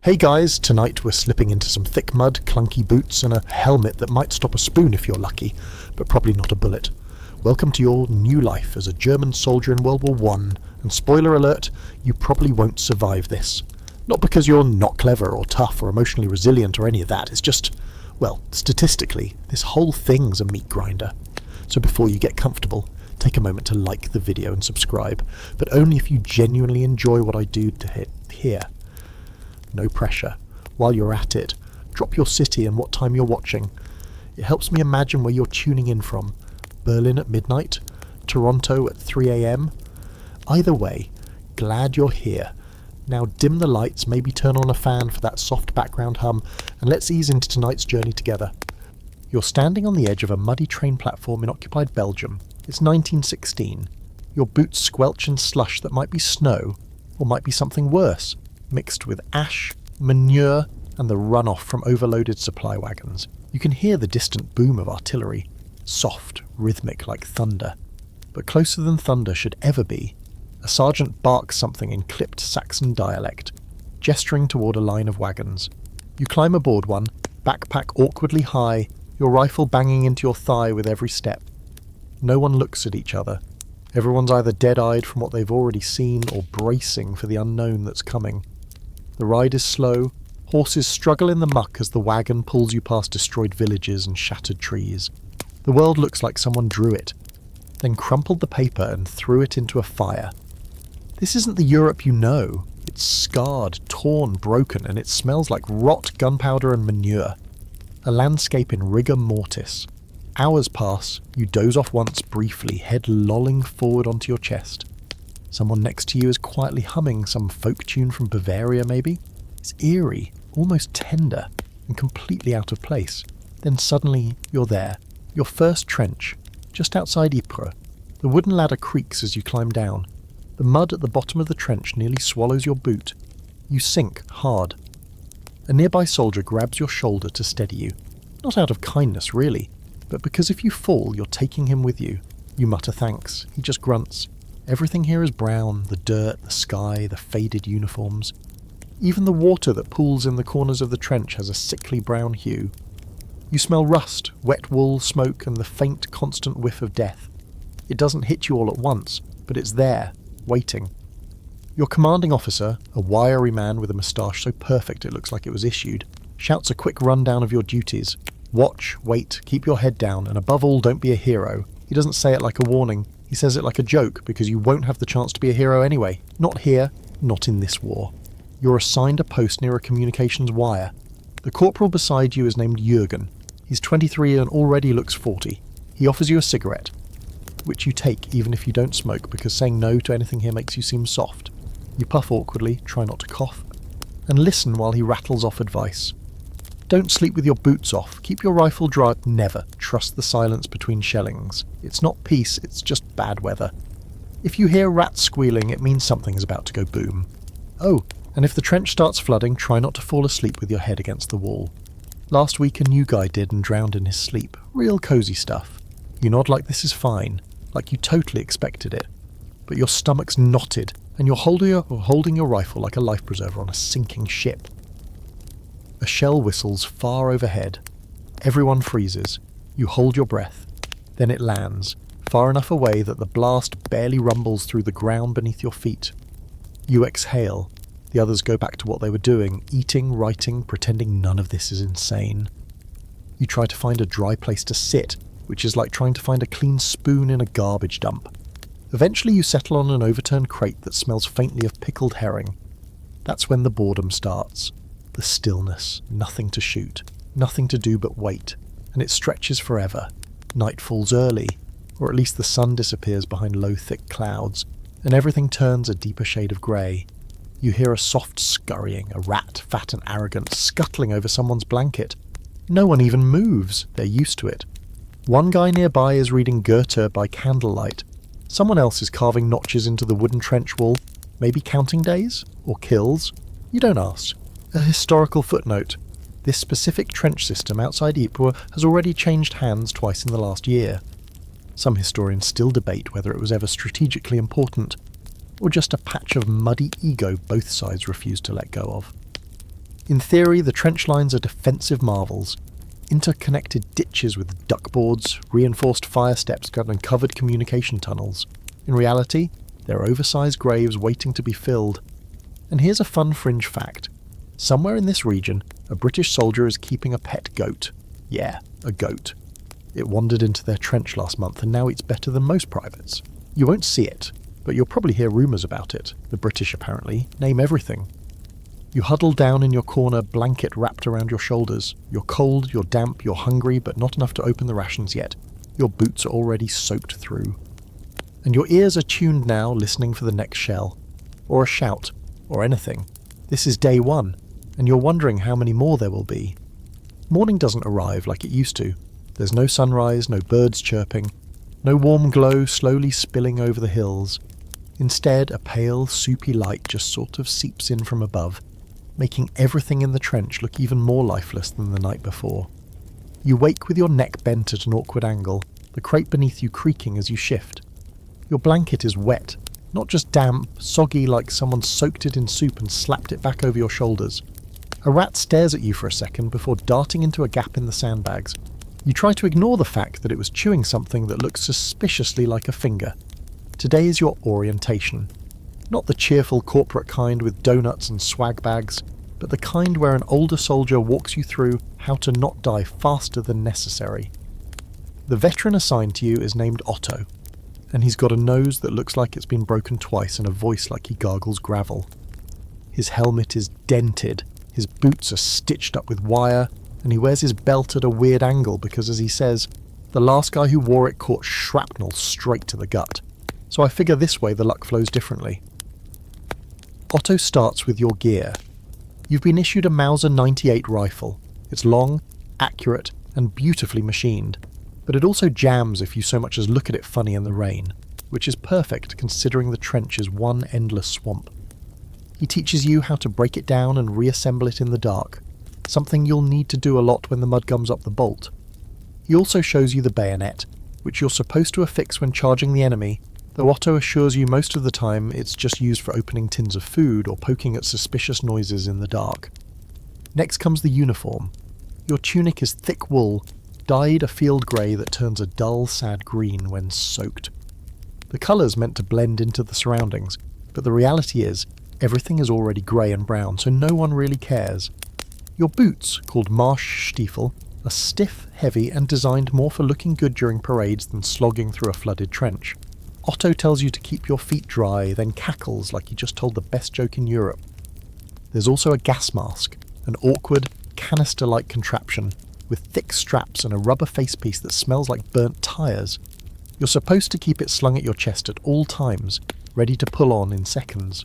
Hey guys, tonight we're slipping into some thick mud, clunky boots and a helmet that might stop a spoon if you're lucky, but probably not a bullet. Welcome to your new life as a German soldier in World War I, and spoiler alert, you probably won't survive this. Not because you're not clever or tough or emotionally resilient or any of that, it's just, well, statistically, this whole thing's a meat grinder. So before you get comfortable, take a moment to like the video and subscribe, but only if you genuinely enjoy what I do to hit here. No pressure. While you're at it, drop your city and what time you're watching. It helps me imagine where you're tuning in from. Berlin at midnight? Toronto at 3 AM? Either way, glad you're here. Now dim the lights, maybe turn on a fan for that soft background hum, and let's ease into tonight's journey together. You're standing on the edge of a muddy train platform in occupied Belgium. It's 1916. Your boots squelch in slush that might be snow, or might be something worse, mixed with ash, manure, and the runoff from overloaded supply wagons. You can hear the distant boom of artillery, soft, rhythmic like thunder. But closer than thunder should ever be, a sergeant barks something in clipped Saxon dialect, gesturing toward a line of wagons. You climb aboard one, backpack awkwardly high, your rifle banging into your thigh with every step. No one looks at each other. Everyone's either dead-eyed from what they've already seen or bracing for the unknown that's coming. The ride is slow. Horses struggle in the muck as the wagon pulls you past destroyed villages and shattered trees. The world looks like someone drew it, then crumpled the paper and threw it into a fire. This isn't the Europe you know. It's scarred, torn, broken, and it smells like rot, gunpowder and manure. A landscape in rigor mortis. Hours pass, you doze off once briefly, head lolling forward onto your chest. Someone next to you is quietly humming some folk tune from Bavaria, maybe? It's eerie, almost tender, and completely out of place. Then suddenly, you're there. Your first trench, just outside Ypres. The wooden ladder creaks as you climb down. The mud at the bottom of the trench nearly swallows your boot. You sink hard. A nearby soldier grabs your shoulder to steady you. Not out of kindness, really, but because if you fall, you're taking him with you. You mutter thanks. He just grunts. Everything here is brown, the dirt, the sky, the faded uniforms. Even the water that pools in the corners of the trench has a sickly brown hue. You smell rust, wet wool, smoke, and the faint, constant whiff of death. It doesn't hit you all at once, but it's there, waiting. Your commanding officer, a wiry man with a moustache so perfect it looks like it was issued, shouts a quick rundown of your duties. Watch, wait, keep your head down, and above all, don't be a hero. He doesn't say it like a warning. He says it like a joke, because you won't have the chance to be a hero anyway. Not here, not in this war. You're assigned a post near a communications wire. The corporal beside you is named Jürgen. He's 23 and already looks 40. He offers you a cigarette, which you take even if you don't smoke, because saying no to anything here makes you seem soft. You puff awkwardly, try not to cough, and listen while he rattles off advice. Don't sleep with your boots off. Keep your rifle dry. Never trust the silence between shellings. It's not peace, it's just bad weather. If you hear rats squealing, it means something is about to go boom. Oh, and if the trench starts flooding, try not to fall asleep with your head against the wall. Last week a new guy did and drowned in his sleep. Real cozy stuff. You nod like this is fine, like you totally expected it. But your stomach's knotted, and you're holding your rifle like a life preserver on a sinking ship. A shell whistles far overhead. Everyone freezes. You hold your breath. Then it lands, far enough away that the blast barely rumbles through the ground beneath your feet. You exhale. The others go back to what they were doing, eating, writing, pretending none of this is insane. You try to find a dry place to sit, which is like trying to find a clean spoon in a garbage dump. Eventually you settle on an overturned crate that smells faintly of pickled herring. That's when the boredom starts. The stillness, nothing to shoot, nothing to do but wait, and it stretches forever. Night falls early, or at least the sun disappears behind low thick clouds, and everything turns a deeper shade of grey. You hear a soft scurrying, a rat, fat and arrogant, scuttling over someone's blanket. No one even moves, they're used to it. One guy nearby is reading Goethe by candlelight. Someone else is carving notches into the wooden trench wall, maybe counting days, or kills. You don't ask. A historical footnote. This specific trench system outside Ypres has already changed hands twice in the last year. Some historians still debate whether it was ever strategically important, or just a patch of muddy ego both sides refused to let go of. In theory, the trench lines are defensive marvels. Interconnected ditches with duckboards, reinforced fire steps and covered communication tunnels. In reality, they're oversized graves waiting to be filled. And here's a fun fringe fact. Somewhere in this region, a British soldier is keeping a pet goat. Yeah, a goat. It wandered into their trench last month and now eats better than most privates. You won't see it, but you'll probably hear rumours about it. The British, apparently, name everything. You huddle down in your corner, blanket wrapped around your shoulders. You're cold, you're damp, you're hungry, but not enough to open the rations yet. Your boots are already soaked through. And your ears are tuned now, listening for the next shell. Or a shout. Or anything. This is day one, and you're wondering how many more there will be. Morning doesn't arrive like it used to. There's no sunrise, no birds chirping, no warm glow slowly spilling over the hills. Instead, a pale, soupy light just sort of seeps in from above, making everything in the trench look even more lifeless than the night before. You wake with your neck bent at an awkward angle, the crate beneath you creaking as you shift. Your blanket is wet, not just damp, soggy like someone soaked it in soup and slapped it back over your shoulders. A rat stares at you for a second before darting into a gap in the sandbags. You try to ignore the fact that it was chewing something that looks suspiciously like a finger. Today is your orientation. Not the cheerful corporate kind with donuts and swag bags, but the kind where an older soldier walks you through how to not die faster than necessary. The veteran assigned to you is named Otto, and he's got a nose that looks like it's been broken twice and a voice like he gargles gravel. His helmet is dented, his boots are stitched up with wire, and he wears his belt at a weird angle because, as he says, the last guy who wore it caught shrapnel straight to the gut. So I figure this way the luck flows differently. Otto starts with your gear. You've been issued a Mauser 98 rifle. It's long, accurate, and beautifully machined, but it also jams if you so much as look at it funny in the rain, which is perfect considering the trench is one endless swamp. He teaches you how to break it down and reassemble it in the dark, something you'll need to do a lot when the mud gums up the bolt. He also shows you the bayonet, which you're supposed to affix when charging the enemy, though Otto assures you most of the time it's just used for opening tins of food or poking at suspicious noises in the dark. Next comes the uniform. Your tunic is thick wool, dyed a field grey that turns a dull, sad green when soaked. The colour's meant to blend into the surroundings, but the reality is, everything is already grey and brown, so no one really cares. Your boots, called Marschstiefel, are stiff, heavy, and designed more for looking good during parades than slogging through a flooded trench. Otto tells you to keep your feet dry, then cackles like he just told the best joke in Europe. There's also a gas mask, an awkward, canister-like contraption, with thick straps and a rubber facepiece that smells like burnt tyres. You're supposed to keep it slung at your chest at all times, ready to pull on in seconds.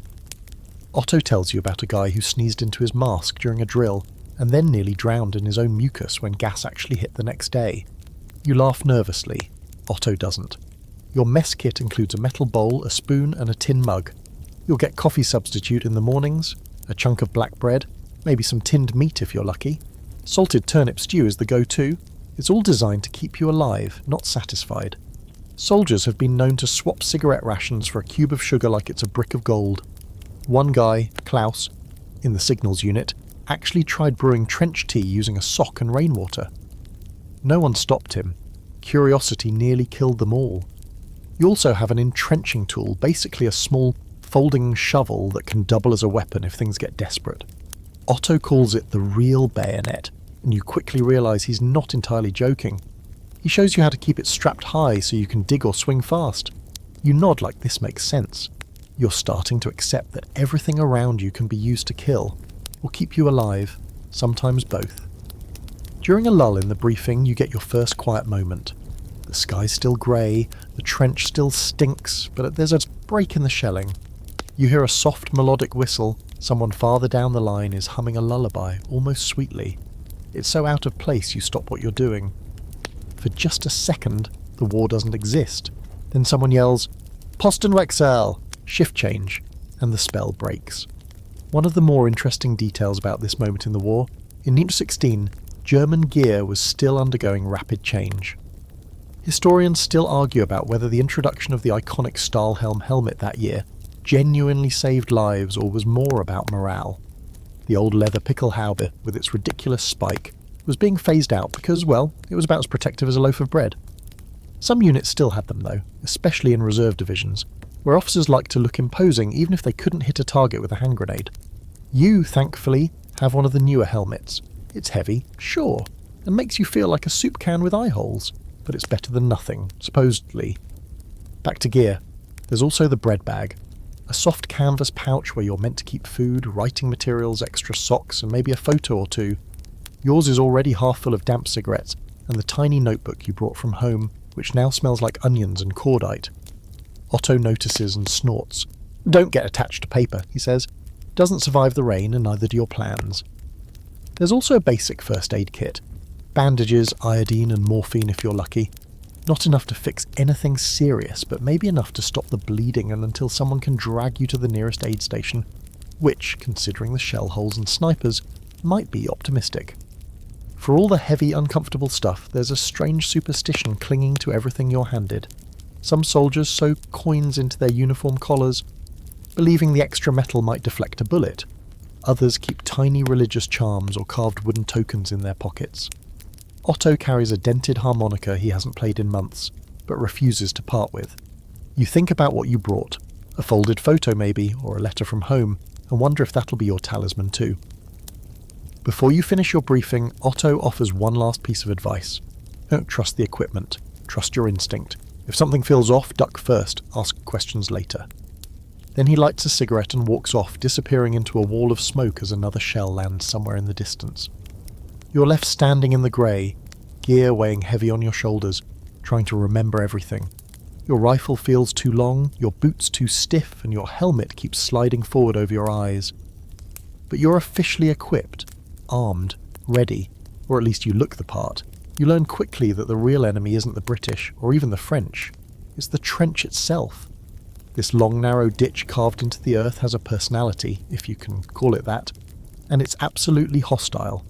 Otto tells you about a guy who sneezed into his mask during a drill, and then nearly drowned in his own mucus when gas actually hit the next day. You laugh nervously. Otto doesn't. Your mess kit includes a metal bowl, a spoon, and a tin mug. You'll get coffee substitute in the mornings, a chunk of black bread, maybe some tinned meat if you're lucky. Salted turnip stew is the go-to. It's all designed to keep you alive, not satisfied. Soldiers have been known to swap cigarette rations for a cube of sugar like it's a brick of gold. One guy, Klaus, in the signals unit, actually tried brewing trench tea using a sock and rainwater. No one stopped him. Curiosity nearly killed them all. You also have an entrenching tool, basically a small folding shovel that can double as a weapon if things get desperate. Otto calls it the real bayonet, and you quickly realise he's not entirely joking. He shows you how to keep it strapped high so you can dig or swing fast. You nod like this makes sense. You're starting to accept that everything around you can be used to kill, or keep you alive, sometimes both. During a lull in the briefing, you get your first quiet moment. The sky's still grey, the trench still stinks, but there's a break in the shelling. You hear a soft melodic whistle. Someone farther down the line is humming a lullaby, almost sweetly. It's so out of place you stop what you're doing. For just a second, the war doesn't exist. Then someone yells, "Postenwechsel!" Shift change, and the spell breaks. One of the more interesting details about this moment in the war, in Ypres 16, German gear was still undergoing rapid change. Historians still argue about whether the introduction of the iconic Stahlhelm helmet that year genuinely saved lives or was more about morale. The old leather pickelhaube, with its ridiculous spike, was being phased out because, well, it was about as protective as a loaf of bread. Some units still had them though, especially in reserve divisions, where officers liked to look imposing even if they couldn't hit a target with a hand grenade. You, thankfully, have one of the newer helmets. It's heavy, sure, and makes you feel like a soup can with eye holes, but it's better than nothing, supposedly. Back to gear. There's also the bread bag. A soft canvas pouch where you're meant to keep food, writing materials, extra socks, and maybe a photo or two. Yours is already half full of damp cigarettes, and the tiny notebook you brought from home, which now smells like onions and cordite. Otto notices and snorts. "Don't get attached to paper," he says. "Doesn't survive the rain, and neither do your plans." There's also a basic first aid kit. Bandages, iodine, and morphine if you're lucky. Not enough to fix anything serious, but maybe enough to stop the bleeding and until someone can drag you to the nearest aid station, which, considering the shell holes and snipers, might be optimistic. For all the heavy, uncomfortable stuff, there's a strange superstition clinging to everything you're handed. Some soldiers sew coins into their uniform collars, believing the extra metal might deflect a bullet. Others keep tiny religious charms or carved wooden tokens in their pockets. Otto carries a dented harmonica he hasn't played in months, but refuses to part with. You think about what you brought, a folded photo maybe, or a letter from home, and wonder if that'll be your talisman too. Before you finish your briefing, Otto offers one last piece of advice. Don't trust the equipment, trust your instinct. If something feels off, duck first, ask questions later. Then he lights a cigarette and walks off, disappearing into a wall of smoke as another shell lands somewhere in the distance. You're left standing in the grey, gear weighing heavy on your shoulders, trying to remember everything. Your rifle feels too long, your boots too stiff, and your helmet keeps sliding forward over your eyes. But you're officially equipped, armed, ready, or at least you look the part. You learn quickly that the real enemy isn't the British, or even the French. It's the trench itself. This long, narrow ditch carved into the earth has a personality, if you can call it that, and it's absolutely hostile.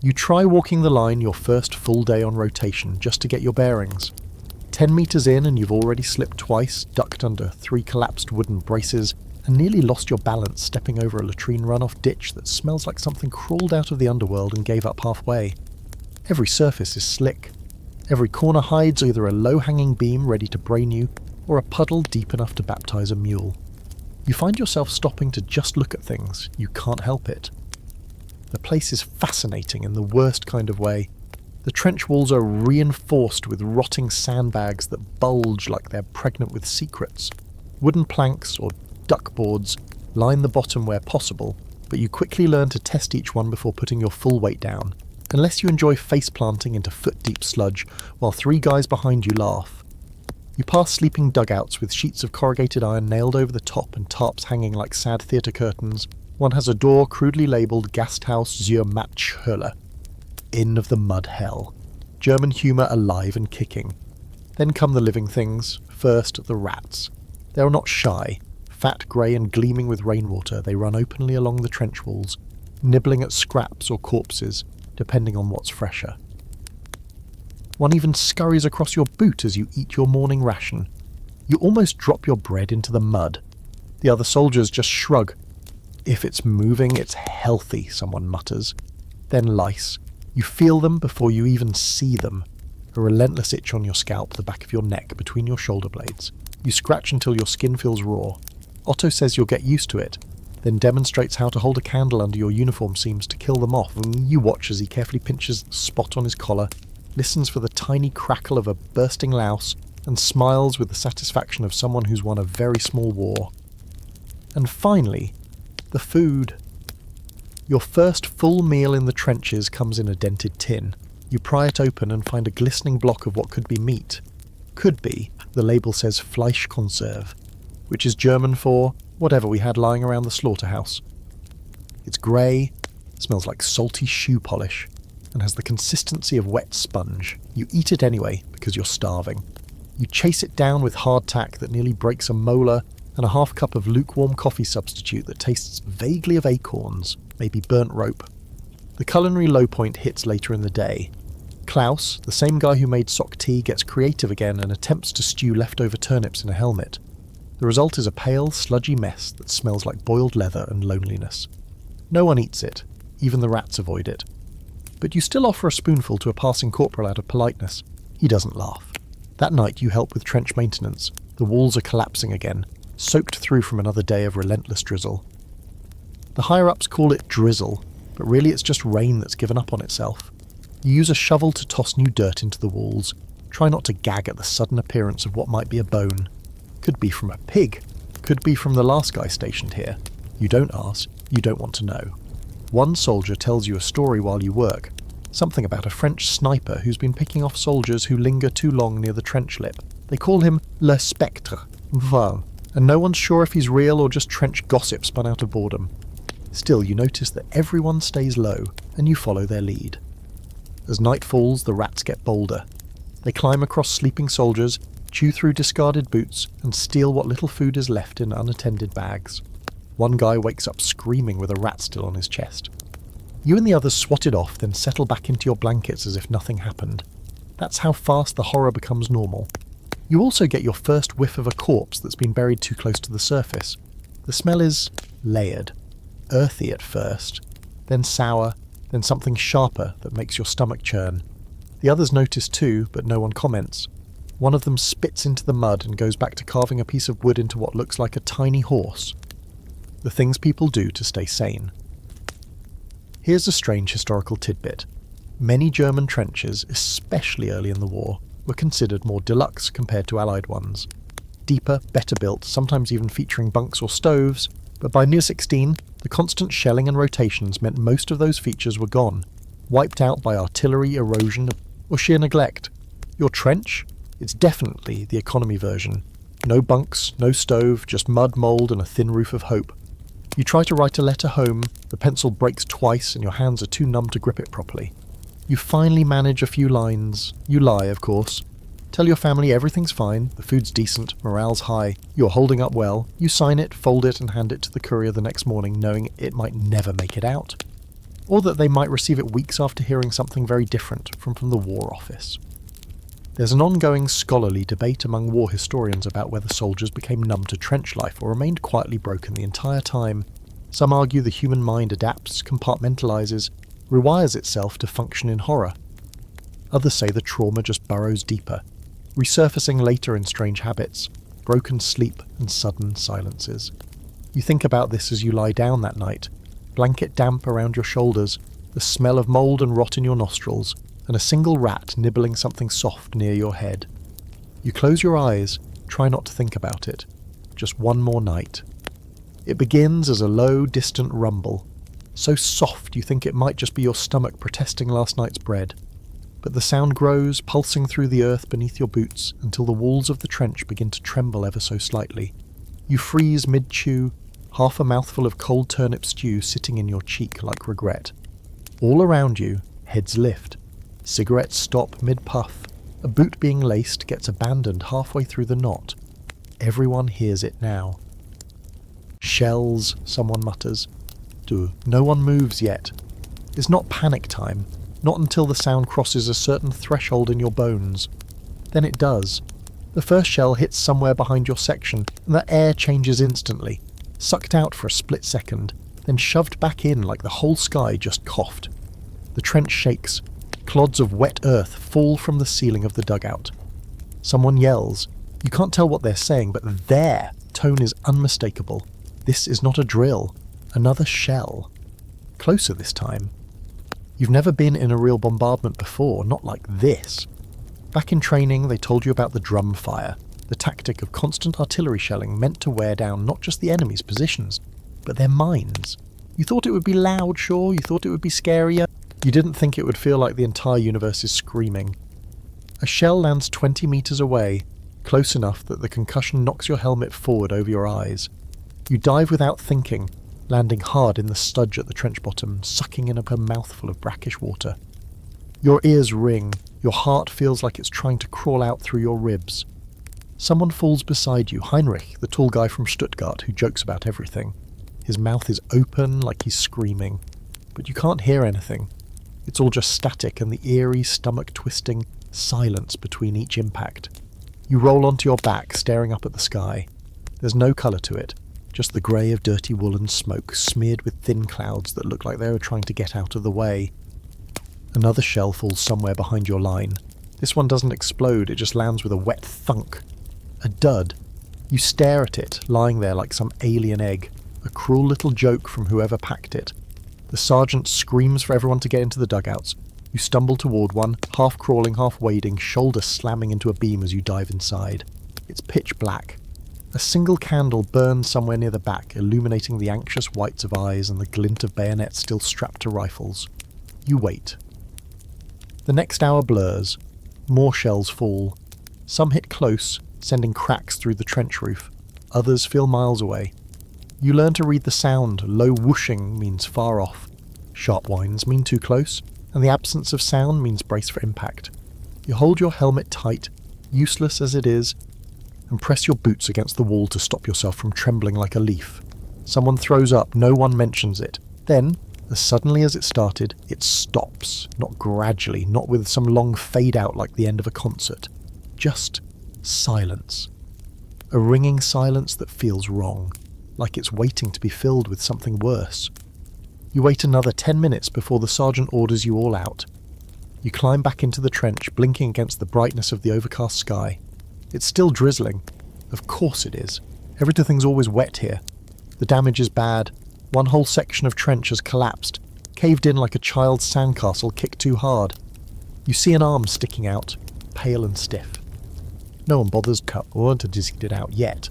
You try walking the line your first full day on rotation just to get your bearings. 10 metres in and you've already slipped twice, ducked under 3 collapsed wooden braces, and nearly lost your balance stepping over a latrine runoff ditch that smells like something crawled out of the underworld and gave up halfway. Every surface is slick. Every corner hides either a low-hanging beam ready to brain you, or a puddle deep enough to baptize a mule. You find yourself stopping to just look at things. You can't help it. The place is fascinating in the worst kind of way. The trench walls are reinforced with rotting sandbags that bulge like they're pregnant with secrets. Wooden planks, or duckboards, line the bottom where possible, but you quickly learn to test each one before putting your full weight down, unless you enjoy face-planting into foot-deep sludge while 3 guys behind you laugh. You pass sleeping dugouts with sheets of corrugated iron nailed over the top and tarps hanging like sad theatre curtains. One has a door crudely labelled Gasthaus zur Matschhölle. Inn of the mud hell. German humour alive and kicking. Then come the living things. First, the rats. They are not shy. Fat, grey and gleaming with rainwater, they run openly along the trench walls, nibbling at scraps or corpses, depending on what's fresher. One even scurries across your boot as you eat your morning ration. You almost drop your bread into the mud. The other soldiers just shrug. If it's moving, it's healthy, someone mutters. Then lice. You feel them before you even see them. A relentless itch on your scalp, the back of your neck, between your shoulder blades. You scratch until your skin feels raw. Otto says you'll get used to it, then demonstrates how to hold a candle under your uniform seams to kill them off, and you watch as he carefully pinches the spot on his collar, listens for the tiny crackle of a bursting louse, and smiles with the satisfaction of someone who's won a very small war. And finally, the food. Your first full meal in the trenches comes in a dented tin. You pry it open and find a glistening block of what could be meat. Could be, the label says Fleischkonserve, which is German for whatever we had lying around the slaughterhouse. It's grey, smells like salty shoe polish, and has the consistency of wet sponge. You eat it anyway, because you're starving. You chase it down with hardtack that nearly breaks a molar, and a half cup of lukewarm coffee substitute that tastes vaguely of acorns, maybe burnt rope. The culinary low point hits later in the day. Klaus, the same guy who made sock tea, gets creative again and attempts to stew leftover turnips in a helmet. The result is a pale, sludgy mess that smells like boiled leather and loneliness. No one eats it. Even the rats avoid it. But you still offer a spoonful to a passing corporal out of politeness. He doesn't laugh. That night you help with trench maintenance. The walls are collapsing again, soaked through from another day of relentless drizzle. The higher-ups call it drizzle, but really it's just rain that's given up on itself. You use a shovel to toss new dirt into the walls. Try not to gag at the sudden appearance of what might be a bone. Could be from a pig. Could be from the last guy stationed here. You don't ask. You don't want to know. One soldier tells you a story while you work. Something about a French sniper who's been picking off soldiers who linger too long near the trench lip. They call him Le Spectre. Voilà. And no one's sure if he's real or just trench gossip spun out of boredom. Still, you notice that everyone stays low, and you follow their lead. As night falls, the rats get bolder. They climb across sleeping soldiers, chew through discarded boots, and steal what little food is left in unattended bags. One guy wakes up screaming with a rat still on his chest. You and the others swat it off, then settle back into your blankets as if nothing happened. That's how fast the horror becomes normal. You also get your first whiff of a corpse that's been buried too close to the surface. The smell is layered. Earthy at first, then sour, then something sharper that makes your stomach churn. The others notice too, but no one comments. One of them spits into the mud and goes back to carving a piece of wood into what looks like a tiny horse. The things people do to stay sane. Here's a strange historical tidbit. Many German trenches, especially early in the war, were considered more deluxe compared to Allied ones. Deeper, better built, sometimes even featuring bunks or stoves, but by near 16, the constant shelling and rotations meant most of those features were gone, wiped out by artillery, erosion, or sheer neglect. Your trench? It's definitely the economy version. No bunks, no stove, just mud, mould and a thin roof of hope. You try to write a letter home, the pencil breaks twice and your hands are too numb to grip it properly. You finally manage a few lines. You lie, of course. Tell your family everything's fine, the food's decent, morale's high, you're holding up well. You sign it, fold it and hand it to the courier the next morning knowing it might never make it out. Or that they might receive it weeks after hearing something very different from the War Office. There's an ongoing scholarly debate among war historians about whether soldiers became numb to trench life or remained quietly broken the entire time. Some argue the human mind adapts, compartmentalizes, rewires itself to function in horror. Others say the trauma just burrows deeper, resurfacing later in strange habits, broken sleep and sudden silences. You think about this as you lie down that night, blanket damp around your shoulders, the smell of mould and rot in your nostrils, and a single rat nibbling something soft near your head. You close your eyes, try not to think about it. Just one more night. It begins as a low, distant rumble, so soft you think it might just be your stomach protesting last night's bread. But the sound grows, pulsing through the earth beneath your boots until the walls of the trench begin to tremble ever so slightly. You freeze mid-chew, half a mouthful of cold turnip stew sitting in your cheek like regret. All around you, heads lift. Cigarettes stop mid-puff. A boot being laced gets abandoned halfway through the knot. Everyone hears it now. Shells, someone mutters. No one moves yet. It's not panic time. Not until the sound crosses a certain threshold in your bones. Then it does. The first shell hits somewhere behind your section, and the air changes instantly, sucked out for a split second, then shoved back in like the whole sky just coughed. The trench shakes. Clods of wet earth fall from the ceiling of the dugout. Someone yells. You can't tell what they're saying, but their tone is unmistakable. This is not a drill. Another shell. Closer this time. You've never been in a real bombardment before, not like this. Back in training, they told you about the drum fire, the tactic of constant artillery shelling meant to wear down not just the enemy's positions, but their minds. You thought it would be loud, sure, you thought it would be scarier. You didn't think it would feel like the entire universe is screaming. A shell lands 20 meters away, close enough that the concussion knocks your helmet forward over your eyes. You dive without thinking, landing hard in the sludge at the trench bottom, sucking in a mouthful of brackish water. Your ears ring, your heart feels like it's trying to crawl out through your ribs. Someone falls beside you, Heinrich, the tall guy from Stuttgart who jokes about everything. His mouth is open like he's screaming, but you can't hear anything. It's all just static and the eerie, stomach-twisting silence between each impact. You roll onto your back, staring up at the sky. There's no colour to it. just the grey of dirty wool and smoke smeared with thin clouds that look like they were trying to get out of the way. Another shell falls somewhere behind your line. This one doesn't explode, it just lands with a wet thunk. A dud. You stare at it, lying there like some alien egg, a cruel little joke from whoever packed it. The sergeant screams for everyone to get into the dugouts. You stumble toward one, half crawling, half wading, shoulder slamming into a beam as you dive inside. It's pitch black. A single candle burns somewhere near the back, illuminating the anxious whites of eyes and the glint of bayonets still strapped to rifles. You wait. The next hour blurs. More shells fall. Some hit close, sending cracks through the trench roof. Others feel miles away. You learn to read the sound. Low whooshing means far off. Sharp whines mean too close, and the absence of sound means brace for impact. You hold your helmet tight, useless as it is, and press your boots against the wall to stop yourself from trembling like a leaf. Someone throws up, no one mentions it. Then, as suddenly as it started, it stops, not gradually, not with some long fade out like the end of a concert. Just silence. A ringing silence that feels wrong, like it's waiting to be filled with something worse. You wait another 10 minutes before the sergeant orders you all out. You climb back into the trench, blinking against the brightness of the overcast sky. It's still drizzling. Of course it is. Everything's always wet here. The damage is bad. One whole section of trench has collapsed, caved in like a child's sandcastle kicked too hard. You see an arm sticking out, pale and stiff. No one bothers to cut or to dig it out yet.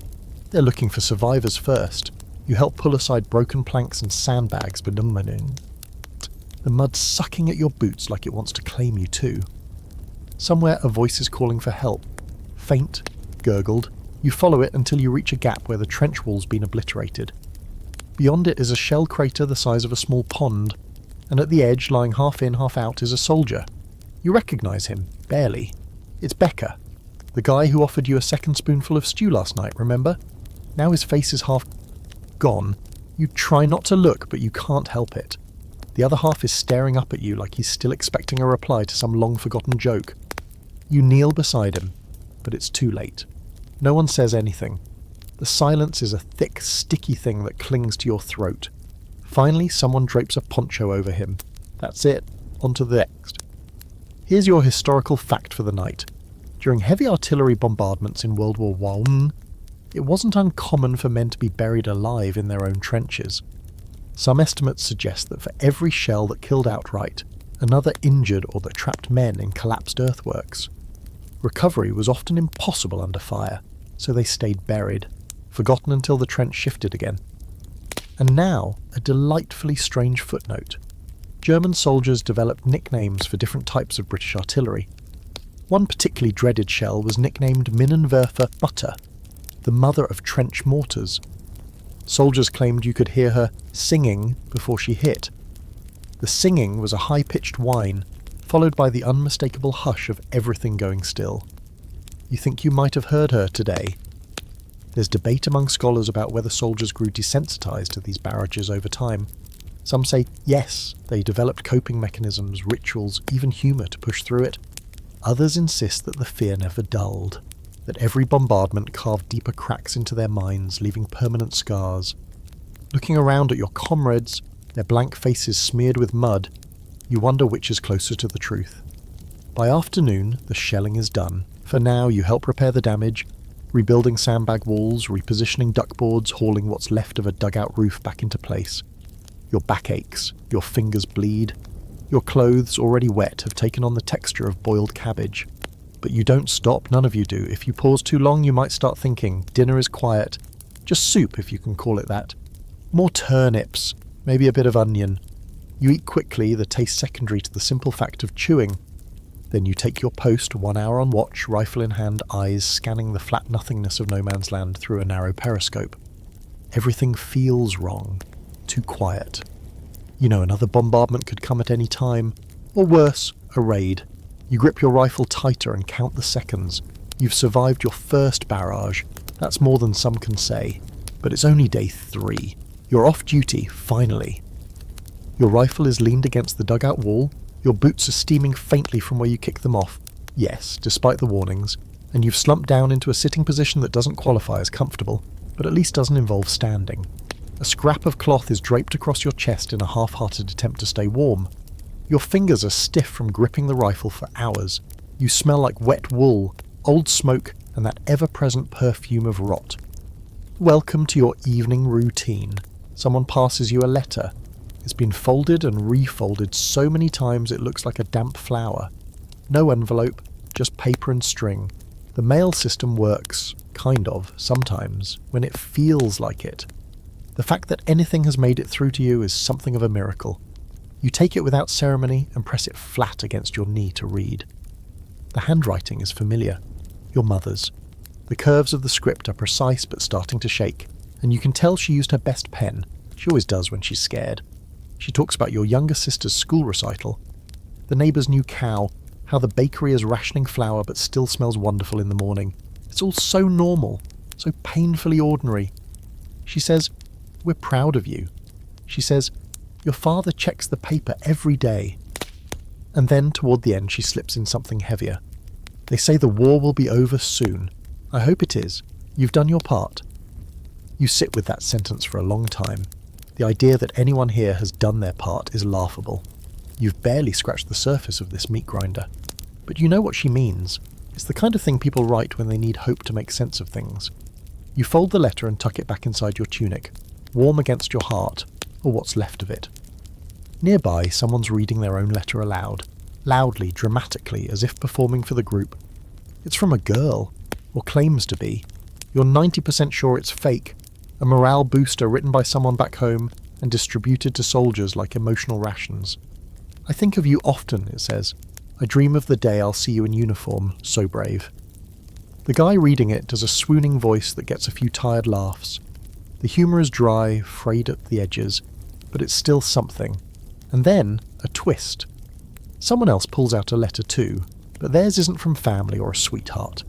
They're looking for survivors first. You help pull aside broken planks and sandbags, but the mud's sucking at your boots like it wants to claim you too. Somewhere a voice is calling for help. Faint, gurgled. You follow it until you reach a gap where the trench wall's been obliterated. Beyond it is a shell crater the size of a small pond, and at the edge, lying half in, half out, is a soldier. You recognise him, barely. It's Becker, the guy who offered you a second spoonful of stew last night, remember? Now his face is half gone. You try not to look, but you can't help it. The other half is staring up at you like he's still expecting a reply to some long-forgotten joke. You kneel beside him, but it's too late. No one says anything. The silence is a thick, sticky thing that clings to your throat. Finally, someone drapes a poncho over him. That's it. On to the next. Here's your historical fact for the night. During heavy artillery bombardments in World War I, it wasn't uncommon for men to be buried alive in their own trenches. Some estimates suggest that for every shell that killed outright, another injured or that trapped men in collapsed earthworks. Recovery was often impossible under fire, so they stayed buried, forgotten until the trench shifted again. And now, a delightfully strange footnote. German soldiers developed nicknames for different types of British artillery. One particularly dreaded shell was nicknamed Minenwerfer Mutter, the mother of trench mortars. Soldiers claimed you could hear her singing before she hit. The singing was a high-pitched whine, followed by the unmistakable hush of everything going still. You think you might have heard her today. There's debate among scholars about whether soldiers grew desensitized to these barrages over time. Some say yes, they developed coping mechanisms, rituals, even humour to push through it. Others insist that the fear never dulled, that every bombardment carved deeper cracks into their minds, leaving permanent scars. Looking around at your comrades, their blank faces smeared with mud, you wonder which is closer to the truth. By afternoon, the shelling is done. For now, you help repair the damage, rebuilding sandbag walls, repositioning duckboards, hauling what's left of a dugout roof back into place. Your back aches, your fingers bleed. Your clothes, already wet, have taken on the texture of boiled cabbage. But you don't stop, none of you do. If you pause too long, you might start thinking, dinner is quiet. Just soup, if you can call it that. More turnips, maybe a bit of onion. You eat quickly, the taste secondary to the simple fact of chewing. Then you take your post, 1 hour on watch, rifle in hand, eyes scanning the flat nothingness of no man's land through a narrow periscope. Everything feels wrong. Too quiet. You know another bombardment could come at any time. Or worse, a raid. You grip your rifle tighter and count the seconds. You've survived your first barrage. That's more than some can say. But it's only day 3. You're off duty, finally. Your rifle is leaned against the dugout wall. Your boots are steaming faintly from where you kicked them off. Yes, despite the warnings. And you've slumped down into a sitting position that doesn't qualify as comfortable. but at least doesn't involve standing. A scrap of cloth is draped across your chest in a half-hearted attempt to stay warm. Your fingers are stiff from gripping the rifle for hours. You smell like wet wool, old smoke, and that ever-present perfume of rot. Welcome to your evening routine. Someone passes you a letter. It's been folded and refolded so many times it looks like a damp flower. No envelope, just paper and string. The mail system works, kind of, sometimes, when it feels like it. The fact that anything has made it through to you is something of a miracle. You take it without ceremony and press it flat against your knee to read. The handwriting is familiar. Your mother's. The curves of the script are precise but starting to shake, and you can tell she used her best pen. She always does when she's scared. She talks about your younger sister's school recital, the neighbour's new cow, how the bakery is rationing flour but still smells wonderful in the morning. It's all so normal, so painfully ordinary. She says, "We're proud of you." She says, "Your father checks the paper every day." And then, toward the end, she slips in something heavier. "They say the war will be over soon. I hope it is. You've done your part." You sit with that sentence for a long time. The idea that anyone here has done their part is laughable. You've barely scratched the surface of this meat grinder. But you know what she means. It's the kind of thing people write when they need hope to make sense of things. You fold the letter and tuck it back inside your tunic, warm against your heart, or what's left of it. Nearby, someone's reading their own letter aloud, loudly, dramatically, as if performing for the group. It's from a girl, or claims to be. You're 90% sure it's fake, a morale booster written by someone back home and distributed to soldiers like emotional rations. "I think of you often," it says. "I dream of the day I'll see you in uniform, so brave." The guy reading it does a swooning voice that gets a few tired laughs. The humour is dry, frayed at the edges, but it's still something. And then, a twist. Someone else pulls out a letter too, but theirs isn't from family or a sweetheart.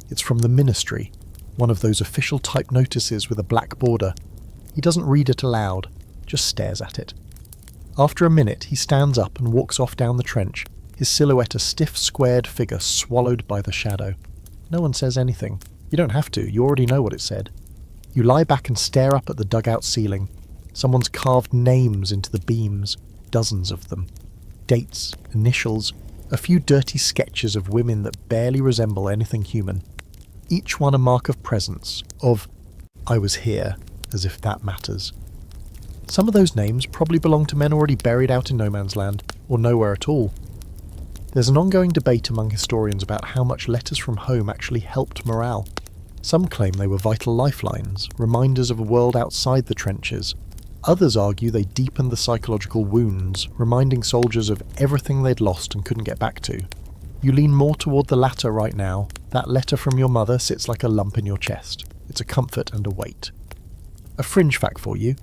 It's from the ministry, one of those official type notices with a black border. He doesn't read it aloud, just stares at it. After a minute, he stands up and walks off down the trench, his silhouette a stiff, squared figure swallowed by the shadow. No one says anything. You don't have to, you already know what it said. You lie back and stare up at the dugout ceiling. Someone's carved names into the beams, dozens of them. Dates, initials, a few dirty sketches of women that barely resemble anything human. Each one a mark of presence, of "I was here," as if that matters. Some of those names probably belong to men already buried out in no man's land, or nowhere at all. There's an ongoing debate among historians about how much letters from home actually helped morale. Some claim they were vital lifelines, reminders of a world outside the trenches. Others argue they deepened the psychological wounds, reminding soldiers of everything they'd lost and couldn't get back to. You lean more toward the latter right now. That letter from your mother sits like a lump in your chest. It's a comfort and a weight. A fringe fact for you.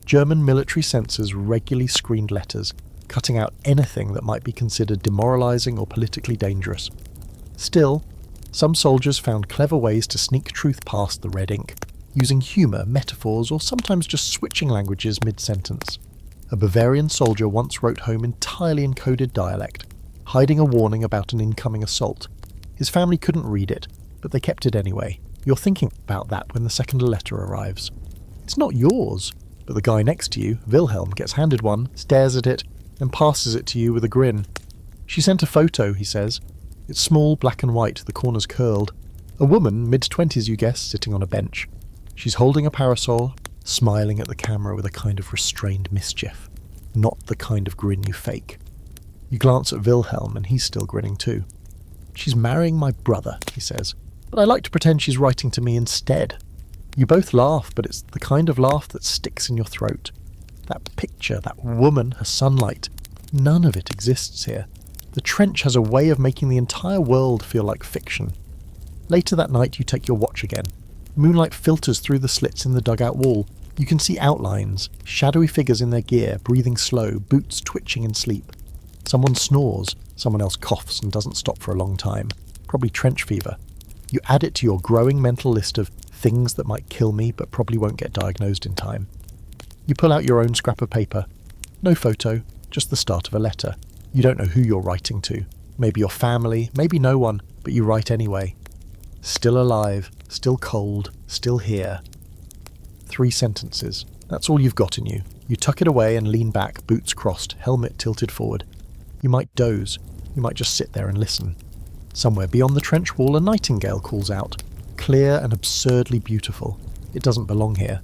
German military censors regularly screened letters, cutting out anything that might be considered demoralizing or politically dangerous. Still, some soldiers found clever ways to sneak truth past the red ink, using humour, metaphors, or sometimes just switching languages mid-sentence. A Bavarian soldier once wrote home entirely in coded dialect, hiding a warning about an incoming assault. His family couldn't read it, but they kept it anyway. You're thinking about that when the second letter arrives. It's not yours, but the guy next to you, Wilhelm, gets handed one, stares at it, and passes it to you with a grin. "She sent a photo," he says. It's small, black and white, the corners curled. A woman, mid-20s you guess, sitting on a bench. She's holding a parasol, smiling at the camera with a kind of restrained mischief. Not the kind of grin you fake. You glance at Wilhelm and he's still grinning too. "She's marrying my brother," he says, "but I like to pretend she's writing to me instead." You both laugh, but it's the kind of laugh that sticks in your throat. That picture, that woman, her sunlight, none of it exists here. The trench has a way of making the entire world feel like fiction. Later that night you take your watch again. Moonlight filters through the slits in the dugout wall. You can see outlines, shadowy figures in their gear, breathing slow, boots twitching in sleep. Someone snores, someone else coughs and doesn't stop for a long time. Probably trench fever. You add it to your growing mental list of things that might kill me but probably won't get diagnosed in time. You pull out your own scrap of paper. No photo, just the start of a letter. You don't know who you're writing to. Maybe your family, maybe no one, but you write anyway. Still alive, still cold, still here. 3 sentences. That's all you've got in you. You tuck it away and lean back, boots crossed, helmet tilted forward. You might doze. You might just sit there and listen. Somewhere beyond the trench wall, a nightingale calls out. Clear and absurdly beautiful. It doesn't belong here.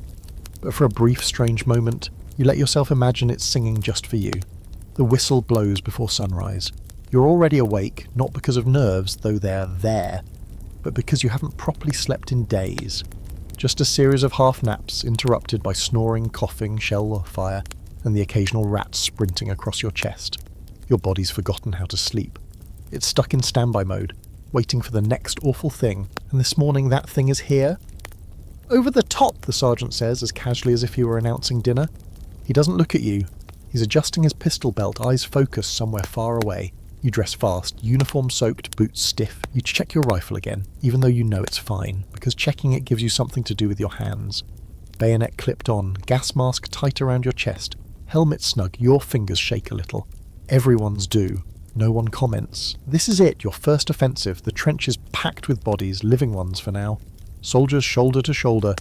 But for a brief, strange moment, you let yourself imagine it's singing just for you. The whistle blows before sunrise. You're already awake, not because of nerves, though they're there, but because you haven't properly slept in days. Just a series of half naps interrupted by snoring, coughing, shell or fire, and the occasional rat sprinting across your chest. Your body's forgotten how to sleep. It's stuck in standby mode, waiting for the next awful thing, and this morning that thing is here. Over the top, the sergeant says, as casually as if he were announcing dinner. He doesn't look at you. He's adjusting his pistol belt, eyes focused somewhere far away. You dress fast, uniform soaked, boots stiff. You check your rifle again, even though you know it's fine, because checking it gives you something to do with your hands. Bayonet clipped on, gas mask tight around your chest, helmet snug, your fingers shake a little. Everyone's do. No one comments. This is it, your first offensive. The trench is packed with bodies, living ones for now. Soldiers shoulder to shoulder,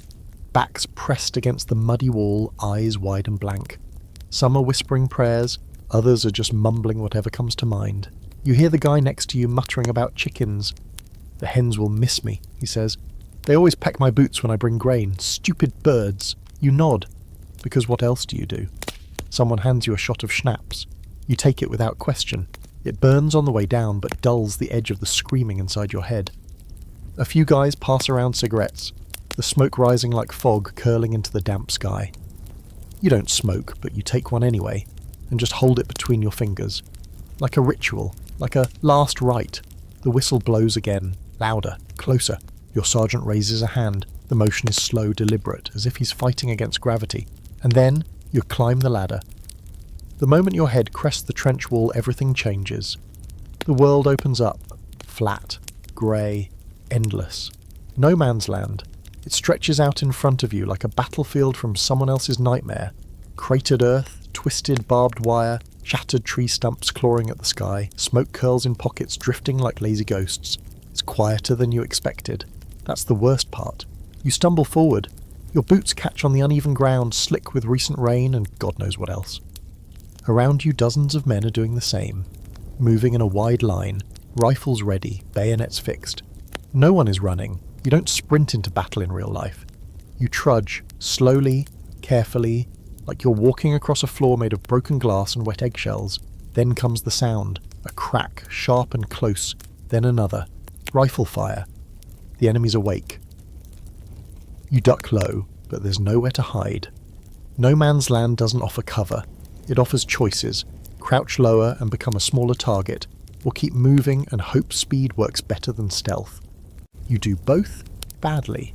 backs pressed against the muddy wall, eyes wide and blank. Some are whispering prayers, others are just mumbling whatever comes to mind. You hear the guy next to you muttering about chickens. The hens will miss me, he says. They always peck my boots when I bring grain. Stupid birds. You nod. Because what else do you do? Someone hands you a shot of schnapps. You take it without question. It burns on the way down, but dulls the edge of the screaming inside your head. A few guys pass around cigarettes, the smoke rising like fog curling into the damp sky. You don't smoke, but you take one anyway, and just hold it between your fingers. Like a ritual, like a last rite. The whistle blows again, louder, closer. Your sergeant raises a hand. The motion is slow, deliberate, as if he's fighting against gravity. And then, you climb the ladder. The moment your head crests the trench wall, everything changes. The world opens up, flat, grey, endless. No man's land. It stretches out in front of you like a battlefield from someone else's nightmare. Cratered earth, twisted barbed wire, shattered tree stumps clawing at the sky, smoke curls in pockets drifting like lazy ghosts. It's quieter than you expected. That's the worst part. You stumble forward. Your boots catch on the uneven ground, slick with recent rain and God knows what else. Around you dozens of men are doing the same, moving in a wide line, rifles ready, bayonets fixed. No one is running. You don't sprint into battle in real life. You trudge, slowly, carefully, like you're walking across a floor made of broken glass and wet eggshells. Then comes the sound, a crack, sharp and close, then another. Rifle fire. The enemy's awake. You duck low, but there's nowhere to hide. No man's land doesn't offer cover. It offers choices. Crouch lower and become a smaller target, or keep moving and hope speed works better than stealth. You do both badly.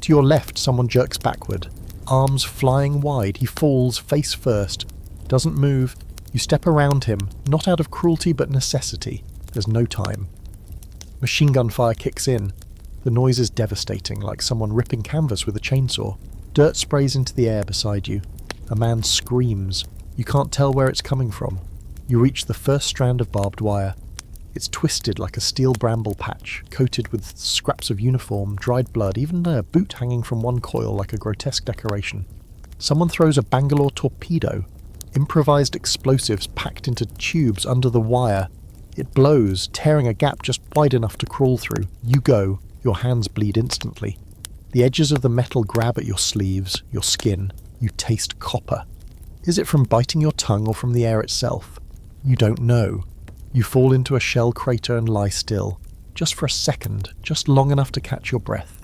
To your left, someone jerks backward, arms flying wide. He falls face first, doesn't move. You step around him, not out of cruelty but necessity. There's no time. Machine gun fire kicks in. The noise is devastating, like someone ripping canvas with a chainsaw. Dirt sprays into the air beside you. A man screams. You can't tell where it's coming from. You reach the first strand of barbed wire. It's twisted like a steel bramble patch, coated with scraps of uniform, dried blood, even a boot hanging from one coil like a grotesque decoration. Someone throws a Bangalore torpedo. Improvised explosives packed into tubes under the wire. It blows, tearing a gap just wide enough to crawl through. You go. Your hands bleed instantly. The edges of the metal grab at your sleeves, your skin. You taste copper. Is it from biting your tongue or from the air itself? You don't know. You fall into a shell crater and lie still. Just for a second, just long enough to catch your breath.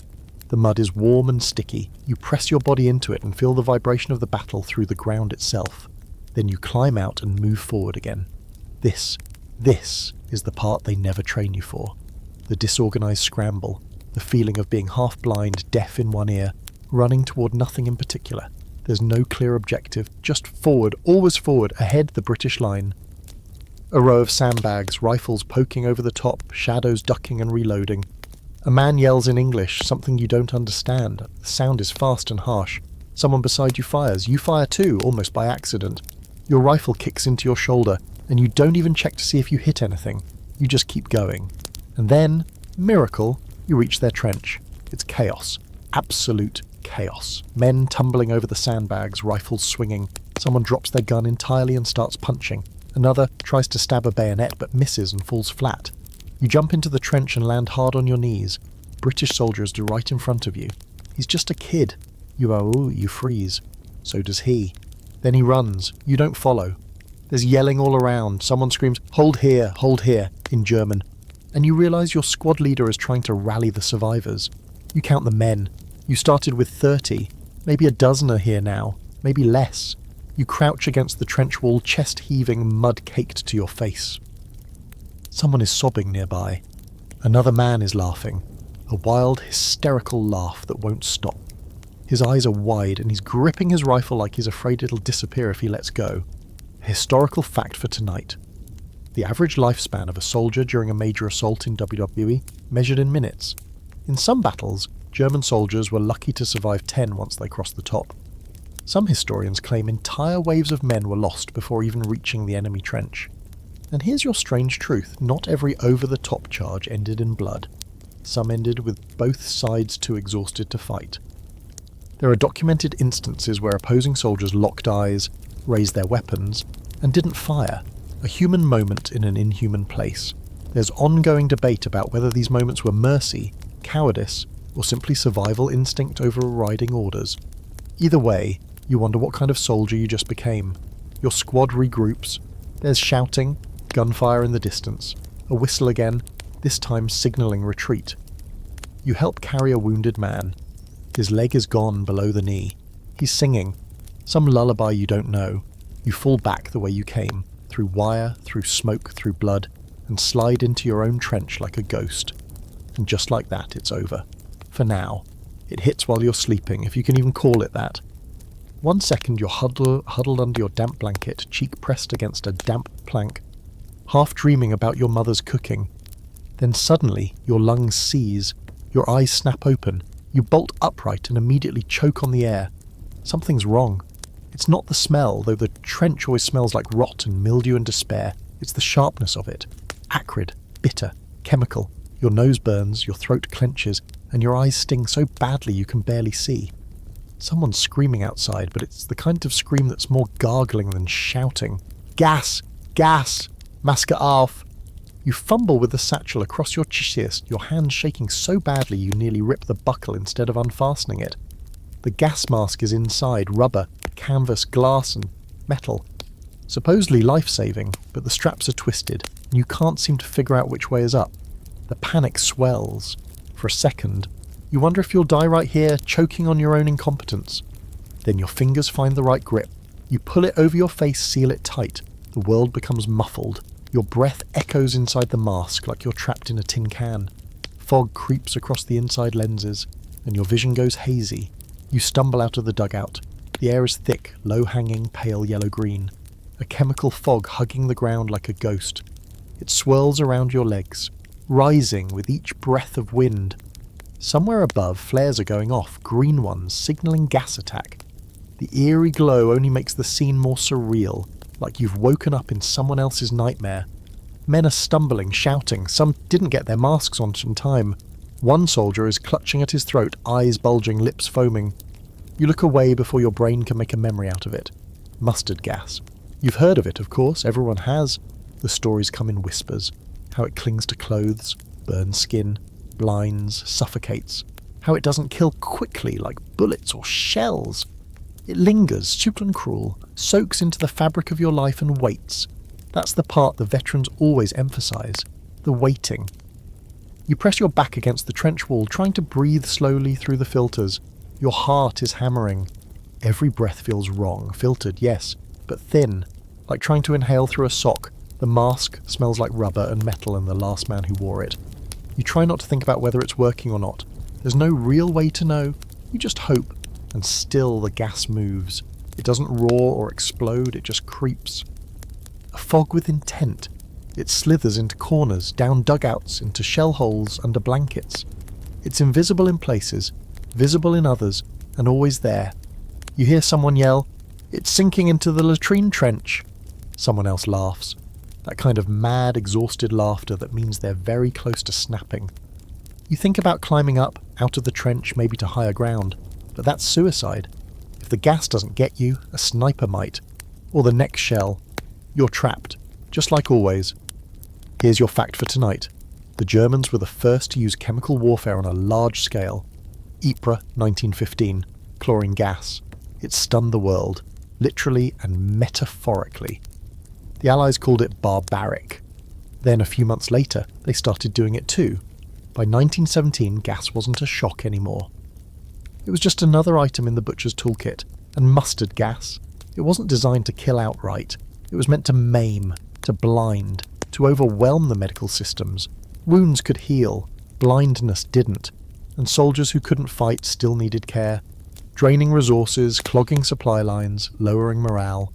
The mud is warm and sticky. You press your body into it and feel the vibration of the battle through the ground itself. Then you climb out and move forward again. This is the part they never train you for. The disorganized scramble, the feeling of being half blind, deaf in one ear, running toward nothing in particular. There's no clear objective, just forward, always forward, ahead the British line. A row of sandbags, rifles poking over the top, shadows ducking and reloading. A man yells in English, something you don't understand. The sound is fast and harsh. Someone beside you fires. You fire too, almost by accident. Your rifle kicks into your shoulder, and you don't even check to see if you hit anything. You just keep going. And then, miracle, you reach their trench. It's chaos. Absolute chaos. Men tumbling over the sandbags, rifles swinging. Someone drops their gun entirely and starts punching. Another tries to stab a bayonet but misses and falls flat. You jump into the trench and land hard on your knees. British soldiers do right in front of you. He's just a kid. You freeze. So does he. Then he runs. You don't follow. There's yelling all around. Someone screams, hold here, in German. And you realise your squad leader is trying to rally the survivors. You count the men. You started with 30. Maybe a dozen are here now. Maybe less. You crouch against the trench wall, chest heaving, mud caked to your face. Someone is sobbing nearby. Another man is laughing. A wild, hysterical laugh that won't stop. His eyes are wide and he's gripping his rifle like he's afraid it'll disappear if he lets go. A historical fact for tonight. The average lifespan of a soldier during a major assault in WWI measured in minutes. In some battles, German soldiers were lucky to survive 10 once they crossed the top. Some historians claim entire waves of men were lost before even reaching the enemy trench. And here's your strange truth, not every over-the-top charge ended in blood. Some ended with both sides too exhausted to fight. There are documented instances where opposing soldiers locked eyes, raised their weapons, and didn't fire, a human moment in an inhuman place. There's ongoing debate about whether these moments were mercy, cowardice, or simply survival instinct overriding orders. Either way, you wonder what kind of soldier you just became. Your squad regroups. There's shouting, gunfire in the distance, a whistle again, this time signalling retreat. You help carry a wounded man. His leg is gone below the knee. He's singing, some lullaby you don't know. You fall back the way you came, through wire, through smoke, through blood, and slide into your own trench like a ghost. And just like that, it's over. For now. It hits while you're sleeping, if you can even call it that. 1 second you're huddled under your damp blanket, cheek pressed against a damp plank, half dreaming about your mother's cooking. Then suddenly your lungs seize, your eyes snap open, you bolt upright and immediately choke on the air. Something's wrong. It's not the smell, though the trench always smells like rot and mildew and despair. It's the sharpness of it. Acrid, bitter, chemical. Your nose burns, your throat clenches, and your eyes sting so badly you can barely see. Someone's screaming outside, but it's the kind of scream that's more gargling than shouting. Gas! Gas! Maske auf! You fumble with the satchel across your chest, your hand shaking so badly you nearly rip the buckle instead of unfastening it. The gas mask is inside, rubber, canvas, glass and metal. Supposedly life-saving, but the straps are twisted, and you can't seem to figure out which way is up. The panic swells. For a second, you wonder if you'll die right here, choking on your own incompetence. Then your fingers find the right grip. You pull it over your face, seal it tight. The world becomes muffled. Your breath echoes inside the mask like you're trapped in a tin can. Fog creeps across the inside lenses, and your vision goes hazy. You stumble out of the dugout. The air is thick, low-hanging, pale yellow-green. A chemical fog hugging the ground like a ghost. It swirls around your legs, rising with each breath of wind. Somewhere above, flares are going off, green ones, signalling gas attack. The eerie glow only makes the scene more surreal, like you've woken up in someone else's nightmare. Men are stumbling, shouting. Some didn't get their masks on in time. One soldier is clutching at his throat, eyes bulging, lips foaming. You look away before your brain can make a memory out of it. Mustard gas. You've heard of it, of course. Everyone has. The stories come in whispers. How it clings to clothes, burns skin, blinds, suffocates. How it doesn't kill quickly like bullets or shells. It lingers, super and cruel, soaks into the fabric of your life and waits. That's the part the veterans always emphasise. The waiting. You press your back against the trench wall, trying to breathe slowly through the filters. Your heart is hammering. Every breath feels wrong, filtered, yes, but thin, like trying to inhale through a sock. The mask smells like rubber and metal and the last man who wore it. You try not to think about whether it's working or not. There's no real way to know. You just hope. And still the gas moves. It doesn't roar or explode, it just creeps. A fog with intent. It slithers into corners, down dugouts, into shell holes, under blankets. It's invisible in places, visible in others, and always there. You hear someone yell, "It's sinking into the latrine trench." Someone else laughs. That kind of mad, exhausted laughter that means they're very close to snapping. You think about climbing up, out of the trench, maybe to higher ground. But that's suicide. If the gas doesn't get you, a sniper might. Or the next shell. You're trapped, just like always. Here's your fact for tonight. The Germans were the first to use chemical warfare on a large scale. Ypres, 1915. Chlorine gas. It stunned the world, literally and metaphorically. The Allies called it barbaric. Then a few months later, they started doing it too. By 1917, gas wasn't a shock anymore. It was just another item in the butcher's toolkit, and mustard gas. It wasn't designed to kill outright. It was meant to maim, to blind, to overwhelm the medical systems. Wounds could heal, blindness didn't, and soldiers who couldn't fight still needed care. Draining resources, clogging supply lines, lowering morale.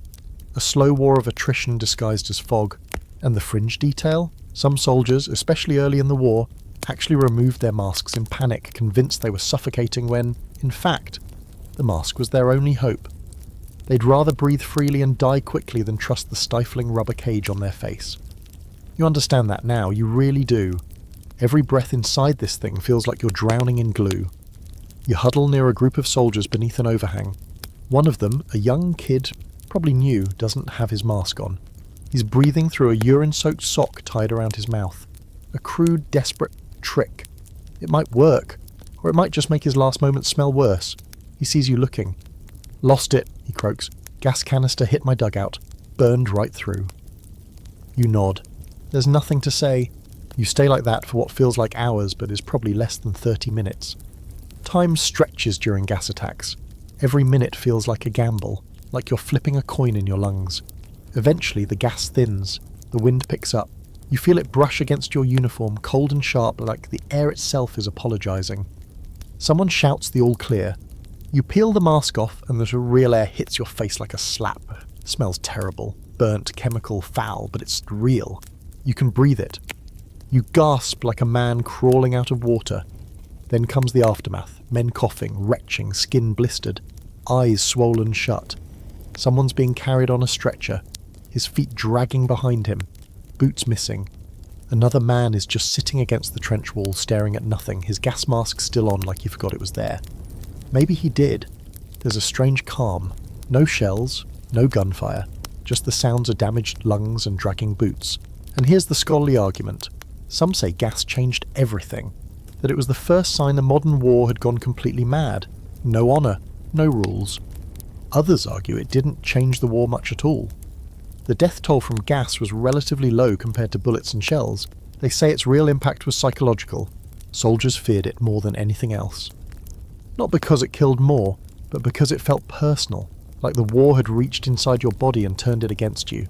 A slow war of attrition disguised as fog. And the fringe detail? Some soldiers, especially early in the war, actually removed their masks in panic, convinced they were suffocating when, in fact, the mask was their only hope. They'd rather breathe freely and die quickly than trust the stifling rubber cage on their face. You understand that now, you really do. Every breath inside this thing feels like you're drowning in glue. You huddle near a group of soldiers beneath an overhang. One of them, a young kid, probably new, doesn't have his mask on. He's breathing through a urine-soaked sock tied around his mouth. A crude, desperate trick. It might work, or it might just make his last moments smell worse. He sees you looking. "Lost it," he croaks. "Gas canister hit my dugout. Burned right through." You nod. There's nothing to say. You stay like that for what feels like hours, but is probably less than 30 minutes. Time stretches during gas attacks. Every minute feels like a gamble, like you're flipping a coin in your lungs. Eventually the gas thins. The wind picks up. You feel it brush against your uniform, cold and sharp, like the air itself is apologising. Someone shouts the all clear. You peel the mask off and the real air hits your face like a slap. It smells terrible. Burnt, chemical, foul, but it's real. You can breathe it. You gasp like a man crawling out of water. Then comes the aftermath. Men coughing, retching, skin blistered, eyes swollen shut. Someone's being carried on a stretcher, his feet dragging behind him, boots missing. Another man is just sitting against the trench wall staring at nothing, his gas mask still on like he forgot it was there. Maybe he did. There's a strange calm. No shells, no gunfire, just the sounds of damaged lungs and dragging boots. And here's the scholarly argument. Some say gas changed everything, that it was the first sign the modern war had gone completely mad. No honour, no rules. Others argue it didn't change the war much at all. The death toll from gas was relatively low compared to bullets and shells. They say its real impact was psychological. Soldiers feared it more than anything else. Not because it killed more, but because it felt personal, like the war had reached inside your body and turned it against you.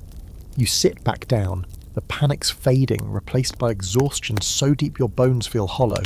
You sit back down, the panic's fading, replaced by exhaustion so deep your bones feel hollow.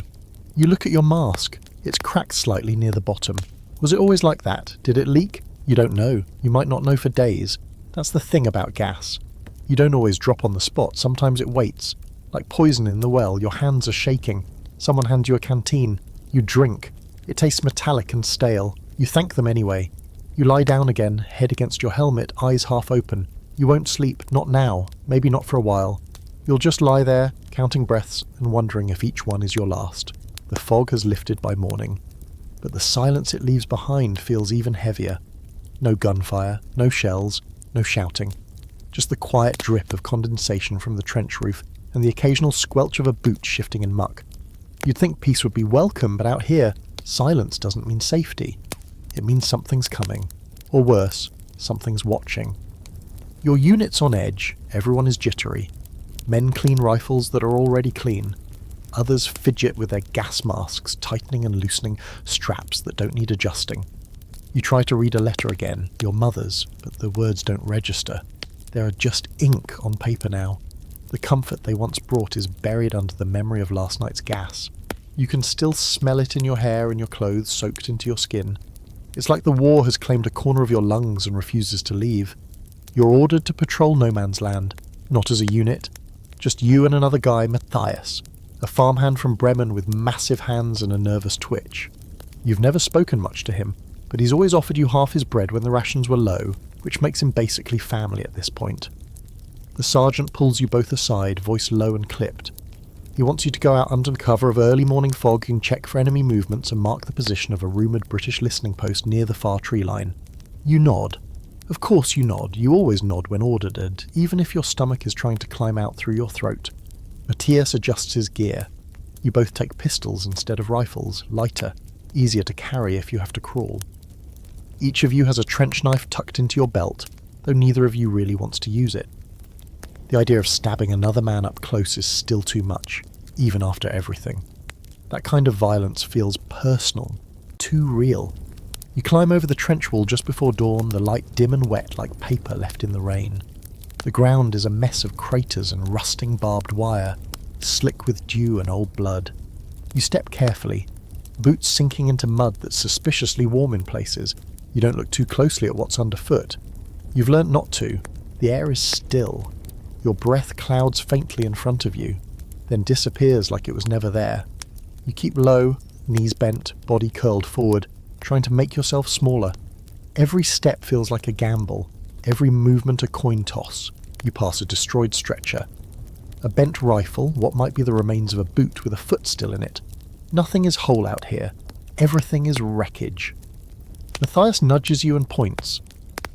You look at your mask. It's cracked slightly near the bottom. Was it always like that? Did it leak? You don't know. You might not know for days. That's the thing about gas. You don't always drop on the spot. Sometimes it waits. Like poison in the well, your hands are shaking. Someone hands you a canteen. You drink. It tastes metallic and stale. You thank them anyway. You lie down again, head against your helmet, eyes half open. You won't sleep, not now, maybe not for a while. You'll just lie there, counting breaths and wondering if each one is your last. The fog has lifted by morning, but the silence it leaves behind feels even heavier. No gunfire, no shells, no shouting. Just the quiet drip of condensation from the trench roof and the occasional squelch of a boot shifting in muck. You'd think peace would be welcome, but out here, silence doesn't mean safety. It means something's coming. Or worse, something's watching. Your unit's on edge, everyone is jittery. Men clean rifles that are already clean. Others fidget with their gas masks, tightening and loosening straps that don't need adjusting. You try to read a letter again, your mother's, but the words don't register. There are just ink on paper now. The comfort they once brought is buried under the memory of last night's gas. You can still smell it in your hair and your clothes soaked into your skin. It's like the war has claimed a corner of your lungs and refuses to leave. You're ordered to patrol no man's land, not as a unit. Just you and another guy, Matthias, a farmhand from Bremen with massive hands and a nervous twitch. You've never spoken much to him, but he's always offered you half his bread when the rations were low, which makes him basically family at this point. The sergeant pulls you both aside, voice low and clipped. He wants you to go out under the cover of early morning fog and check for enemy movements and mark the position of a rumoured British listening post near the far tree line. You nod. Of course you nod. You always nod when ordered, even if your stomach is trying to climb out through your throat. Matthias adjusts his gear. You both take pistols instead of rifles, lighter, easier to carry if you have to crawl. Each of you has a trench knife tucked into your belt, though neither of you really wants to use it. The idea of stabbing another man up close is still too much, even after everything. That kind of violence feels personal, too real. You climb over the trench wall just before dawn, the light dim and wet like paper left in the rain. The ground is a mess of craters and rusting barbed wire, slick with dew and old blood. You step carefully, boots sinking into mud that's suspiciously warm in places. You don't look too closely at what's underfoot. You've learnt not to. The air is still. Your breath clouds faintly in front of you, then disappears like it was never there. You keep low, knees bent, body curled forward, trying to make yourself smaller. Every step feels like a gamble, every movement a coin toss. You pass a destroyed stretcher. A bent rifle, what might be the remains of a boot with a foot still in it. Nothing is whole out here. Everything is wreckage. Matthias nudges you and points.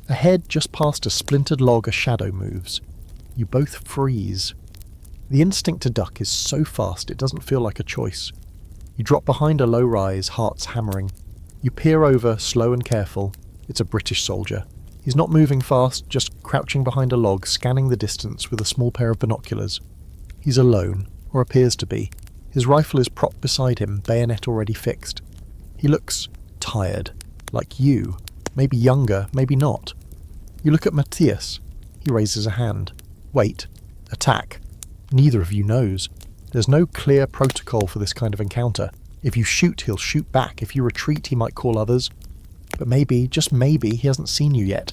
Ahead, just past a splintered log, a shadow moves. You both freeze. The instinct to duck is so fast it doesn't feel like a choice. You drop behind a low rise, hearts hammering. You peer over, slow and careful. It's a British soldier. He's not moving fast, just crouching behind a log, scanning the distance with a small pair of binoculars. He's alone, or appears to be. His rifle is propped beside him, bayonet already fixed. He looks tired, like you. Maybe younger, maybe not. You look at Matthias. He raises a hand. Wait. Attack. Neither of you knows. There's no clear protocol for this kind of encounter. If you shoot, he'll shoot back. If you retreat, he might call others. But maybe, just maybe, he hasn't seen you yet.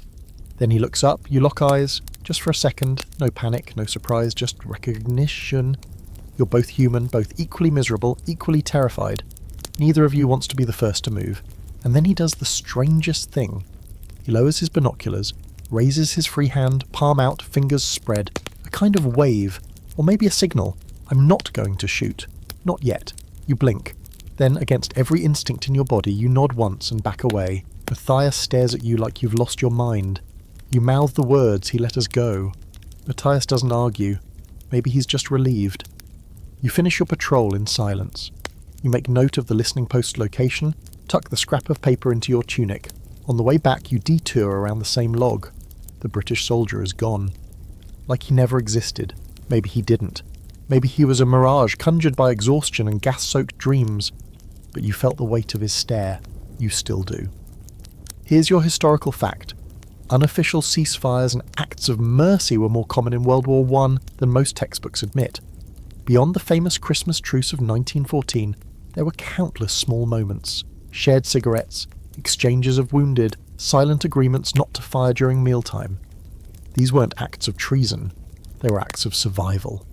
Then he looks up, you lock eyes, just for a second. No panic, no surprise, just recognition. You're both human, both equally miserable, equally terrified. Neither of you wants to be the first to move. And then he does the strangest thing. He lowers his binoculars, raises his free hand, palm out, fingers spread. A kind of wave, or maybe a signal. I'm not going to shoot. Not yet. You blink. Then, against every instinct in your body, you nod once and back away. Matthias stares at you like you've lost your mind. You mouth the words, he let us go. Matthias doesn't argue. Maybe he's just relieved. You finish your patrol in silence. You make note of the listening post location, tuck the scrap of paper into your tunic. On the way back, you detour around the same log. The British soldier is gone. Like he never existed. Maybe he didn't. Maybe he was a mirage conjured by exhaustion and gas-soaked dreams. But you felt the weight of his stare. You still do. Here's your historical fact. Unofficial ceasefires and acts of mercy were more common in World War I than most textbooks admit. Beyond the famous Christmas truce of 1914, there were countless small moments. Shared cigarettes, exchanges of wounded, silent agreements not to fire during mealtime. These weren't acts of treason. They were acts of survival.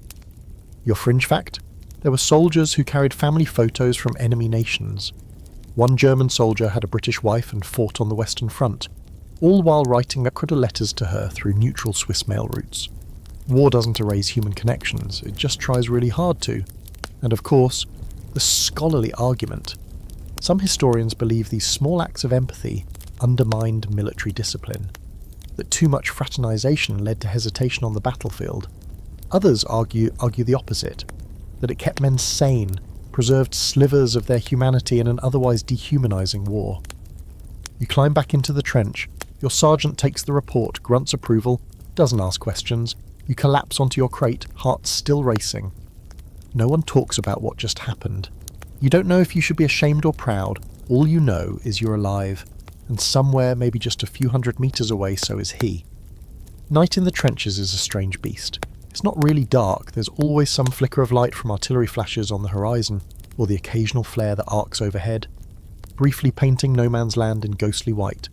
Your fringe fact? There were soldiers who carried family photos from enemy nations. One German soldier had a British wife and fought on the Western Front, all while writing letters to her through neutral Swiss mail routes. War doesn't erase human connections, it just tries really hard to. And of course, the scholarly argument. Some historians believe these small acts of empathy undermined military discipline, that too much fraternization led to hesitation on the battlefield. Others argue the opposite, that it kept men sane, preserved slivers of their humanity in an otherwise dehumanizing war. You climb back into the trench. Your sergeant takes the report, grunts approval, doesn't ask questions. You collapse onto your crate, heart still racing. No one talks about what just happened. You don't know if you should be ashamed or proud. All you know is you're alive, and somewhere, maybe just a few hundred meters away, so is he. Night in the trenches is a strange beast. It's not really dark, there's always some flicker of light from artillery flashes on the horizon, or the occasional flare that arcs overhead, briefly painting no man's land in ghostly white.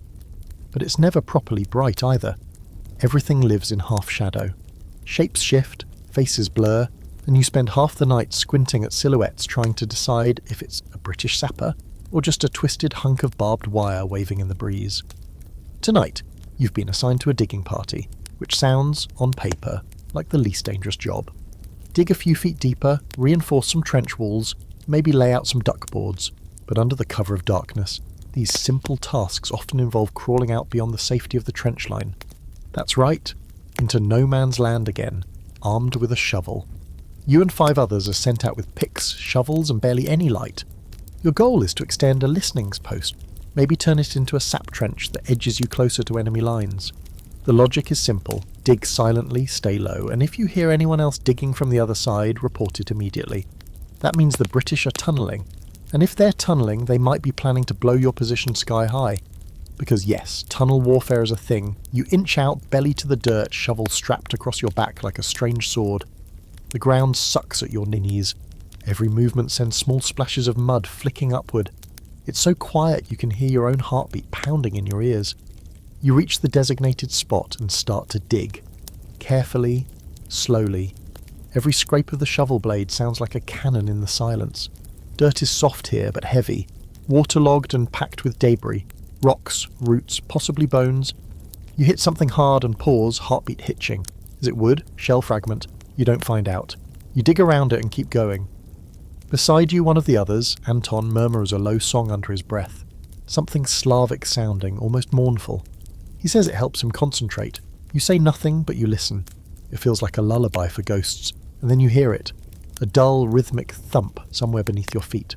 But it's never properly bright either. Everything lives in half shadow. Shapes shift, faces blur, and you spend half the night squinting at silhouettes trying to decide if it's a British sapper or just a twisted hunk of barbed wire waving in the breeze. Tonight, you've been assigned to a digging party, which sounds, on paper, like the least dangerous job. Dig a few feet deeper, reinforce some trench walls, maybe lay out some duck boards. But under the cover of darkness, these simple tasks often involve crawling out beyond the safety of the trench line. That's right, into no man's land again, armed with a shovel. You and 5 others are sent out with picks, shovels, and barely any light. Your goal is to extend a listening post, maybe turn it into a sap trench that edges you closer to enemy lines. The logic is simple: dig silently, stay low, and if you hear anyone else digging from the other side, report it immediately. That means the British are tunnelling, and if they're tunnelling, they might be planning to blow your position sky high. Because yes, tunnel warfare is a thing. You inch out, belly to the dirt, shovel strapped across your back like a strange sword. The ground sucks at your ninnies. Every movement sends small splashes of mud flicking upward. It's so quiet you can hear your own heartbeat pounding in your ears. You reach the designated spot and start to dig. Carefully, slowly. Every scrape of the shovel blade sounds like a cannon in the silence. Dirt is soft here, but heavy, waterlogged and packed with debris. Rocks, roots, possibly bones. You hit something hard and pause, heartbeat hitching. Is it wood? Shell fragment? You don't find out. You dig around it and keep going. Beside you, one of the others, Anton, murmurs a low song under his breath. Something Slavic sounding, almost mournful. He says it helps him concentrate. You say nothing, but you listen. It feels like a lullaby for ghosts, and then you hear it. A dull, rhythmic thump somewhere beneath your feet.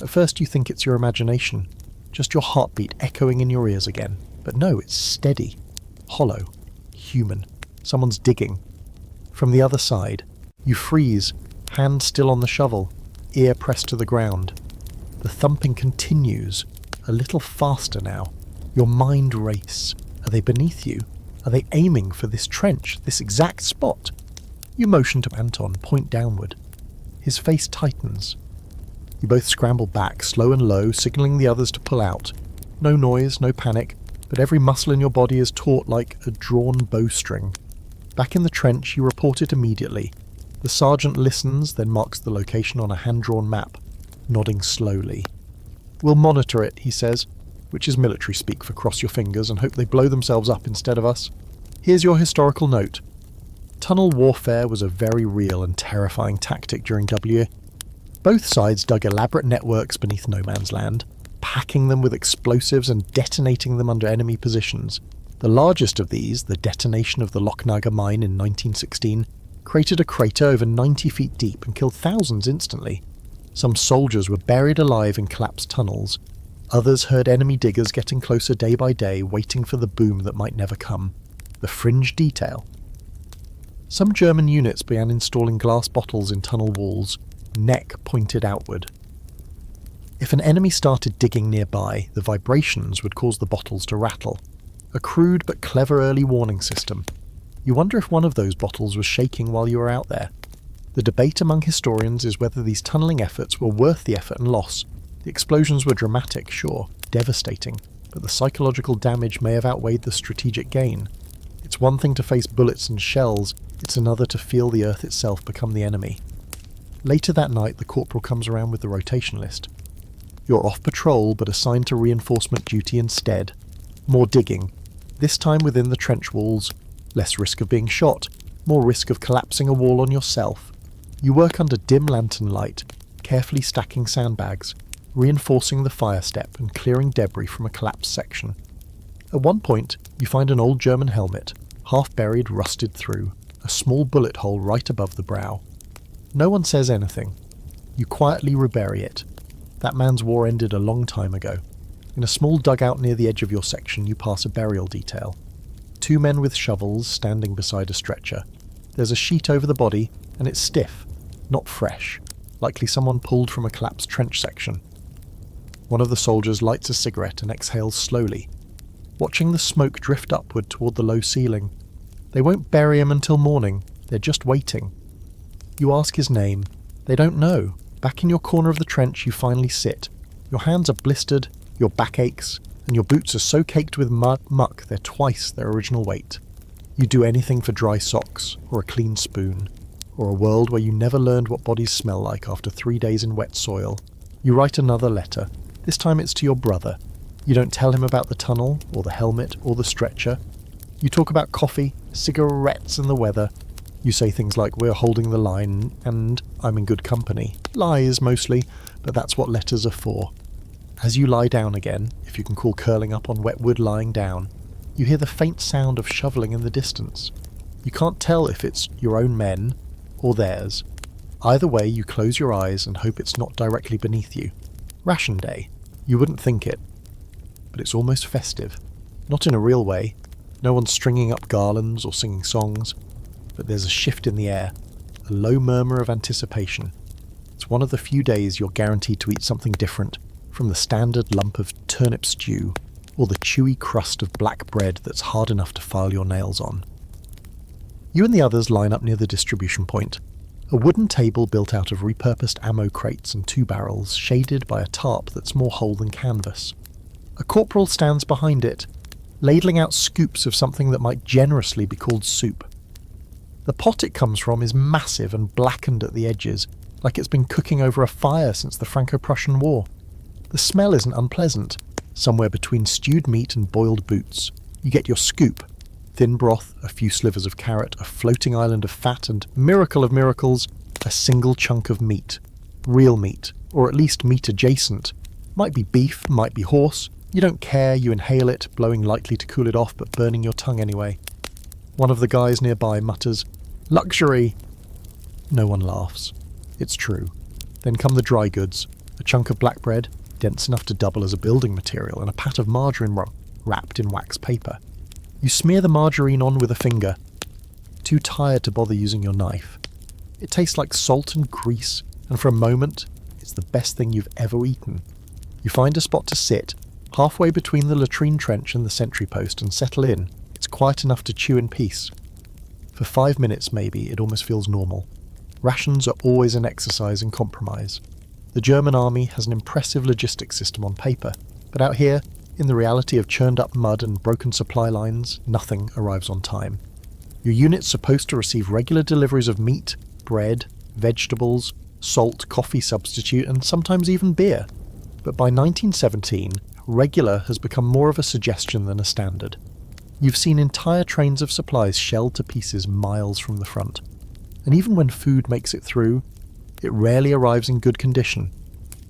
At first you think it's your imagination, just your heartbeat echoing in your ears again. But no, it's steady, hollow, human. Someone's digging. From the other side, you freeze, hand still on the shovel, ear pressed to the ground. The thumping continues, a little faster now. Your mind race. Are they beneath you? Are they aiming for this trench, this exact spot? You motion to Anton, point downward. His face tightens. You both scramble back, slow and low, signalling the others to pull out. No noise, no panic, but every muscle in your body is taut like a drawn bowstring. Back in the trench, you report it immediately. The sergeant listens, then marks the location on a hand-drawn map, nodding slowly. "We'll monitor it," he says, which is military speak for cross your fingers and hope they blow themselves up instead of us. Here's your historical note. Tunnel warfare was a very real and terrifying tactic during WWI. Both sides dug elaborate networks beneath no man's land, packing them with explosives and detonating them under enemy positions. The largest of these, the detonation of the Lochnagar mine in 1916, created a crater over 90 feet deep and killed thousands instantly. Some soldiers were buried alive in collapsed tunnels. Others heard enemy diggers getting closer day by day, waiting for the boom that might never come. The fringe detail. Some German units began installing glass bottles in tunnel walls, neck pointed outward. If an enemy started digging nearby, the vibrations would cause the bottles to rattle. A crude but clever early warning system. You wonder if one of those bottles was shaking while you were out there. The debate among historians is whether these tunnelling efforts were worth the effort and loss. The explosions were dramatic, sure, devastating, but the psychological damage may have outweighed the strategic gain. It's one thing to face bullets and shells, it's another to feel the earth itself become the enemy. Later that night, the corporal comes around with the rotation list. You're off patrol, but assigned to reinforcement duty instead. More digging, this time within the trench walls. Less risk of being shot, more risk of collapsing a wall on yourself. You work under dim lantern light, carefully stacking sandbags, reinforcing the fire step and clearing debris from a collapsed section. At one point, you find an old German helmet, half buried, rusted through, a small bullet hole right above the brow. No one says anything. You quietly rebury it. That man's war ended a long time ago. In a small dugout near the edge of your section, you pass a burial detail. 2 men with shovels standing beside a stretcher. There's a sheet over the body, and it's stiff, not fresh, likely someone pulled from a collapsed trench section. One of the soldiers lights a cigarette and exhales slowly, watching the smoke drift upward toward the low ceiling. They won't bury him until morning, they're just waiting. You ask his name. They don't know. Back in your corner of the trench you finally sit. Your hands are blistered, your back aches, and your boots are so caked with muck they're twice their original weight. You do anything for dry socks, or a clean spoon, or a world where you never learned what bodies smell like after 3 days in wet soil. You write another letter. This time it's to your brother. You don't tell him about the tunnel, or the helmet, or the stretcher. You talk about coffee, cigarettes and the weather. You say things like, "We're holding the line," and "I'm in good company." Lies, mostly, but that's what letters are for. As you lie down again, if you can call curling up on wet wood lying down, you hear the faint sound of shoveling in the distance. You can't tell if it's your own men or theirs. Either way, you close your eyes and hope it's not directly beneath you. Ration day. You wouldn't think it. But it's almost festive. Not in a real way. No one's stringing up garlands or singing songs. But there's a shift in the air. A low murmur of anticipation. It's one of the few days you're guaranteed to eat something different from the standard lump of turnip stew or the chewy crust of black bread that's hard enough to file your nails on. You and the others line up near the distribution point. A wooden table built out of repurposed ammo crates and 2 barrels, shaded by a tarp that's more whole than canvas. A corporal stands behind it, ladling out scoops of something that might generously be called soup. The pot it comes from is massive and blackened at the edges, like it's been cooking over a fire since the Franco-Prussian War. The smell isn't unpleasant, somewhere between stewed meat and boiled boots. You get your scoop. Thin broth, a few slivers of carrot, a floating island of fat, and, miracle of miracles, a single chunk of meat. Real meat, or at least meat adjacent. Might be beef, might be horse. You don't care, you inhale it, blowing lightly to cool it off, but burning your tongue anyway. One of the guys nearby mutters, "Luxury!" No one laughs. It's true. Then come the dry goods, a chunk of black bread, dense enough to double as a building material, and a pat of margarine wrapped in wax paper. You smear the margarine on with a finger, too tired to bother using your knife. It tastes like salt and grease, and for a moment, it's the best thing you've ever eaten. You find a spot to sit, halfway between the latrine trench and the sentry post, and settle in. It's quiet enough to chew in peace. For 5 minutes, maybe, it almost feels normal. Rations are always an exercise in compromise. The German army has an impressive logistics system on paper, but out here, in the reality of churned-up mud and broken supply lines, nothing arrives on time. Your unit's supposed to receive regular deliveries of meat, bread, vegetables, salt, coffee substitute, and sometimes even beer. But by 1917, regular has become more of a suggestion than a standard. You've seen entire trains of supplies shelled to pieces miles from the front. And even when food makes it through, it rarely arrives in good condition.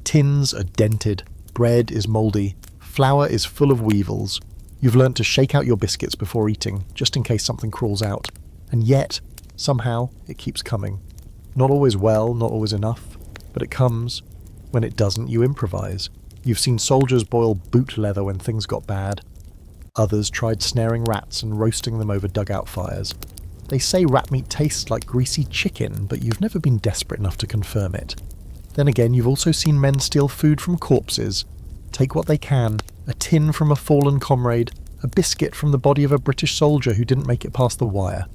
Tins are dented, bread is mouldy, flour is full of weevils. You've learnt to shake out your biscuits before eating, just in case something crawls out. And yet, somehow, it keeps coming. Not always well, not always enough, but it comes. When it doesn't, you improvise. You've seen soldiers boil boot leather when things got bad. Others tried snaring rats and roasting them over dugout fires. They say rat meat tastes like greasy chicken, but you've never been desperate enough to confirm it. Then again, you've also seen men steal food from corpses, take what they can, a tin from a fallen comrade, a biscuit from the body of a British soldier who didn't make it past the wire.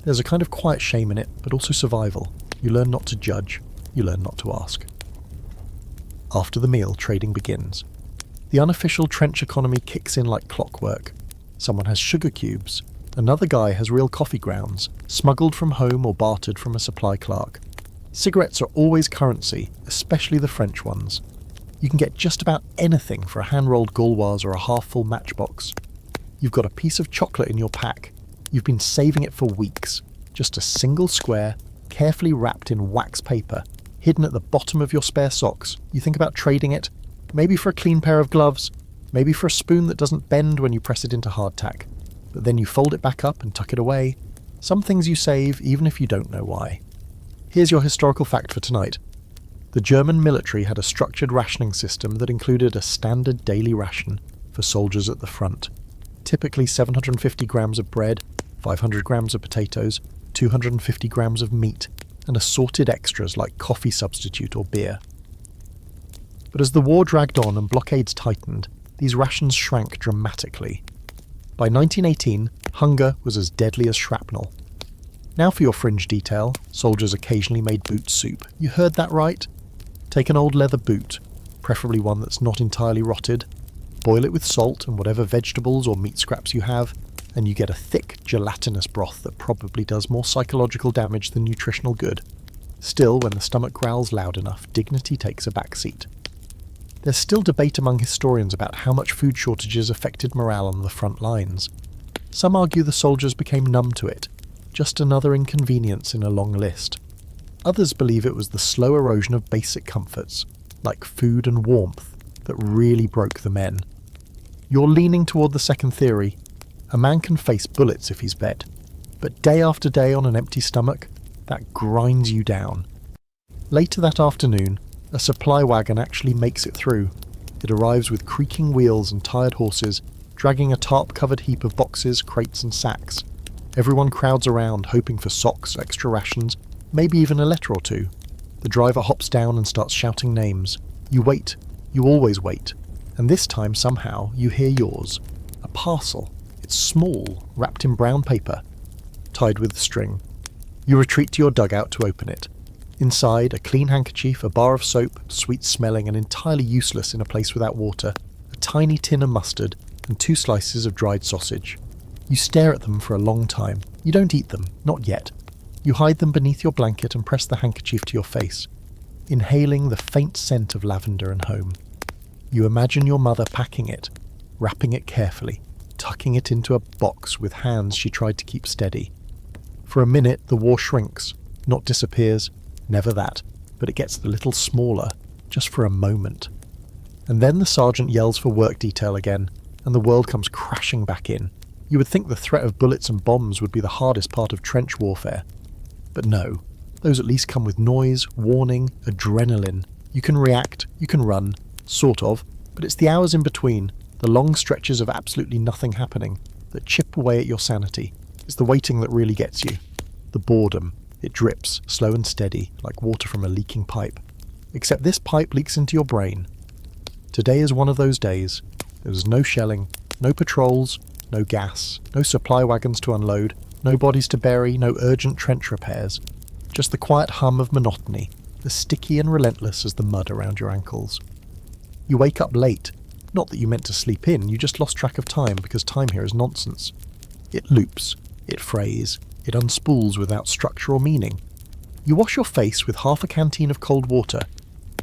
There's a kind of quiet shame in it, but also survival. You learn not to judge. You learn not to ask. After the meal, trading begins. The unofficial trench economy kicks in like clockwork. Someone has sugar cubes. Another guy has real coffee grounds, smuggled from home or bartered from a supply clerk. Cigarettes are always currency, especially the French ones. You can get just about anything for a hand-rolled Gauloise or a half-full matchbox. You've got a piece of chocolate in your pack. You've been saving it for weeks. Just a single square, carefully wrapped in wax paper, hidden at the bottom of your spare socks. You think about trading it, maybe for a clean pair of gloves, maybe for a spoon that doesn't bend when you press it into hardtack. But then you fold it back up and tuck it away. Some things you save, even if you don't know why. Here's your historical fact for tonight. The German military had a structured rationing system that included a standard daily ration for soldiers at the front. Typically 750 grams of bread, 500 grams of potatoes, 250 grams of meat, and assorted extras like coffee substitute or beer. But as the war dragged on and blockades tightened, these rations shrank dramatically. By 1918, hunger was as deadly as shrapnel. Now for your fringe detail, soldiers occasionally made boot soup. You heard that right? Take an old leather boot, preferably one that's not entirely rotted, boil it with salt and whatever vegetables or meat scraps you have, and you get a thick, gelatinous broth that probably does more psychological damage than nutritional good. Still, when the stomach growls loud enough, dignity takes a backseat. There's still debate among historians about how much food shortages affected morale on the front lines. Some argue the soldiers became numb to it, just another inconvenience in a long list. Others believe it was the slow erosion of basic comforts, like food and warmth, that really broke the men. You're leaning toward the second theory. A man can face bullets if he's fed, but day after day on an empty stomach, that grinds you down. Later that afternoon, a supply wagon actually makes it through. It arrives with creaking wheels and tired horses, dragging a tarp-covered heap of boxes, crates and sacks. Everyone crowds around, hoping for socks, extra rations, maybe even a letter or two. The driver hops down and starts shouting names. You wait. You always wait. And this time, somehow, you hear yours. A parcel. It's small, wrapped in brown paper, tied with string. You retreat to your dugout to open it. Inside, a clean handkerchief, a bar of soap, sweet-smelling and entirely useless in a place without water, a tiny tin of mustard, and 2 slices of dried sausage. You stare at them for a long time. You don't eat them, not yet. You hide them beneath your blanket and press the handkerchief to your face, inhaling the faint scent of lavender and home. You imagine your mother packing it, wrapping it carefully, tucking it into a box with hands she tried to keep steady. For a minute, the war shrinks, not disappears, never that, but it gets a little smaller, just for a moment. And then the sergeant yells for work detail again, and the world comes crashing back in. You would think the threat of bullets and bombs would be the hardest part of trench warfare. But no, those at least come with noise, warning, adrenaline. You can react, you can run, sort of, but it's the hours in between, the long stretches of absolutely nothing happening, that chip away at your sanity. It's the waiting that really gets you. The boredom. It drips, slow and steady, like water from a leaking pipe. Except this pipe leaks into your brain. Today is one of those days. There's no shelling, no patrols, no gas, no supply wagons to unload, no bodies to bury, no urgent trench repairs. Just the quiet hum of monotony, as sticky and relentless as the mud around your ankles. You wake up late. Not that you meant to sleep in, you just lost track of time because time here is nonsense. It loops, it frays, it unspools without structure or meaning. You wash your face with half a canteen of cold water,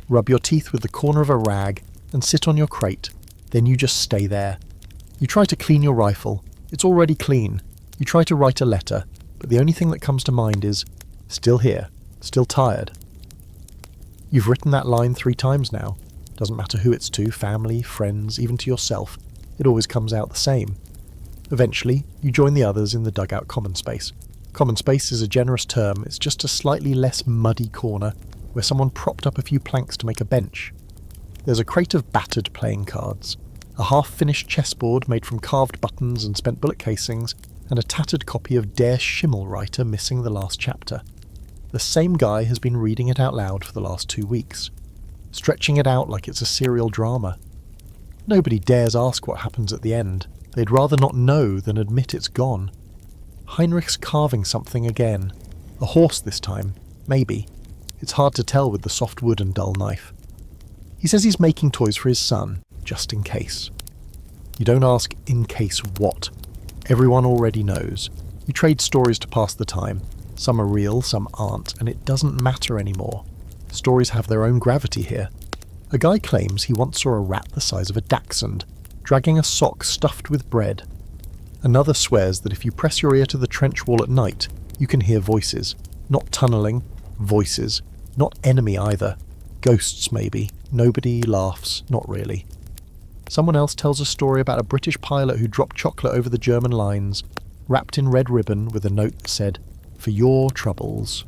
rub your teeth with the corner of a rag, and sit on your crate. Then you just stay there. You try to clean your rifle. It's already clean. You try to write a letter, but the only thing that comes to mind is, still here, still tired. You've written that line 3 times now. Doesn't matter who it's to, family, friends, even to yourself. It always comes out the same. Eventually, you join the others in the dugout common space. Common space is a generous term. It's just a slightly less muddy corner where someone propped up a few planks to make a bench. There's a crate of battered playing cards, a half-finished chessboard made from carved buttons and spent bullet casings, and a tattered copy of Der Schimmelreiter missing the last chapter. The same guy has been reading it out loud for the last 2 weeks, stretching it out like it's a serial drama. Nobody dares ask what happens at the end. They'd rather not know than admit it's gone. Heinrich's carving something again. A horse this time, maybe. It's hard to tell with the soft wood and dull knife. He says he's making toys for his son, just in case. You don't ask in case what. Everyone already knows. You trade stories to pass the time. Some are real, some aren't, and it doesn't matter anymore. Stories have their own gravity here. A guy claims he once saw a rat the size of a dachshund, dragging a sock stuffed with bread. Another swears that if you press your ear to the trench wall at night, you can hear voices. Not tunnelling, voices. Not enemy either. Ghosts maybe. Nobody laughs, not really. Someone else tells a story about a British pilot who dropped chocolate over the German lines, wrapped in red ribbon with a note that said, "For your troubles."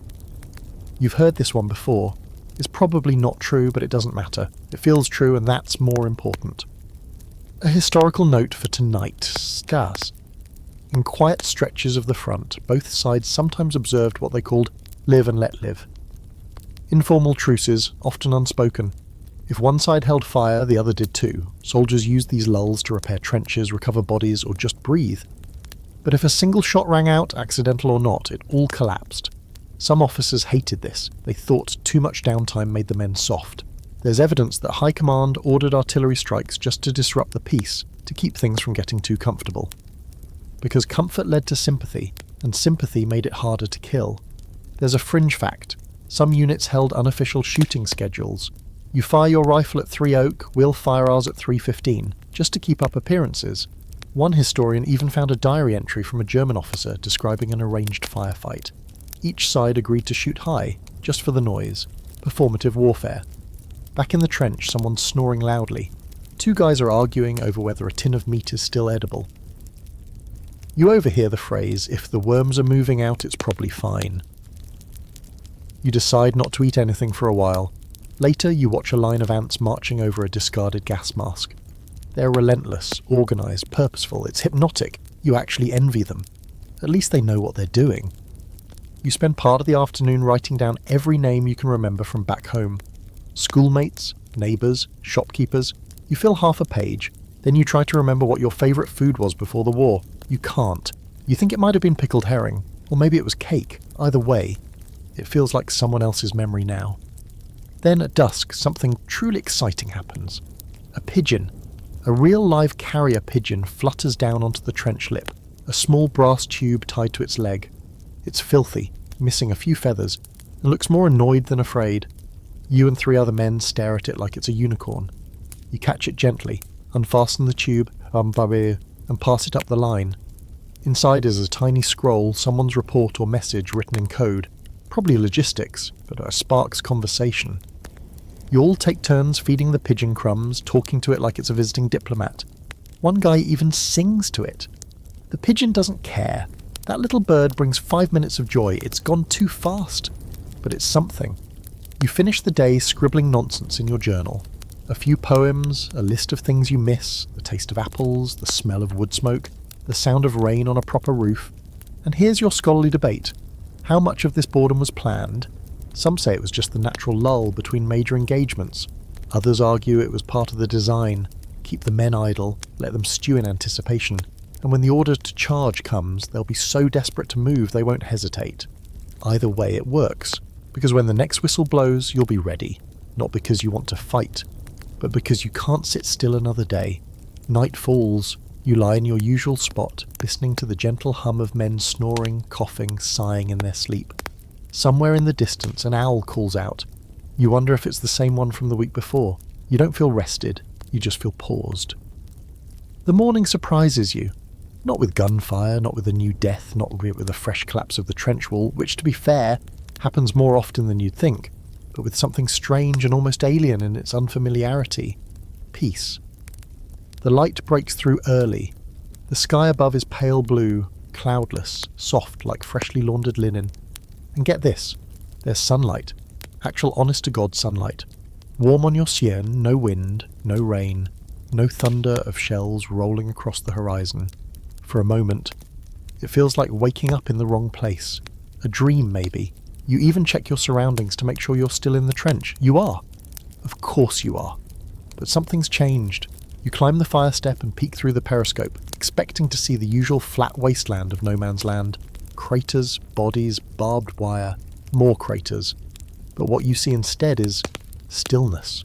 You've heard this one before. It's probably not true, but it doesn't matter. It feels true, and that's more important. A historical note for tonight. Scars. In quiet stretches of the front, both sides sometimes observed what they called live and let live. Informal truces, often unspoken. If one side held fire, the other did too. Soldiers used these lulls to repair trenches, recover bodies, or just breathe. But if a single shot rang out, accidental or not, it all collapsed. Some officers hated this. They thought too much downtime made the men soft. There's evidence that High Command ordered artillery strikes just to disrupt the peace, to keep things from getting too comfortable. Because comfort led to sympathy, and sympathy made it harder to kill. There's a fringe fact. Some units held unofficial shooting schedules. You fire your rifle at 3 Oak, we'll fire ours at 3:15, just to keep up appearances. One historian even found a diary entry from a German officer describing an arranged firefight. Each side agreed to shoot high, just for the noise. Performative warfare. Back in the trench, someone's snoring loudly. Two guys are arguing over whether a tin of meat is still edible. You overhear the phrase, "If the worms are moving out, it's probably fine." You decide not to eat anything for a while. Later, you watch a line of ants marching over a discarded gas mask. They're relentless, organised, purposeful. It's hypnotic. You actually envy them. At least they know what they're doing. You spend part of the afternoon writing down every name you can remember from back home. Schoolmates, neighbours, shopkeepers. You fill half a page. Then you try to remember what your favourite food was before the war. You can't. You think it might have been pickled herring, or maybe it was cake. Either way, it feels like someone else's memory now. Then at dusk, something truly exciting happens. A pigeon. A real live carrier pigeon flutters down onto the trench lip, a small brass tube tied to its leg. It's filthy, missing a few feathers, and looks more annoyed than afraid. You and 3 other men stare at it like it's a unicorn. You catch it gently, unfasten the tube, and pass it up the line. Inside is a tiny scroll, someone's report or message written in code. Probably logistics, but it sparks conversation. You all take turns feeding the pigeon crumbs, talking to it like it's a visiting diplomat. One guy even sings to it. The pigeon doesn't care. That little bird brings 5 minutes of joy. It's gone too fast. But it's something. You finish the day scribbling nonsense in your journal. A few poems, a list of things you miss, the taste of apples, the smell of wood smoke, the sound of rain on a proper roof. And here's your scholarly debate. How much of this boredom was planned? Some say it was just the natural lull between major engagements. Others argue it was part of the design. Keep the men idle, let them stew in anticipation. And when the order to charge comes, they'll be so desperate to move they won't hesitate. Either way, it works. Because when the next whistle blows, you'll be ready. Not because you want to fight, but because you can't sit still another day. Night falls. You lie in your usual spot, listening to the gentle hum of men snoring, coughing, sighing in their sleep. Somewhere in the distance, an owl calls out. You wonder if it's the same one from the week before. You don't feel rested, you just feel paused. The morning surprises you. Not with gunfire, not with a new death, not with a fresh collapse of the trench wall, which, to be fair, happens more often than you'd think, but with something strange and almost alien in its unfamiliarity. Peace. The light breaks through early. The sky above is pale blue, cloudless, soft like freshly laundered linen. And get this, there's sunlight. Actual honest-to-God sunlight. Warm on your sien, no wind, no rain, no thunder of shells rolling across the horizon. For a moment, it feels like waking up in the wrong place. A dream, maybe. You even check your surroundings to make sure you're still in the trench. You are. Of course you are. But something's changed. You climb the fire step and peek through the periscope, expecting to see the usual flat wasteland of no man's land. Craters, bodies, barbed wire, more craters. But what you see instead is stillness.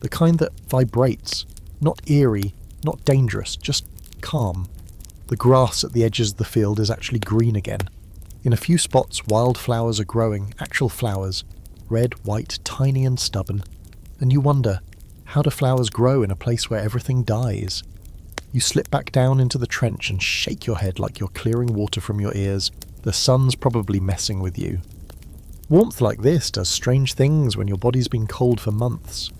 The kind that vibrates. Not eerie, not dangerous, just calm. The grass at the edges of the field is actually green again. In a few spots, wildflowers are growing, actual flowers. Red, white, tiny and stubborn. And you wonder, how do flowers grow in a place where everything dies? You slip back down into the trench and shake your head like you're clearing water from your ears. The sun's probably messing with you. Warmth like this does strange things when your body's been cold for months.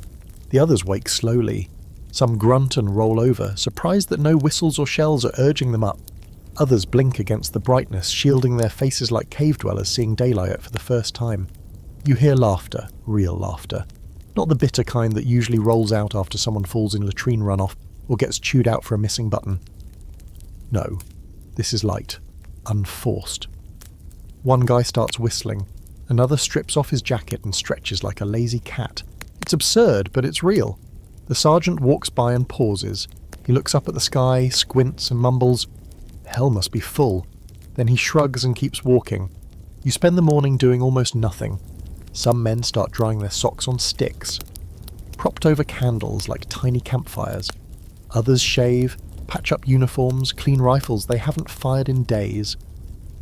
The others wake slowly. Some grunt and roll over, surprised that no whistles or shells are urging them up. Others blink against the brightness, shielding their faces like cave dwellers seeing daylight for the first time. You hear laughter, real laughter. Not the bitter kind that usually rolls out after someone falls in latrine runoff or gets chewed out for a missing button. No, this is light. Unforced. One guy starts whistling. Another strips off his jacket and stretches like a lazy cat. It's absurd, but it's real. The sergeant walks by and pauses. He looks up at the sky, squints and mumbles, "Hell must be full." Then he shrugs and keeps walking. You spend the morning doing almost nothing. Some men start drying their socks on sticks, propped over candles like tiny campfires. Others shave, patch up uniforms, clean rifles they haven't fired in days.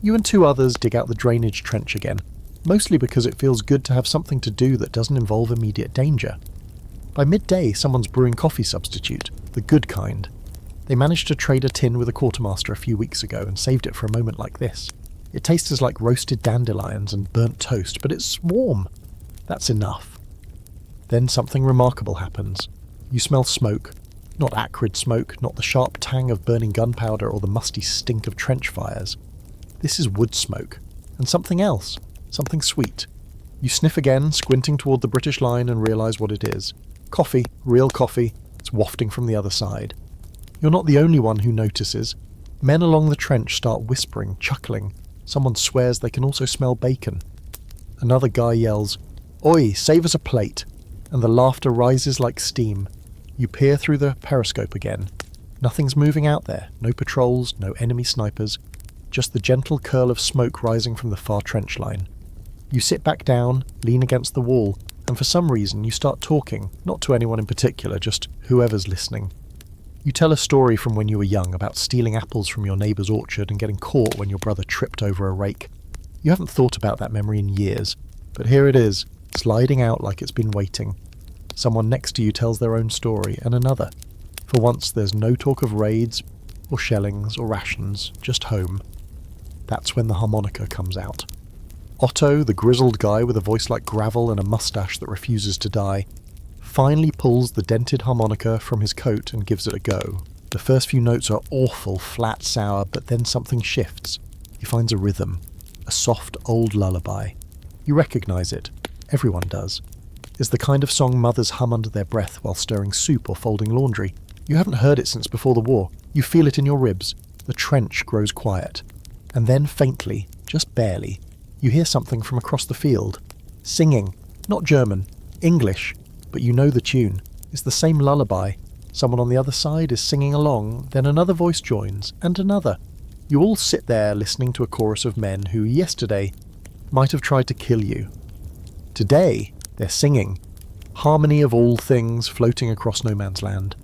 You and 2 others dig out the drainage trench again, mostly because it feels good to have something to do that doesn't involve immediate danger. By midday, someone's brewing coffee substitute, the good kind. They managed to trade a tin with a quartermaster a few weeks ago and saved it for a moment like this. It tastes like roasted dandelions and burnt toast, but it's warm. That's enough. Then something remarkable happens. You smell smoke. Not acrid smoke, not the sharp tang of burning gunpowder or the musty stink of trench fires. This is wood smoke. And something else. Something sweet. You sniff again, squinting toward the British line, and realise what it is. Coffee. Real coffee. It's wafting from the other side. You're not the only one who notices. Men along the trench start whispering, chuckling. Someone swears they can also smell bacon. Another guy yells, "Oi, save us a plate!" And the laughter rises like steam. You peer through the periscope again. Nothing's moving out there. No patrols, no enemy snipers. Just the gentle curl of smoke rising from the far trench line. You sit back down, lean against the wall, and for some reason you start talking, not to anyone in particular, just whoever's listening. You tell a story from when you were young about stealing apples from your neighbour's orchard and getting caught when your brother tripped over a rake. You haven't thought about that memory in years, but here it is, sliding out like it's been waiting. Someone next to you tells their own story, and another. For once there's no talk of raids, or shellings, or rations, just home. That's when the harmonica comes out. Otto, the grizzled guy with a voice like gravel and a moustache that refuses to die, finally pulls the dented harmonica from his coat and gives it a go. The first few notes are awful, flat, sour, but then something shifts. He finds a rhythm, a soft old lullaby. You recognise it. Everyone does. It's the kind of song mothers hum under their breath while stirring soup or folding laundry. You haven't heard it since before the war. You feel it in your ribs. The trench grows quiet. And then faintly, just barely, you hear something from across the field. Singing. Not German. English. But you know the tune. It's the same lullaby. Someone on the other side is singing along, then another voice joins, and another. You all sit there listening to a chorus of men who, yesterday, might have tried to kill you. Today, they're singing. Harmony of all things floating across no man's land.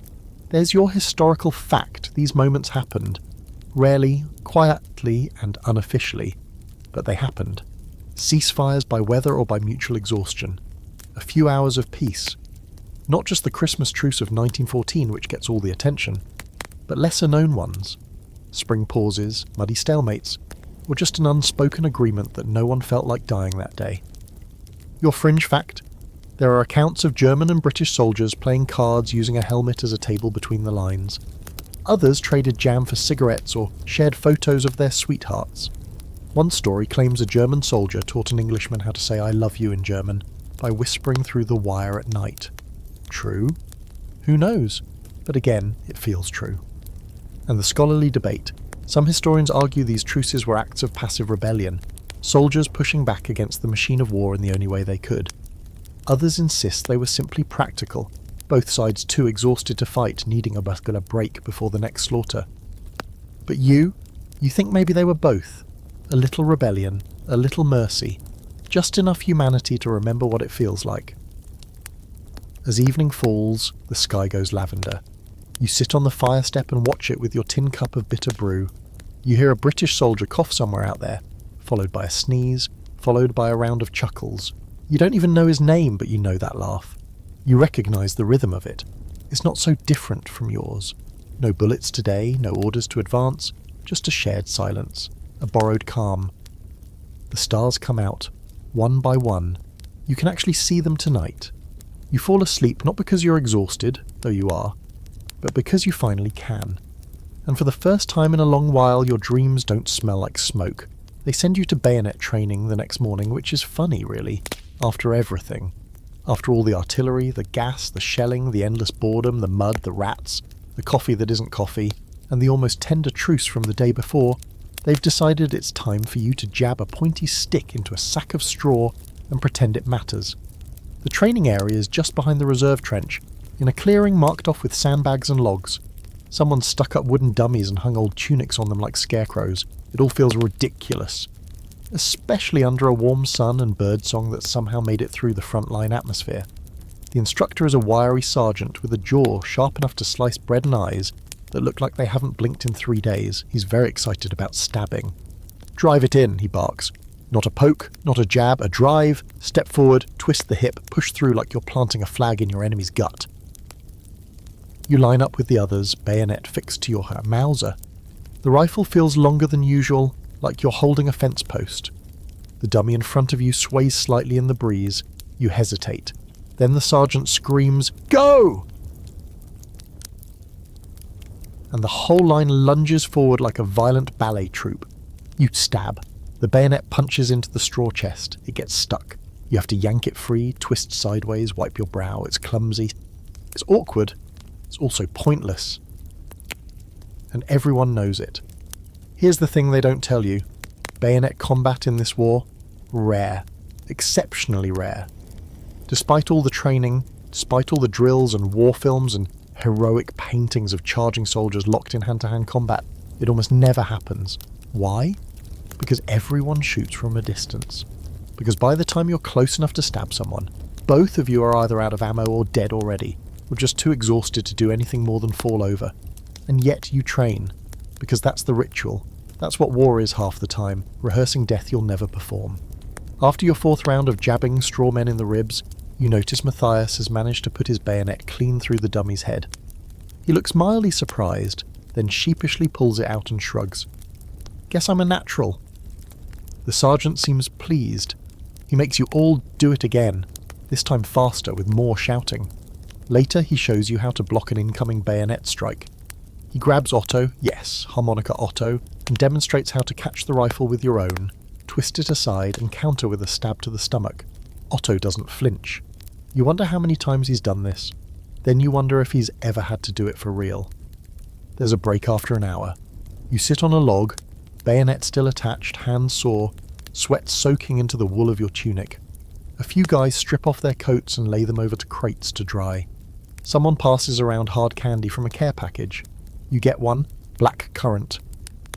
There's your historical fact these moments happened. Rarely, quietly, and unofficially. But they happened. Ceasefires by weather or by mutual exhaustion. A few hours of peace. Not just the Christmas truce of 1914 which gets all the attention, but lesser known ones. Spring pauses, muddy stalemates, or just an unspoken agreement that no one felt like dying that day. Your fringe fact? There are accounts of German and British soldiers playing cards using a helmet as a table between the lines. Others traded jam for cigarettes or shared photos of their sweethearts. One story claims a German soldier taught an Englishman how to say "I love you" in German by whispering through the wire at night. True? Who knows? But again, it feels true. And the scholarly debate. Some historians argue these truces were acts of passive rebellion, soldiers pushing back against the machine of war in the only way they could. Others insist they were simply practical, both sides too exhausted to fight, needing a muscular break before the next slaughter. But you think maybe they were both. A little rebellion, a little mercy, just enough humanity to remember what it feels like. As evening falls, the sky goes lavender. You sit on the fire step and watch it with your tin cup of bitter brew. You hear a British soldier cough somewhere out there, followed by a sneeze, followed by a round of chuckles. You don't even know his name, but you know that laugh. You recognise the rhythm of it. It's not so different from yours. No bullets today, no orders to advance, just a shared silence, a borrowed calm. The stars come out, one by one. You can actually see them tonight. You fall asleep not because you're exhausted, though you are, but because you finally can. And for the first time in a long while, your dreams don't smell like smoke. They send you to bayonet training the next morning, which is funny, really, after everything. After all the artillery, the gas, the shelling, the endless boredom, the mud, the rats, the coffee that isn't coffee, and the almost tender truce from the day before, they've decided it's time for you to jab a pointy stick into a sack of straw and pretend it matters. The training area is just behind the reserve trench, in a clearing marked off with sandbags and logs. Someone stuck up wooden dummies and hung old tunics on them like scarecrows. It all feels ridiculous. Especially under a warm sun and birdsong that somehow made it through the frontline atmosphere. The instructor is a wiry sergeant with a jaw sharp enough to slice bread and eyes that look like they haven't blinked in 3 days. He's very excited about stabbing. "Drive it in," he barks. Not a poke, not a jab, a drive, step forward, twist the hip, push through like you're planting a flag in your enemy's gut. You line up with the others, bayonet fixed to your Mauser. The rifle feels longer than usual, like you're holding a fence post. The dummy in front of you sways slightly in the breeze. You hesitate. Then the sergeant screams, "Go!" And the whole line lunges forward like a violent ballet troupe. You stab. The bayonet punches into the straw chest. It gets stuck. You have to yank it free, twist sideways, wipe your brow. It's clumsy. It's awkward. It's also pointless. And everyone knows it. Here's the thing they don't tell you. Bayonet combat in this war? Rare. Exceptionally rare. Despite all the training, despite all the drills and war films and heroic paintings of charging soldiers locked in hand-to-hand combat, it almost never happens. Why? Because everyone shoots from a distance. Because by the time you're close enough to stab someone, both of you are either out of ammo or dead already, or just too exhausted to do anything more than fall over. And yet you train, because that's the ritual. That's what war is half the time, rehearsing death you'll never perform. After your fourth round of jabbing straw men in the ribs, you notice Matthias has managed to put his bayonet clean through the dummy's head. He looks mildly surprised, then sheepishly pulls it out and shrugs. "Guess I'm a natural." The sergeant seems pleased. He makes you all do it again, this time faster with more shouting. Later he shows you how to block an incoming bayonet strike. He grabs Otto, yes, harmonica Otto, and demonstrates how to catch the rifle with your own, twist it aside and counter with a stab to the stomach. Otto doesn't flinch. You wonder how many times he's done this. Then you wonder if he's ever had to do it for real. There's a break after an hour. You sit on a log, bayonet still attached, hands sore, sweat soaking into the wool of your tunic. A few guys strip off their coats and lay them over to crates to dry. Someone passes around hard candy from a care package. You get one, black currant.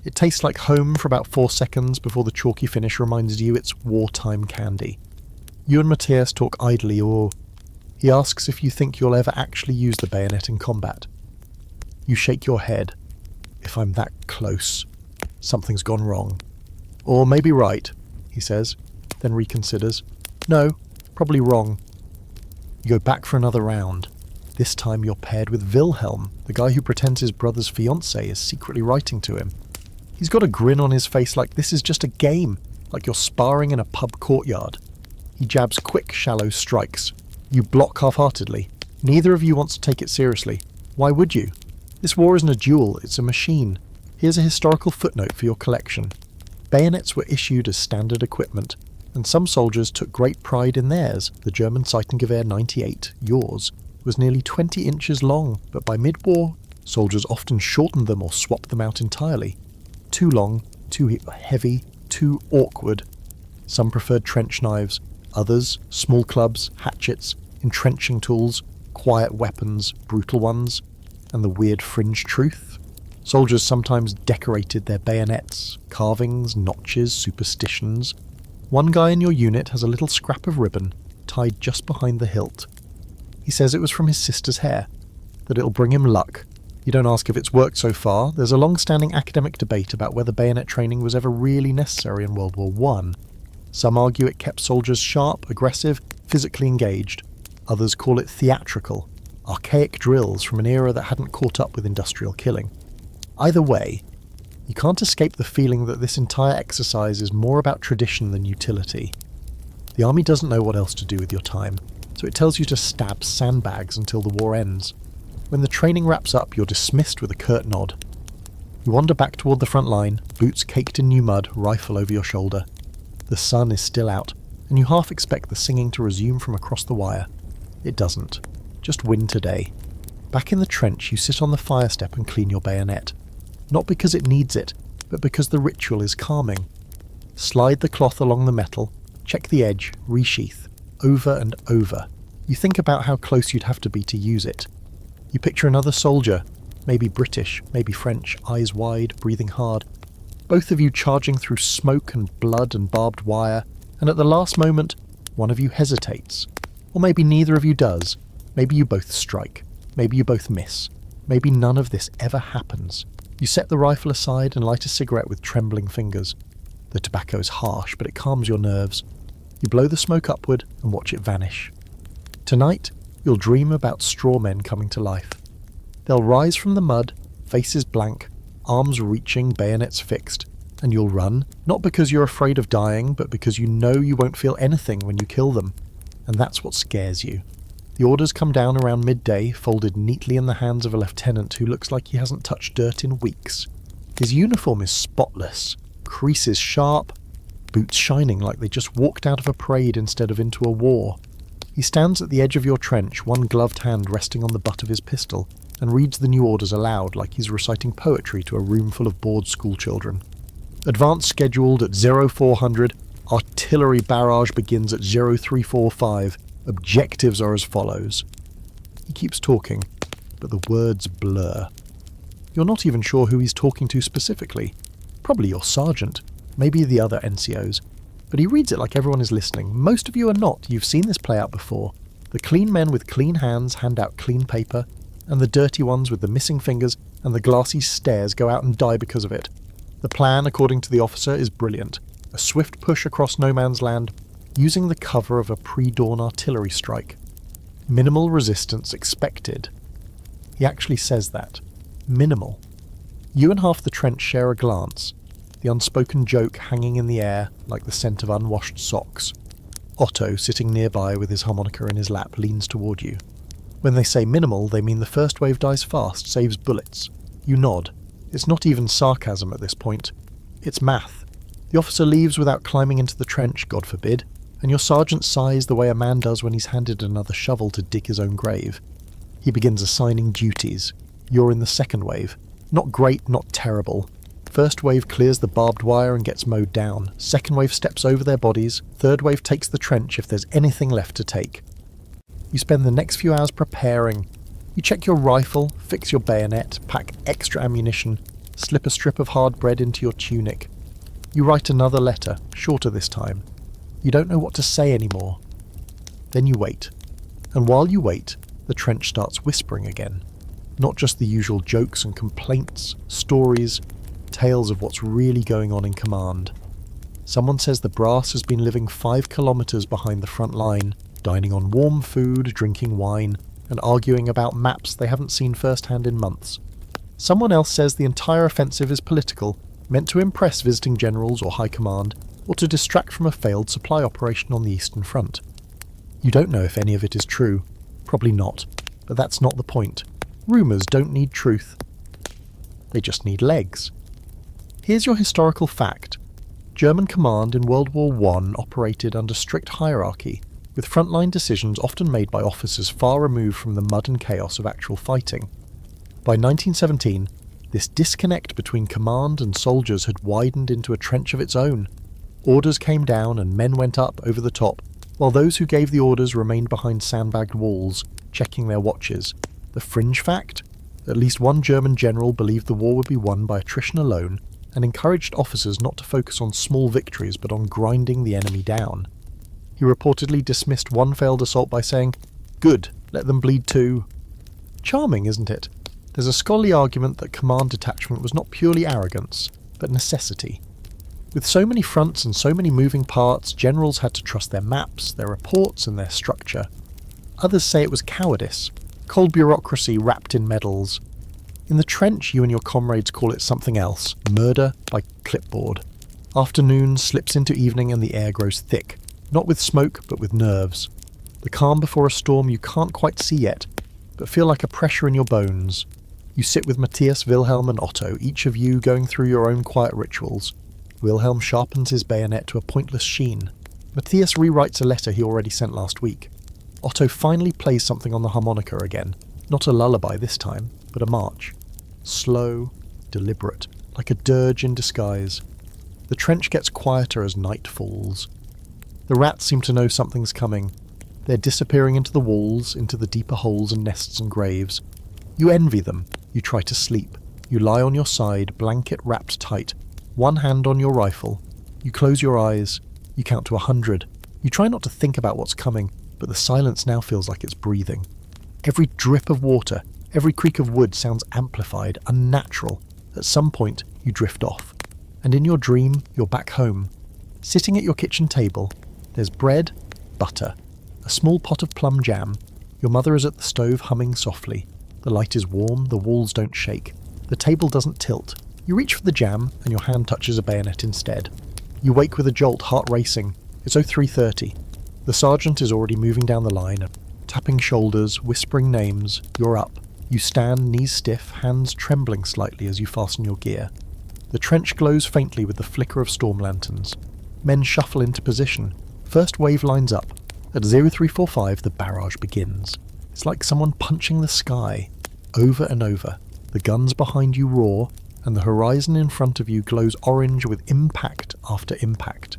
It tastes like home for about 4 seconds before the chalky finish reminds you it's wartime candy. You and Matthias talk idly, or he asks if you think you'll ever actually use the bayonet in combat. You shake your head. If I'm that close, something's gone wrong. Or maybe right, he says, then reconsiders. No, probably wrong. You go back for another round. This time you're paired with Wilhelm, the guy who pretends his brother's fiancée is secretly writing to him. He's got a grin on his face like this is just a game, like you're sparring in a pub courtyard. He jabs quick, shallow strikes. You block half-heartedly. Neither of you wants to take it seriously. Why would you? This war isn't a duel, it's a machine. Here's a historical footnote for your collection. Bayonets were issued as standard equipment, and some soldiers took great pride in theirs. The German Seitengewehr 98, yours, was nearly 20 inches long, but by mid-war, soldiers often shortened them or swapped them out entirely. Too long, too heavy, too awkward. Some preferred trench knives, others small clubs, hatchets, entrenching tools, quiet weapons, brutal ones, and the weird fringe truth. Soldiers sometimes decorated their bayonets, carvings, notches, superstitions. One guy in your unit has a little scrap of ribbon tied just behind the hilt. He says it was from his sister's hair, that it'll bring him luck. You don't ask if it's worked so far. There's a long-standing academic debate about whether bayonet training was ever really necessary in World War I. Some argue it kept soldiers sharp, aggressive, physically engaged. Others call it theatrical, archaic drills from an era that hadn't caught up with industrial killing. Either way, you can't escape the feeling that this entire exercise is more about tradition than utility. The army doesn't know what else to do with your time, so it tells you to stab sandbags until the war ends. When the training wraps up, you're dismissed with a curt nod. You wander back toward the front line, boots caked in new mud, rifle over your shoulder. The sun is still out, and you half expect the singing to resume from across the wire. It doesn't. Just wind today. Back in the trench, you sit on the fire step and clean your bayonet. Not because it needs it, but because the ritual is calming. Slide the cloth along the metal, check the edge, resheath, over and over. You think about how close you'd have to be to use it. You picture another soldier, maybe British, maybe French, eyes wide, breathing hard. Both of you charging through smoke and blood and barbed wire, and at the last moment, one of you hesitates. Or maybe neither of you does. Maybe you both strike. Maybe you both miss. Maybe none of this ever happens. You set the rifle aside and light a cigarette with trembling fingers. The tobacco is harsh, but it calms your nerves. You blow the smoke upward and watch it vanish. Tonight, you'll dream about straw men coming to life. They'll rise from the mud, faces blank, arms reaching, bayonets fixed, and you'll run, not because you're afraid of dying, but because you know you won't feel anything when you kill them. And that's what scares you. The orders come down around midday, folded neatly in the hands of a lieutenant who looks like he hasn't touched dirt in weeks. His uniform is spotless, creases sharp, boots shining like they just walked out of a parade instead of into a war. He stands at the edge of your trench, one gloved hand resting on the butt of his pistol, and reads the new orders aloud like he's reciting poetry to a room full of bored schoolchildren. Advance scheduled at 0400, artillery barrage begins at 0345, objectives are as follows. He keeps talking, but the words blur. You're not even sure who he's talking to specifically. Probably your sergeant, maybe the other NCOs. But he reads it like everyone is listening. Most of you are not. You've seen this play out before. The clean men with clean hands hand out clean paper, and the dirty ones with the missing fingers and the glassy stares go out and die because of it. The plan, according to the officer, is brilliant. A swift push across no man's land, using the cover of a pre-dawn artillery strike. Minimal resistance expected. He actually says that. Minimal. You and half the trench share a glance, the unspoken joke hanging in the air like the scent of unwashed socks. Otto, sitting nearby with his harmonica in his lap, leans toward you. When they say minimal, they mean the first wave dies fast, saves bullets. You nod. It's not even sarcasm at this point. It's math. The officer leaves without climbing into the trench, God forbid, and your sergeant sighs the way a man does when he's handed another shovel to dig his own grave. He begins assigning duties. You're in the second wave. Not great, not terrible. First wave clears the barbed wire and gets mowed down. Second wave steps over their bodies. Third wave takes the trench if there's anything left to take. You spend the next few hours preparing. You check your rifle, fix your bayonet, pack extra ammunition, slip a strip of hard bread into your tunic. You write another letter, shorter this time. You don't know what to say anymore. Then you wait. And while you wait, the trench starts whispering again. Not just the usual jokes and complaints, stories, tales of what's really going on in command. Someone says the brass has been living 5 kilometers behind the front line, dining on warm food, drinking wine, and arguing about maps they haven't seen firsthand in months. Someone else says the entire offensive is political, meant to impress visiting generals or high command, or to distract from a failed supply operation on the Eastern Front. You don't know if any of it is true. Probably not. But that's not the point. Rumours don't need truth. They just need legs. Here's your historical fact. German command in World War I operated under strict hierarchy, with frontline decisions often made by officers far removed from the mud and chaos of actual fighting. By 1917, this disconnect between command and soldiers had widened into a trench of its own. Orders came down and men went up over the top, while those who gave the orders remained behind sandbagged walls, checking their watches. The fringe fact? At least one German general believed the war would be won by attrition alone, and encouraged officers not to focus on small victories but on grinding the enemy down. He reportedly dismissed one failed assault by saying, "Good, let them bleed too." Charming, isn't it? There's a scholarly argument that command detachment was not purely arrogance, but necessity. With so many fronts and so many moving parts, generals had to trust their maps, their reports, and their structure. Others say it was cowardice, cold bureaucracy wrapped in medals. In the trench, you and your comrades call it something else, murder by clipboard. Afternoon slips into evening and the air grows thick, not with smoke, but with nerves. The calm before a storm you can't quite see yet, but feel like a pressure in your bones. You sit with Matthias, Wilhelm and Otto, each of you going through your own quiet rituals. Wilhelm sharpens his bayonet to a pointless sheen. Matthias rewrites a letter he already sent last week. Otto finally plays something on the harmonica again. Not a lullaby this time, but a march. Slow, deliberate, like a dirge in disguise. The trench gets quieter as night falls. The rats seem to know something's coming. They're disappearing into the walls, into the deeper holes and nests and graves. You envy them. You try to sleep. You lie on your side, blanket wrapped tight, one hand on your rifle. You close your eyes. You count to 100. You try not to think about what's coming, but the silence now feels like it's breathing. Every drip of water, every creak of wood sounds amplified, unnatural. At some point, you drift off. And in your dream, you're back home. Sitting at your kitchen table, there's bread, butter, a small pot of plum jam. Your mother is at the stove humming softly. The light is warm, the walls don't shake. The table doesn't tilt. You reach for the jam, and your hand touches a bayonet instead. You wake with a jolt, heart racing. It's 03:30. The sergeant is already moving down the line, tapping shoulders, whispering names. You're up. You stand, knees stiff, hands trembling slightly as you fasten your gear. The trench glows faintly with the flicker of storm lanterns. Men shuffle into position. First wave lines up. At 0345, the barrage begins. It's like someone punching the sky, over and over. The guns behind you roar, and the horizon in front of you glows orange with impact after impact.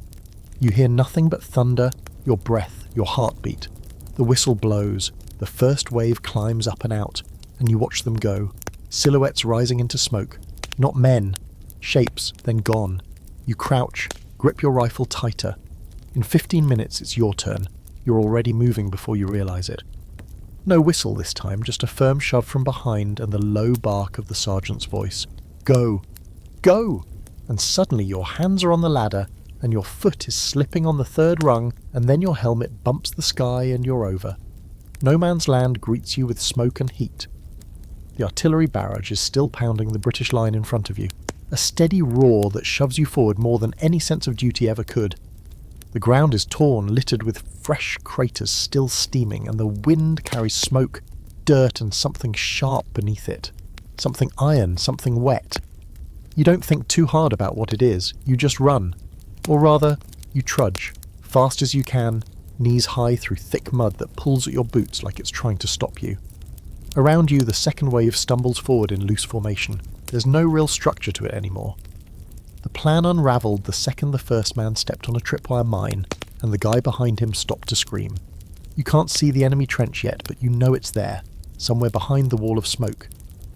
You hear nothing but thunder, your breath, your heartbeat. The whistle blows, the first wave climbs up and out, and you watch them go. Silhouettes rising into smoke. Not men. Shapes, then gone. You crouch, grip your rifle tighter. In 15 minutes, it's your turn. You're already moving before you realise it. No whistle this time, just a firm shove from behind and the low bark of the sergeant's voice. Go! Go! And suddenly your hands are on the ladder, and your foot is slipping on the third rung, and then your helmet bumps the sky and you're over. No man's land greets you with smoke and heat. The artillery barrage is still pounding the British line in front of you. A steady roar that shoves you forward more than any sense of duty ever could. The ground is torn, littered with fresh craters still steaming, and the wind carries smoke, dirt, and something sharp beneath it. Something iron, something wet. You don't think too hard about what it is, you just run. Or rather, you trudge, fast as you can, knees high through thick mud that pulls at your boots like it's trying to stop you. Around you, the second wave stumbles forward in loose formation. There's no real structure to it anymore. The plan unravelled the second the first man stepped on a tripwire mine, and the guy behind him stopped to scream. You can't see the enemy trench yet, but you know it's there, somewhere behind the wall of smoke.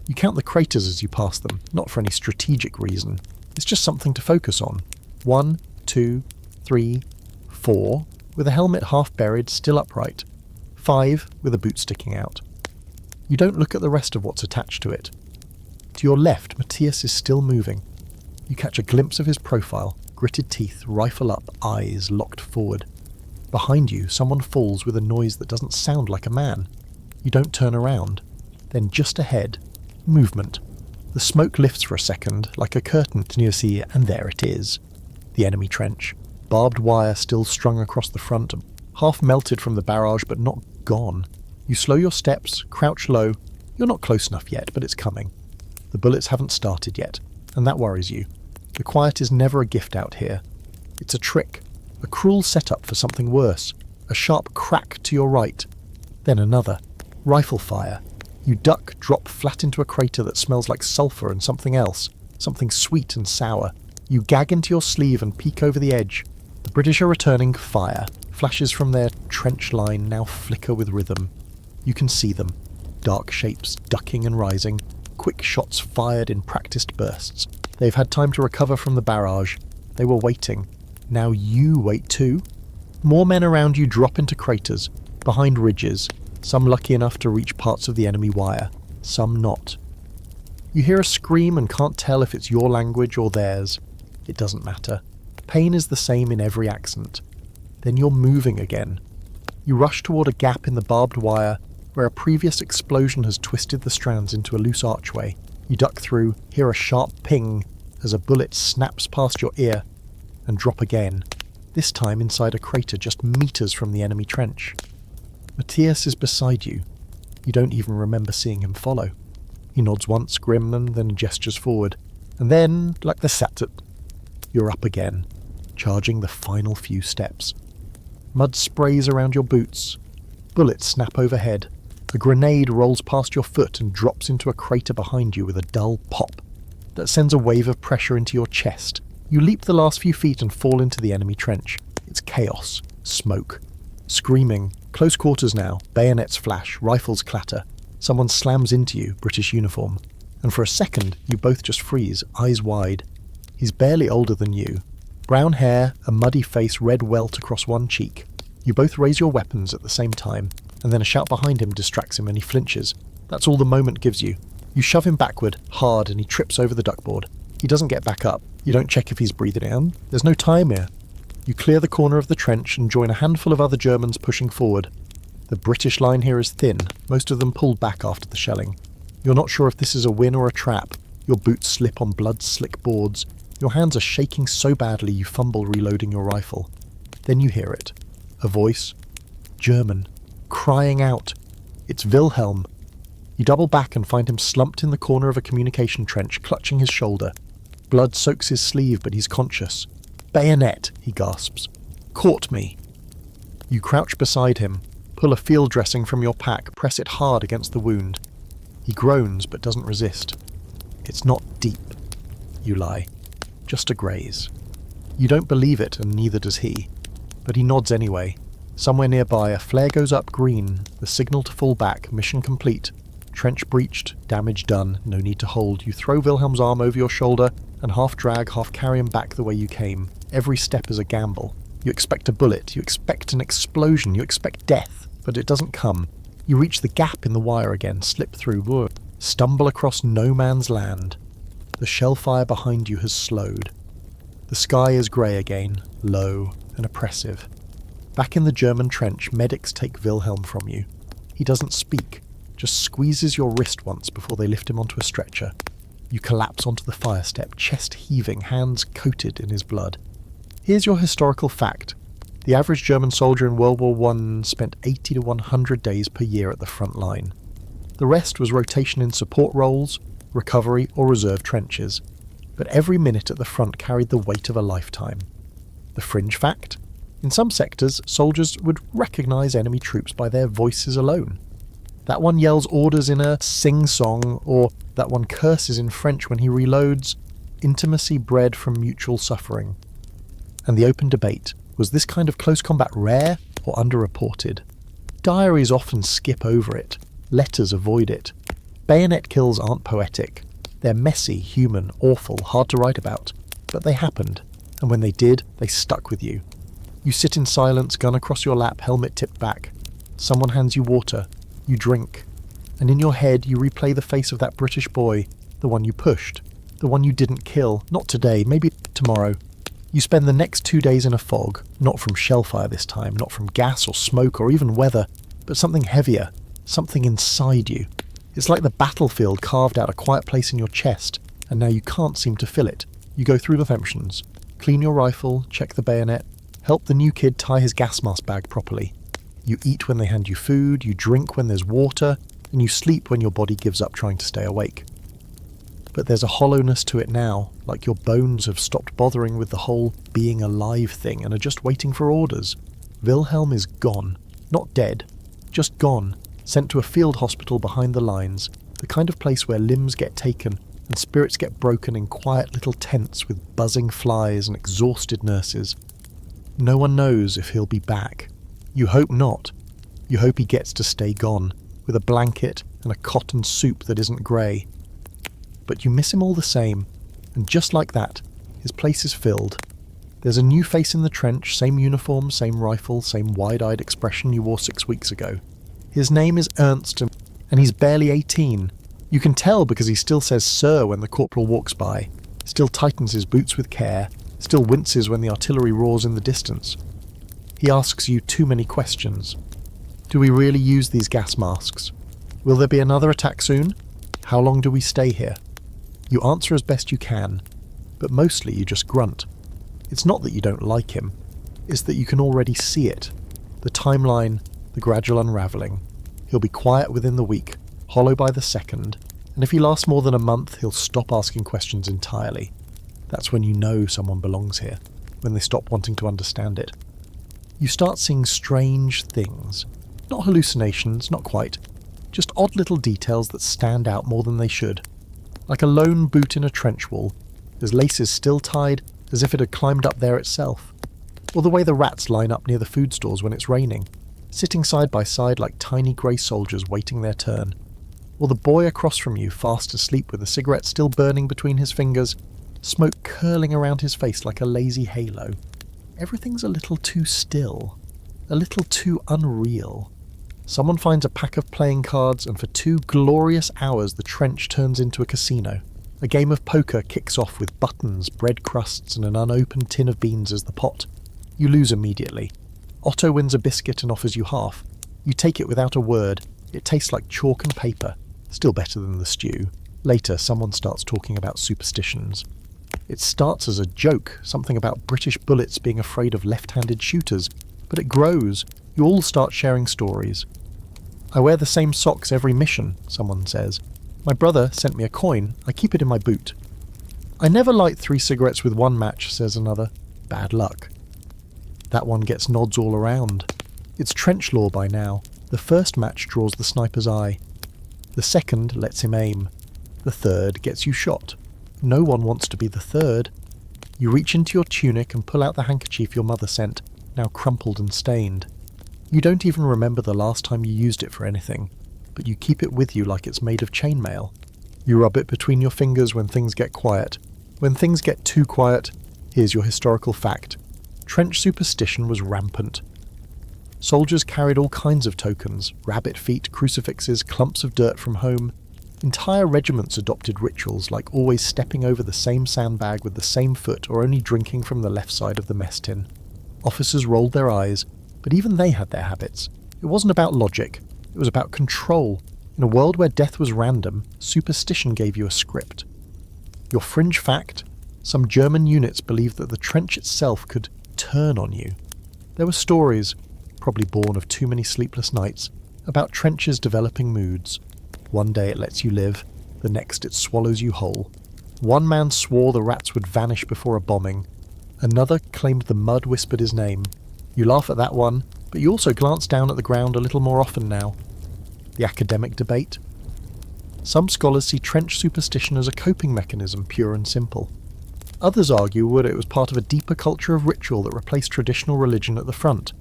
You count the craters as you pass them, not for any strategic reason. It's just something to focus on. 1, 2, 3, 4, with a helmet half buried, still upright. 5, with a boot sticking out. You don't look at the rest of what's attached to it. To your left, Matthias is still moving. You catch a glimpse of his profile, gritted teeth, rifle up, eyes locked forward. Behind you, someone falls with a noise that doesn't sound like a man. You don't turn around. Then just ahead, movement. The smoke lifts for a second, like a curtain to you see, and there it is. The enemy trench. Barbed wire still strung across the front, half melted from the barrage but not gone. You slow your steps, crouch low. You're not close enough yet, but it's coming. The bullets haven't started yet, and that worries you. The quiet is never a gift out here. It's a trick, a cruel setup for something worse. A sharp crack to your right. Then another. Rifle fire. You duck, drop flat into a crater that smells like sulphur and something else, something sweet and sour. You gag into your sleeve and peek over the edge. The British are returning fire. Flashes from their trench line now flicker with rhythm. You can see them. Dark shapes ducking and rising. Quick shots fired in practiced bursts. They've had time to recover from the barrage. They were waiting. Now you wait too. More men around you drop into craters, behind ridges, some lucky enough to reach parts of the enemy wire, some not. You hear a scream and can't tell if it's your language or theirs. It doesn't matter. Pain is the same in every accent. Then you're moving again. You rush toward a gap in the barbed wire where a previous explosion has twisted the strands into a loose archway. You duck through, hear a sharp ping as a bullet snaps past your ear, and drop again, this time inside a crater just meters from the enemy trench. Matthias is beside you. You don't even remember seeing him follow. He nods once, grim, and then gestures forward. And then, like the Satet, you're up again, charging the final few steps. Mud sprays around your boots. Bullets snap overhead. A grenade rolls past your foot and drops into a crater behind you with a dull pop that sends a wave of pressure into your chest. You leap the last few feet and fall into the enemy trench. It's chaos. Smoke. Screaming. Close quarters now. Bayonets flash. Rifles clatter. Someone slams into you, British uniform. And for a second, you both just freeze, eyes wide. He's barely older than you. Brown hair, a muddy face, red welt across one cheek. You both raise your weapons at the same time, and then a shout behind him distracts him and he flinches. That's all the moment gives you. You shove him backward, hard, and he trips over the duckboard. He doesn't get back up. You don't check if he's breathing down. There's no time here. You clear the corner of the trench and join a handful of other Germans pushing forward. The British line here is thin, most of them pulled back after the shelling. You're not sure if this is a win or a trap. Your boots slip on blood-slick boards. Your hands are shaking so badly you fumble reloading your rifle. Then you hear it. A voice. German. Crying out. It's Wilhelm. You double back and find him slumped in the corner of a communication trench, clutching his shoulder. Blood soaks his sleeve, but he's conscious. Bayonet, he gasps. Caught me. You crouch beside him, pull a field dressing from your pack, press it hard against the wound. He groans, but doesn't resist. It's not deep. You lie. Just a graze. You don't believe it, and neither does he. But he nods anyway. Somewhere nearby, a flare goes up green, the signal to fall back, mission complete. Trench breached, damage done, no need to hold. You throw Wilhelm's arm over your shoulder and half drag, half carry him back the way you came. Every step is a gamble. You expect a bullet, you expect an explosion, you expect death, but it doesn't come. You reach the gap in the wire again, slip through, stumble across no man's land. The shell fire behind you has slowed. The sky is grey again, low and oppressive. Back in the German trench, medics take Wilhelm from you. He doesn't speak, just squeezes your wrist once before they lift him onto a stretcher. You collapse onto the fire step, chest heaving, hands coated in his blood. Here's your historical fact. The average German soldier in World War I spent 80 to 100 days per year at the front line. The rest was rotation in support roles, recovery or reserve trenches. But every minute at the front carried the weight of a lifetime. The fringe fact? In some sectors, soldiers would recognise enemy troops by their voices alone. That one yells orders in a sing-song, or that one curses in French when he reloads. Intimacy bred from mutual suffering. And the open debate, was this kind of close combat rare or underreported? Diaries often skip over it. Letters avoid it. Bayonet kills aren't poetic. They're messy, human, awful, hard to write about. But they happened, and when they did, they stuck with you. You sit in silence, gun across your lap, helmet tipped back. Someone hands you water. You drink. And in your head, you replay the face of that British boy, the one you pushed, the one you didn't kill, not today, maybe tomorrow. You spend the next 2 days in a fog, not from shellfire this time, not from gas or smoke or even weather, but something heavier, something inside you. It's like the battlefield carved out a quiet place in your chest, and now you can't seem to fill it. You go through the functions. Clean your rifle, check the bayonet, help the new kid tie his gas mask bag properly. You eat when they hand you food, you drink when there's water, and you sleep when your body gives up trying to stay awake. But there's a hollowness to it now, like your bones have stopped bothering with the whole being alive thing and are just waiting for orders. Wilhelm is gone. Not dead. Just gone. Sent to a field hospital behind the lines, the kind of place where limbs get taken and spirits get broken in quiet little tents with buzzing flies and exhausted nurses. No one knows if he'll be back. You hope not. You hope he gets to stay gone, with a blanket and a cotton soup that isn't grey. But you miss him all the same, and just like that, his place is filled. There's a new face in the trench, same uniform, same rifle, same wide-eyed expression you wore 6 weeks ago. His name is Ernst, and he's barely 18. You can tell because he still says sir when the corporal walks by, still tightens his boots with care, still winces when the artillery roars in the distance. He asks you too many questions. Do we really use these gas masks? Will there be another attack soon? How long do we stay here? You answer as best you can, but mostly you just grunt. It's not that you don't like him, it's that you can already see it. The timeline, the gradual unravelling. He'll be quiet within the week, hollow by the second, and if he lasts more than a month, he'll stop asking questions entirely. That's when you know someone belongs here, when they stop wanting to understand it. You start seeing strange things. Not hallucinations, not quite. Just odd little details that stand out more than they should. Like a lone boot in a trench wall, his laces still tied as if it had climbed up there itself. Or the way the rats line up near the food stores when it's raining, sitting side by side like tiny grey soldiers waiting their turn. Or the boy across from you fast asleep with a cigarette still burning between his fingers, smoke curling around his face like a lazy halo. Everything's a little too still, a little too unreal. Someone finds a pack of playing cards, and for 2 glorious hours the trench turns into a casino. A game of poker kicks off with buttons, bread crusts, and an unopened tin of beans as the pot. You lose immediately. Otto wins a biscuit and offers you half. You take it without a word. It tastes like chalk and paper. Still better than the stew. Later, someone starts talking about superstitions. It starts as a joke, something about British bullets being afraid of left-handed shooters, but it grows. You all start sharing stories. I wear the same socks every mission, someone says. My brother sent me a coin. I keep it in my boot. I never light 3 cigarettes with one match, says another. Bad luck. That one gets nods all around. It's trench law by now. The first match draws the sniper's eye. The second lets him aim. The third gets you shot. No one wants to be the third. You reach into your tunic and pull out the handkerchief your mother sent, now crumpled and stained. You don't even remember the last time you used it for anything, but you keep it with you like it's made of chainmail. You rub it between your fingers when things get quiet. When things get too quiet, here's your historical fact. Trench superstition was rampant. Soldiers carried all kinds of tokens, rabbit feet, crucifixes, clumps of dirt from home. Entire regiments adopted rituals like always stepping over the same sandbag with the same foot or only drinking from the left side of the mess tin. Officers rolled their eyes, but even they had their habits. It wasn't about logic, it was about control. In a world where death was random, superstition gave you a script. Your fringe fact? Some German units believed that the trench itself could turn on you. There were stories, probably born of too many sleepless nights, about trenches developing moods. One day it lets you live, the next it swallows you whole. One man swore the rats would vanish before a bombing. Another claimed the mud whispered his name. You laugh at that one, but you also glance down at the ground a little more often now. The academic debate. Some scholars see trench superstition as a coping mechanism, pure and simple. Others argue that it was part of a deeper culture of ritual that replaced traditional religion at the front.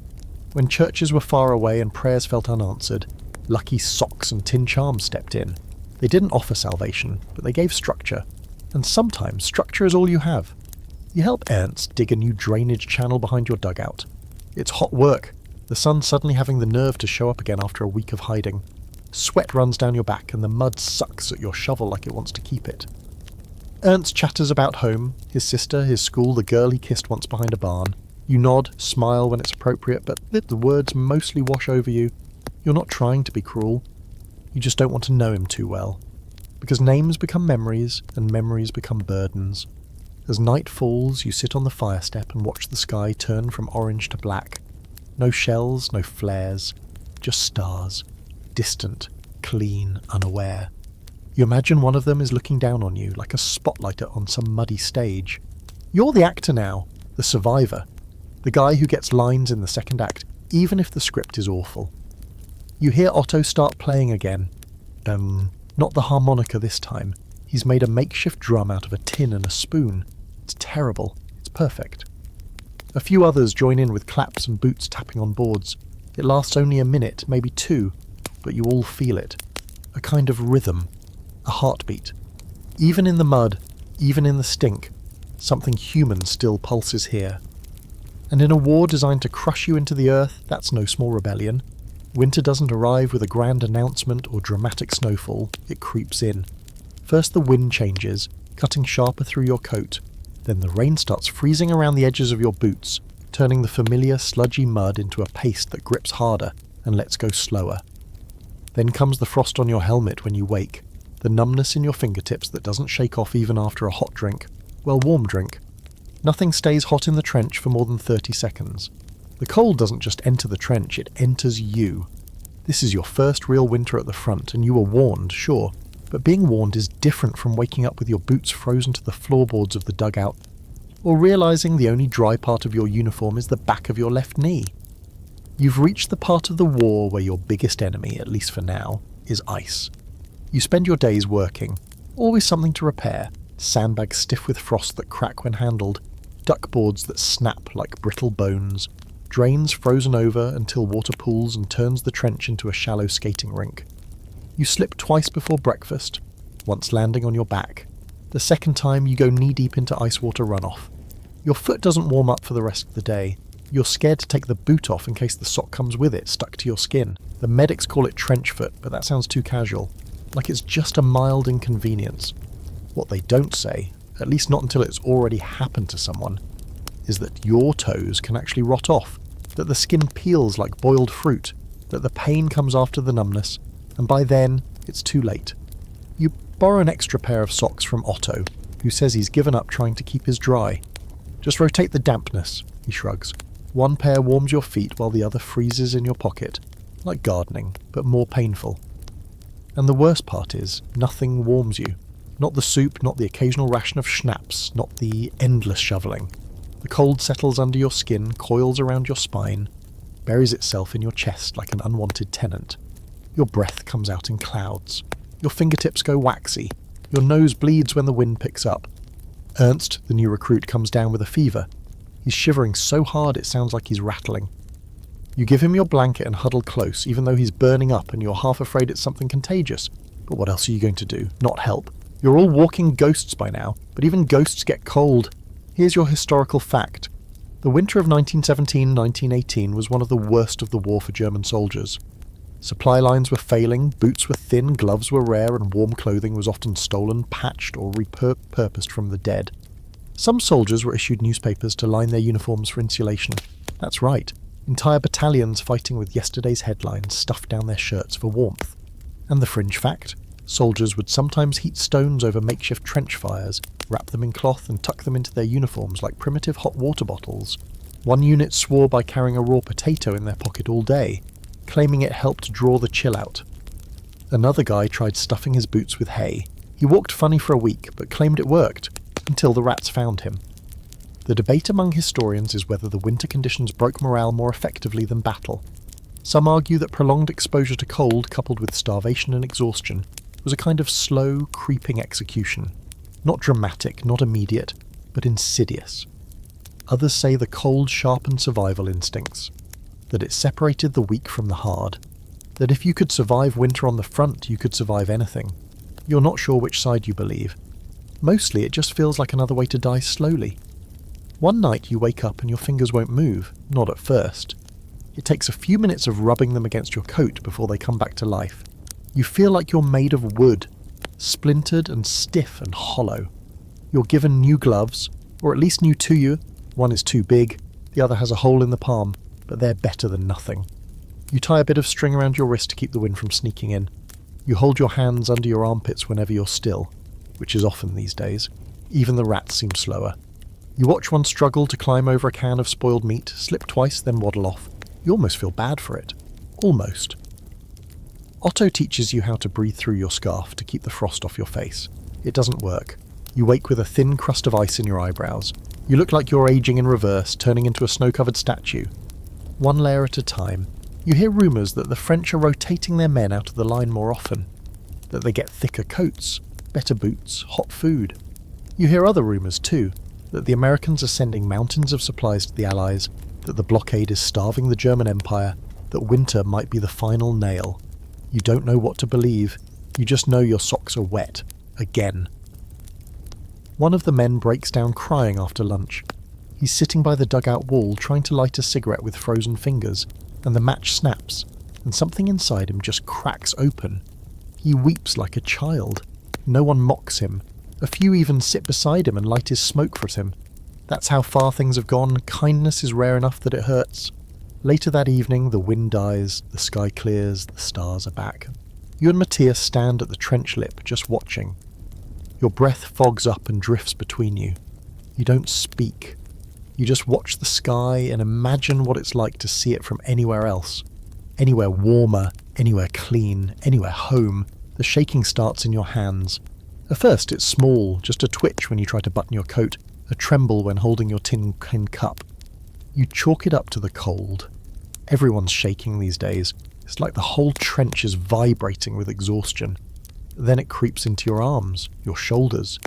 When churches were far away and prayers felt unanswered, lucky socks and tin charms stepped in. They didn't offer salvation, but they gave structure. And sometimes structure is all you have. You help Ernst dig a new drainage channel behind your dugout. It's hot work, the sun suddenly having the nerve to show up again after a week of hiding. Sweat runs down your back and the mud sucks at your shovel like it wants to keep it. Ernst chatters about home, his sister, his school, the girl he kissed once behind a barn. You nod, smile when it's appropriate, but the words mostly wash over you. You're not trying to be cruel. You just don't want to know him too well. Because names become memories, and memories become burdens. As night falls, you sit on the fire step and watch the sky turn from orange to black. No shells, no flares, just stars. Distant, clean, unaware. You imagine one of them is looking down on you like a spotlight on some muddy stage. You're the actor now, the survivor. The guy who gets lines in the second act, even if the script is awful. You hear Otto start playing again. Not the harmonica this time. He's made a makeshift drum out of a tin and a spoon. It's terrible. It's perfect. A few others join in with claps and boots tapping on boards. It lasts only a minute, maybe 2, but you all feel it. A kind of rhythm. A heartbeat. Even in the mud, even in the stink, something human still pulses here. And in a war designed to crush you into the earth, that's no small rebellion. Winter doesn't arrive with a grand announcement or dramatic snowfall, it creeps in. First the wind changes, cutting sharper through your coat. Then the rain starts freezing around the edges of your boots, turning the familiar sludgy mud into a paste that grips harder and lets go slower. Then comes the frost on your helmet when you wake, the numbness in your fingertips that doesn't shake off even after a hot drink, warm drink. Nothing stays hot in the trench for more than 30 seconds. The cold doesn't just enter the trench, it enters you. This is your first real winter at the front, and you were warned, sure, but being warned is different from waking up with your boots frozen to the floorboards of the dugout, or realising the only dry part of your uniform is the back of your left knee. You've reached the part of the war where your biggest enemy, at least for now, is ice. You spend your days working, always something to repair, sandbags stiff with frost that crack when handled, duckboards that snap like brittle bones, drains frozen over until water pools and turns the trench into a shallow skating rink. You slip twice before breakfast, once landing on your back. The second time you go knee-deep into ice water runoff. Your foot doesn't warm up for the rest of the day. You're scared to take the boot off in case the sock comes with it, stuck to your skin. The medics call it trench foot, but that sounds too casual. Like it's just a mild inconvenience. What they don't say, at least not until it's already happened to someone, is that your toes can actually rot off, that the skin peels like boiled fruit, that the pain comes after the numbness, and by then, it's too late. Borrow an extra pair of socks from Otto, who says he's given up trying to keep his dry. Just rotate the dampness, he shrugs. One pair warms your feet while the other freezes in your pocket. Like gardening, but more painful. And the worst part is, nothing warms you. Not the soup, not the occasional ration of schnapps, not the endless shoveling. The cold settles under your skin, coils around your spine, buries itself in your chest like an unwanted tenant. Your breath comes out in clouds. Your fingertips go waxy. Your nose bleeds when the wind picks up. Ernst, the new recruit, comes down with a fever. He's shivering so hard it sounds like he's rattling. You give him your blanket and huddle close, even though he's burning up and you're half afraid it's something contagious. But what else are you going to do? Not help. You're all walking ghosts by now, but even ghosts get cold. Here's your historical fact. The winter of 1917-1918 was one of the worst of the war for German soldiers. Supply lines were failing, boots were thin, gloves were rare, and warm clothing was often stolen, patched, or repurposed from the dead. Some soldiers were issued newspapers to line their uniforms for insulation. That's right, entire battalions fighting with yesterday's headlines stuffed down their shirts for warmth. And the fringe fact? Soldiers would sometimes heat stones over makeshift trench fires, wrap them in cloth and tuck them into their uniforms like primitive hot water bottles. One unit swore by carrying a raw potato in their pocket all day, claiming it helped draw the chill out. Another guy tried stuffing his boots with hay. He walked funny for a week, but claimed it worked, until the rats found him. The debate among historians is whether the winter conditions broke morale more effectively than battle. Some argue that prolonged exposure to cold, coupled with starvation and exhaustion, was a kind of slow, creeping execution. Not dramatic, not immediate, but insidious. Others say the cold sharpened survival instincts, that it separated the weak from the hard, that if you could survive winter on the front, you could survive anything. You're not sure which side you believe. Mostly it just feels like another way to die slowly. One night you wake up and your fingers won't move, not at first. It takes a few minutes of rubbing them against your coat before they come back to life. You feel like you're made of wood, splintered and stiff and hollow. You're given new gloves, or at least new to you. One is too big, the other has a hole in the palm, but they're better than nothing. You tie a bit of string around your wrist to keep the wind from sneaking in. You hold your hands under your armpits whenever you're still, which is often these days. Even the rats seem slower. You watch one struggle to climb over a can of spoiled meat, slip twice, then waddle off. You almost feel bad for it. Almost. Otto teaches you how to breathe through your scarf to keep the frost off your face. It doesn't work. You wake with a thin crust of ice in your eyebrows. You look like you're aging in reverse, turning into a snow-covered statue. One layer at a time. You hear rumours that the French are rotating their men out of the line more often, that they get thicker coats, better boots, hot food. You hear other rumours too, that the Americans are sending mountains of supplies to the Allies, that the blockade is starving the German Empire, that winter might be the final nail. You don't know what to believe, you just know your socks are wet. Again. One of the men breaks down crying after lunch. He's sitting by the dugout wall trying to light a cigarette with frozen fingers, and the match snaps, and something inside him just cracks open. He weeps like a child. No one mocks him. A few even sit beside him and light his smoke for him. That's how far things have gone. Kindness is rare enough that it hurts. Later that evening, the wind dies, the sky clears, the stars are back. You and Matthias stand at the trench lip, just watching. Your breath fogs up and drifts between you. You don't speak. You just watch the sky and imagine what it's like to see it from anywhere else. Anywhere warmer, anywhere clean, anywhere home. The shaking starts in your hands. At first it's small, just a twitch when you try to button your coat, a tremble when holding your tin cup. You chalk it up to the cold. Everyone's shaking these days. It's like the whole trench is vibrating with exhaustion. Then it creeps into your arms, your shoulders.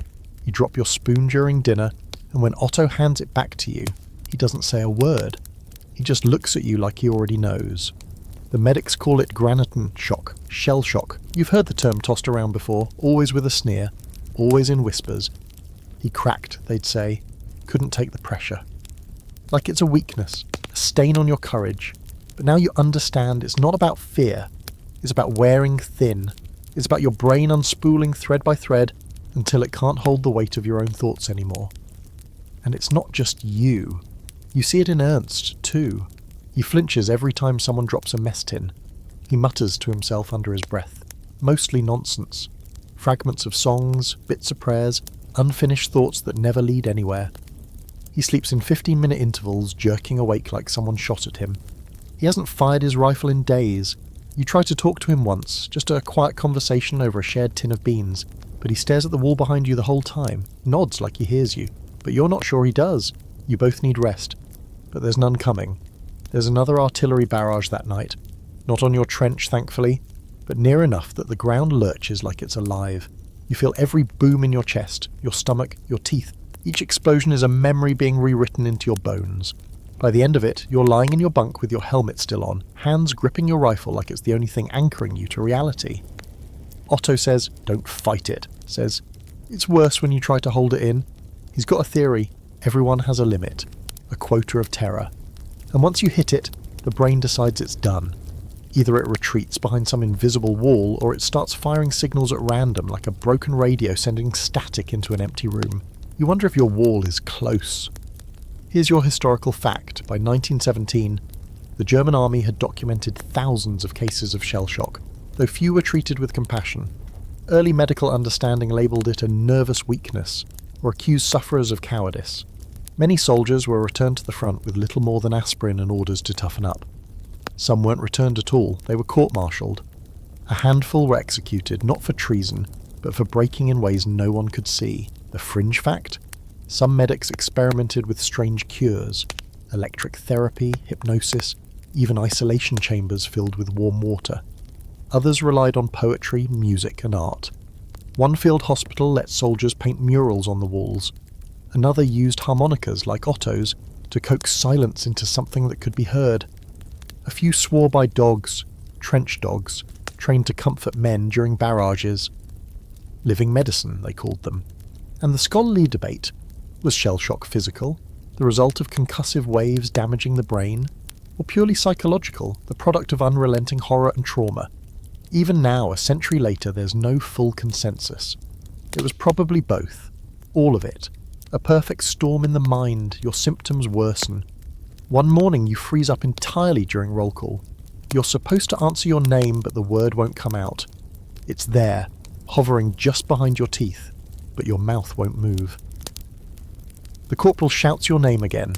You drop your spoon during dinner, and when Otto hands it back to you, he doesn't say a word. He just looks at you like he already knows. The medics call it granaten shock, shell shock. You've heard the term tossed around before, always with a sneer, always in whispers. He cracked, they'd say. Couldn't take the pressure. Like it's a weakness, a stain on your courage. But now you understand it's not about fear. It's about wearing thin. It's about your brain unspooling thread by thread until it can't hold the weight of your own thoughts anymore. And it's not just you. You see it in Ernst, too. He flinches every time someone drops a mess tin. He mutters to himself under his breath. Mostly nonsense. Fragments of songs, bits of prayers, unfinished thoughts that never lead anywhere. He sleeps in 15-minute intervals, jerking awake like someone shot at him. He hasn't fired his rifle in days. You try to talk to him once, just a quiet conversation over a shared tin of beans, but he stares at the wall behind you the whole time, nods like he hears you, but you're not sure he does. You both need rest. But there's none coming. There's another artillery barrage that night. Not on your trench, thankfully, but near enough that the ground lurches like it's alive. You feel every boom in your chest, your stomach, your teeth. Each explosion is a memory being rewritten into your bones. By the end of it, you're lying in your bunk with your helmet still on, hands gripping your rifle like it's the only thing anchoring you to reality. Otto says, "Don't fight it," says, "It's worse when you try to hold it in." He's got a theory. Everyone has a limit, a quota of terror. And once you hit it, the brain decides it's done. Either it retreats behind some invisible wall, or it starts firing signals at random like a broken radio sending static into an empty room. You wonder if your wall is close. Here's your historical fact. By 1917, the German army had documented thousands of cases of shell shock, though few were treated with compassion. Early medical understanding labelled it a nervous weakness, or accused sufferers of cowardice. Many soldiers were returned to the front with little more than aspirin and orders to toughen up. Some weren't returned at all, they were court-martialed. A handful were executed, not for treason, but for breaking in ways no one could see. The fringe fact? Some medics experimented with strange cures, electric therapy, hypnosis, even isolation chambers filled with warm water. Others relied on poetry, music and art. One field hospital let soldiers paint murals on the walls. Another used harmonicas like Otto's to coax silence into something that could be heard. A few swore by dogs, trench dogs, trained to comfort men during barrages. Living medicine, they called them. And the scholarly debate, was shell shock physical, the result of concussive waves damaging the brain, or purely psychological, the product of unrelenting horror and trauma? Even now, a century later, there's no full consensus. It was probably both. All of it. A perfect storm in the mind, your symptoms worsen. One morning you freeze up entirely during roll call. You're supposed to answer your name, but the word won't come out. It's there, hovering just behind your teeth, but your mouth won't move. The corporal shouts your name again,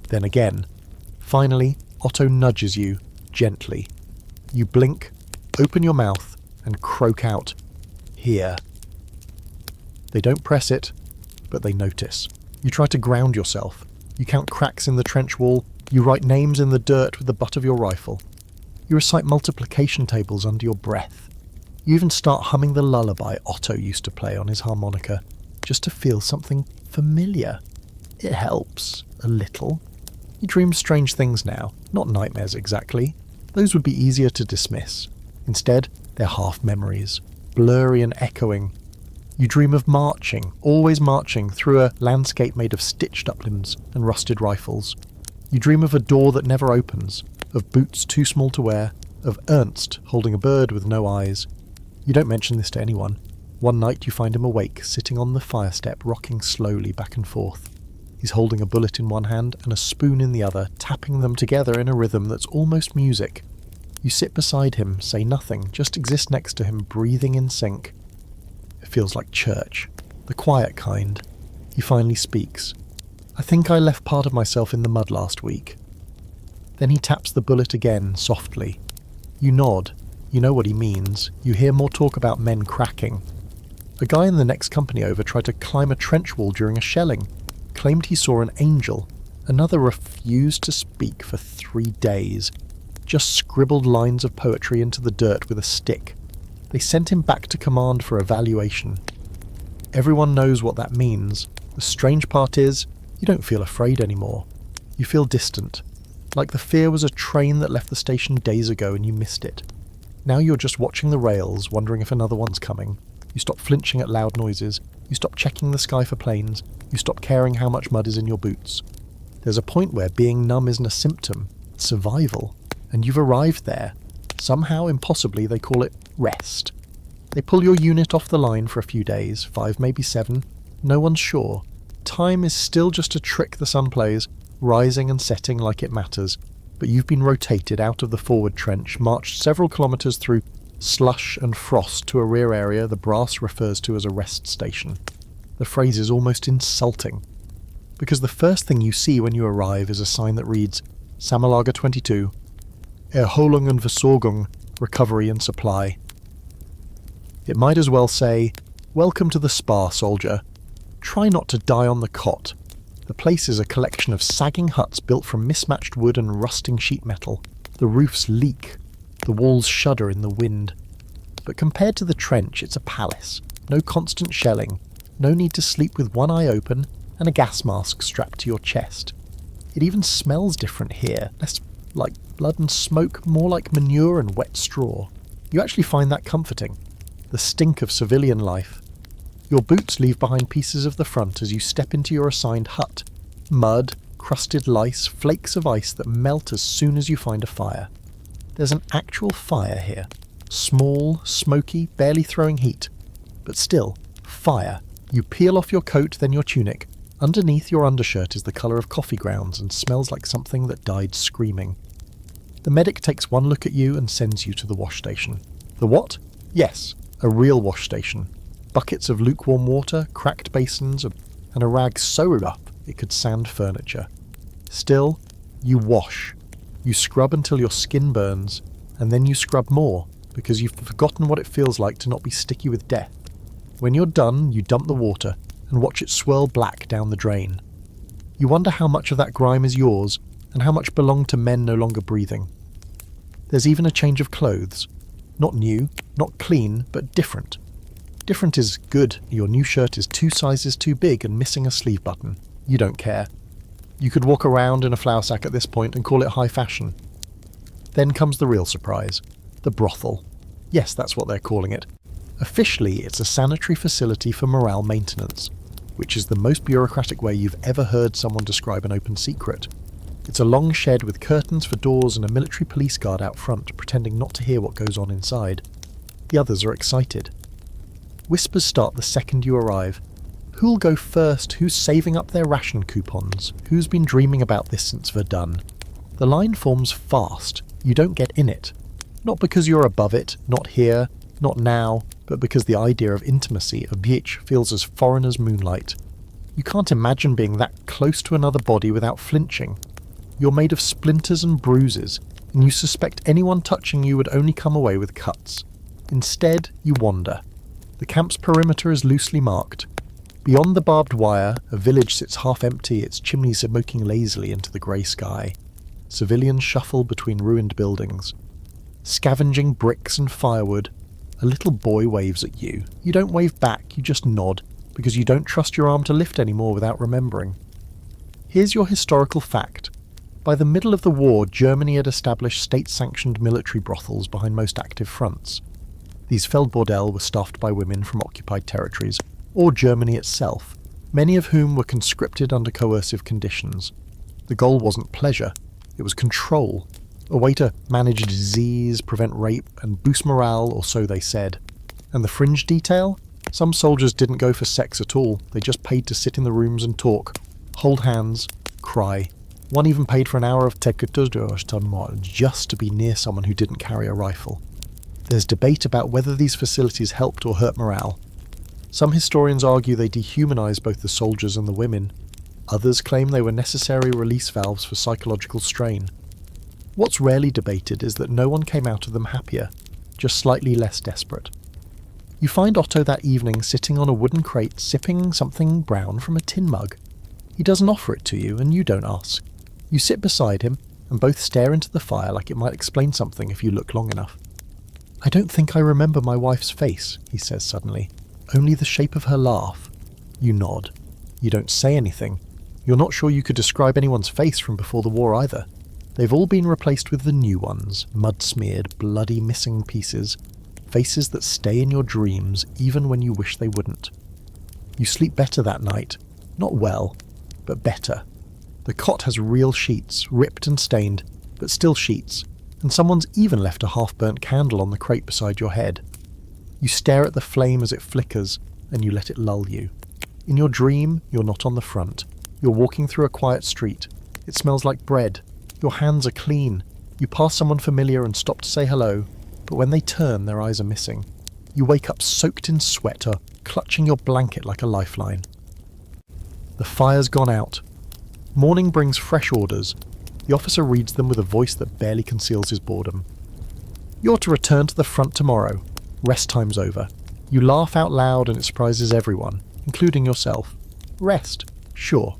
then again. Finally, Otto nudges you, gently. You blink, open your mouth, and croak out, "Here." They don't press it, but they notice. You try to ground yourself. You count cracks in the trench wall. You write names in the dirt with the butt of your rifle. You recite multiplication tables under your breath. You even start humming the lullaby Otto used to play on his harmonica, just to feel something familiar. It helps, a little. You dream strange things now, not nightmares exactly. Those would be easier to dismiss. Instead, they're half memories, blurry and echoing. You dream of marching, always marching, through a landscape made of stitched uplimbs and rusted rifles. You dream of a door that never opens, of boots too small to wear, of Ernst holding a bird with no eyes. You don't mention this to anyone. One night you find him awake, sitting on the fire step, rocking slowly back and forth. He's holding a bullet in one hand and a spoon in the other, tapping them together in a rhythm that's almost music. You sit beside him, say nothing, just exist next to him, breathing in sync. It feels like church, the quiet kind. He finally speaks. "I think I left part of myself in the mud last week." Then he taps the bullet again, softly. You nod. You know what he means. You hear more talk about men cracking. A guy in the next company over tried to climb a trench wall during a shelling, claimed he saw an angel. Another refused to speak for 3 days. Just scribbled lines of poetry into the dirt with a stick. They sent him back to command for evaluation. Everyone knows what that means. The strange part is, you don't feel afraid anymore. You feel distant. Like the fear was a train that left the station days ago and you missed it. Now you're just watching the rails, wondering if another one's coming. You stop flinching at loud noises. You stop checking the sky for planes. You stop caring how much mud is in your boots. There's a point where being numb isn't a symptom, it's survival. And you've arrived there. Somehow, impossibly, they call it rest. They pull your unit off the line for a few days, 5, maybe 7. No one's sure. Time is still just a trick the sun plays, rising and setting like it matters. But you've been rotated out of the forward trench, marched several kilometres through slush and frost to a rear area the brass refers to as a rest station. The phrase is almost insulting, because the first thing you see when you arrive is a sign that reads Sammerlager 22, Erholung und Versorgung, Recovery and Supply. It might as well say, Welcome to the spa, soldier. Try not to die on the cot. The place is a collection of sagging huts built from mismatched wood and rusting sheet metal. The roofs leak. The walls shudder in the wind. But compared to the trench, it's a palace. No constant shelling. No need to sleep with one eye open and a gas mask strapped to your chest. It even smells different here. Less like blood and smoke, more like manure and wet straw. You actually find that comforting. The stink of civilian life. Your boots leave behind pieces of the front as you step into your assigned hut. Mud, crusted lice, flakes of ice that melt as soon as you find a fire. There's an actual fire here. Small, smoky, barely throwing heat. But still, fire. You peel off your coat, then your tunic. Underneath your undershirt is the colour of coffee grounds and smells like something that died screaming. The medic takes one look at you and sends you to the wash station. The what? Yes, a real wash station. Buckets of lukewarm water, cracked basins, and a rag so rough it could sand furniture. Still, you wash. You scrub until your skin burns, and then you scrub more, because you've forgotten what it feels like to not be sticky with death. When you're done, you dump the water, and watch it swirl black down the drain. You wonder how much of that grime is yours, and how much belonged to men no longer breathing. There's even a change of clothes. Not new, not clean, but different. Different is good. Your new shirt is 2 sizes too big and missing a sleeve button. You don't care. You could walk around in a flour sack at this point and call it high fashion. Then comes the real surprise. The brothel. Yes, that's what they're calling it. Officially, it's a sanitary facility for morale maintenance, which is the most bureaucratic way you've ever heard someone describe an open secret. It's a long shed with curtains for doors and a military police guard out front, pretending not to hear what goes on inside. The others are excited. Whispers start the second you arrive. Who'll go first? Who's saving up their ration coupons? Who's been dreaming about this since Verdun? The line forms fast. You don't get in it. Not because you're above it, not here, not now, but because the idea of intimacy, a bitch, feels as foreign as moonlight. You can't imagine being that close to another body without flinching. You're made of splinters and bruises, and you suspect anyone touching you would only come away with cuts. Instead, you wander. The camp's perimeter is loosely marked. Beyond the barbed wire, a village sits half empty, its chimneys smoking lazily into the grey sky. Civilians shuffle between ruined buildings. Scavenging bricks and firewood, a little boy waves at you. You don't wave back, you just nod, because you don't trust your arm to lift anymore without remembering. Here's your historical fact. By the middle of the war, Germany had established state-sanctioned military brothels behind most active fronts. These Feldbordell were staffed by women from occupied territories, or Germany itself, many of whom were conscripted under coercive conditions. The goal wasn't pleasure, it was control, a way to manage disease, prevent rape, and boost morale, or so they said. And the fringe detail? Some soldiers didn't go for sex at all, they just paid to sit in the rooms and talk, hold hands, cry. One even paid for an hour of just to be near someone who didn't carry a rifle. There's debate about whether these facilities helped or hurt morale. Some historians argue they dehumanized both the soldiers and the women. Others claim they were necessary release valves for psychological strain. What's rarely debated is that no one came out of them happier, just slightly less desperate. You find Otto that evening sitting on a wooden crate sipping something brown from a tin mug. He doesn't offer it to you, and you don't ask. You sit beside him, and both stare into the fire like it might explain something if you look long enough. "I don't think I remember my wife's face," he says suddenly. "Only the shape of her laugh." You nod. You don't say anything. You're not sure you could describe anyone's face from before the war either. They've all been replaced with the new ones, mud-smeared, bloody missing pieces, faces that stay in your dreams even when you wish they wouldn't. You sleep better that night. Not well, but better. The cot has real sheets, ripped and stained, but still sheets, and someone's even left a half-burnt candle on the crate beside your head. You stare at the flame as it flickers, and you let it lull you. In your dream, you're not on the front. You're walking through a quiet street. It smells like bread. Your hands are clean. You pass someone familiar and stop to say hello. but when they turn, their eyes are missing. You wake up soaked in sweat or clutching your blanket like a lifeline. The fire's gone out. Morning brings fresh orders. The officer reads them with a voice that barely conceals his boredom. You're to return to the front tomorrow. Rest time's over. You laugh out loud and it surprises everyone, including yourself. Rest, sure.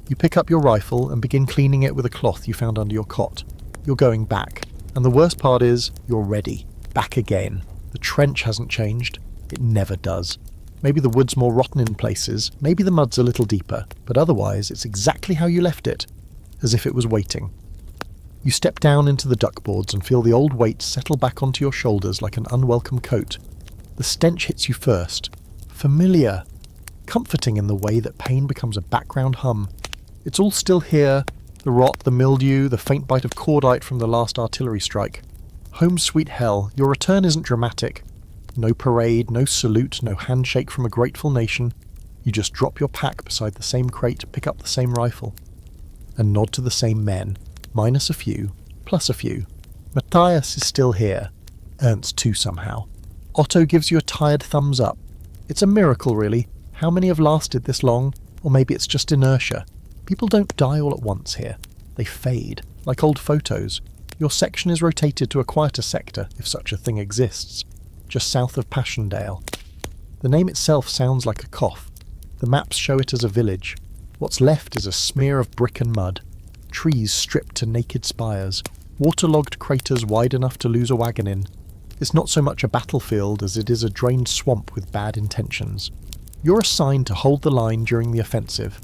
You pick up your rifle and begin cleaning it with a cloth you found under your cot. You're going back. And the worst part is, you're ready. Back again. The trench hasn't changed. It never does. Maybe the wood's more rotten in places, maybe the mud's a little deeper, but otherwise it's exactly how you left it, as if it was waiting. You step down into the duckboards and feel the old weight settle back onto your shoulders like an unwelcome coat. The stench hits you first. Familiar. Comforting in the way that pain becomes a background hum. It's all still here, the rot, the mildew, the faint bite of cordite from the last artillery strike. Home sweet hell, your return isn't dramatic. No parade, no salute, no handshake from a grateful nation. You just drop your pack beside the same crate, pick up the same rifle. And nod to the same men, minus a few, plus a few. Matthias is still here. Ernst too somehow. Otto gives you a tired thumbs up. It's a miracle really. How many have lasted this long? Or maybe it's just inertia. People don't die all at once here. They fade, like old photos. Your section is rotated to a quieter sector, if such a thing exists, just south of Passchendaele. The name itself sounds like a cough. The maps show it as a village. What's left is a smear of brick and mud. Trees stripped to naked spires. Waterlogged craters wide enough to lose a wagon in. It's not so much a battlefield as it is a drained swamp with bad intentions. You're assigned to hold the line during the offensive.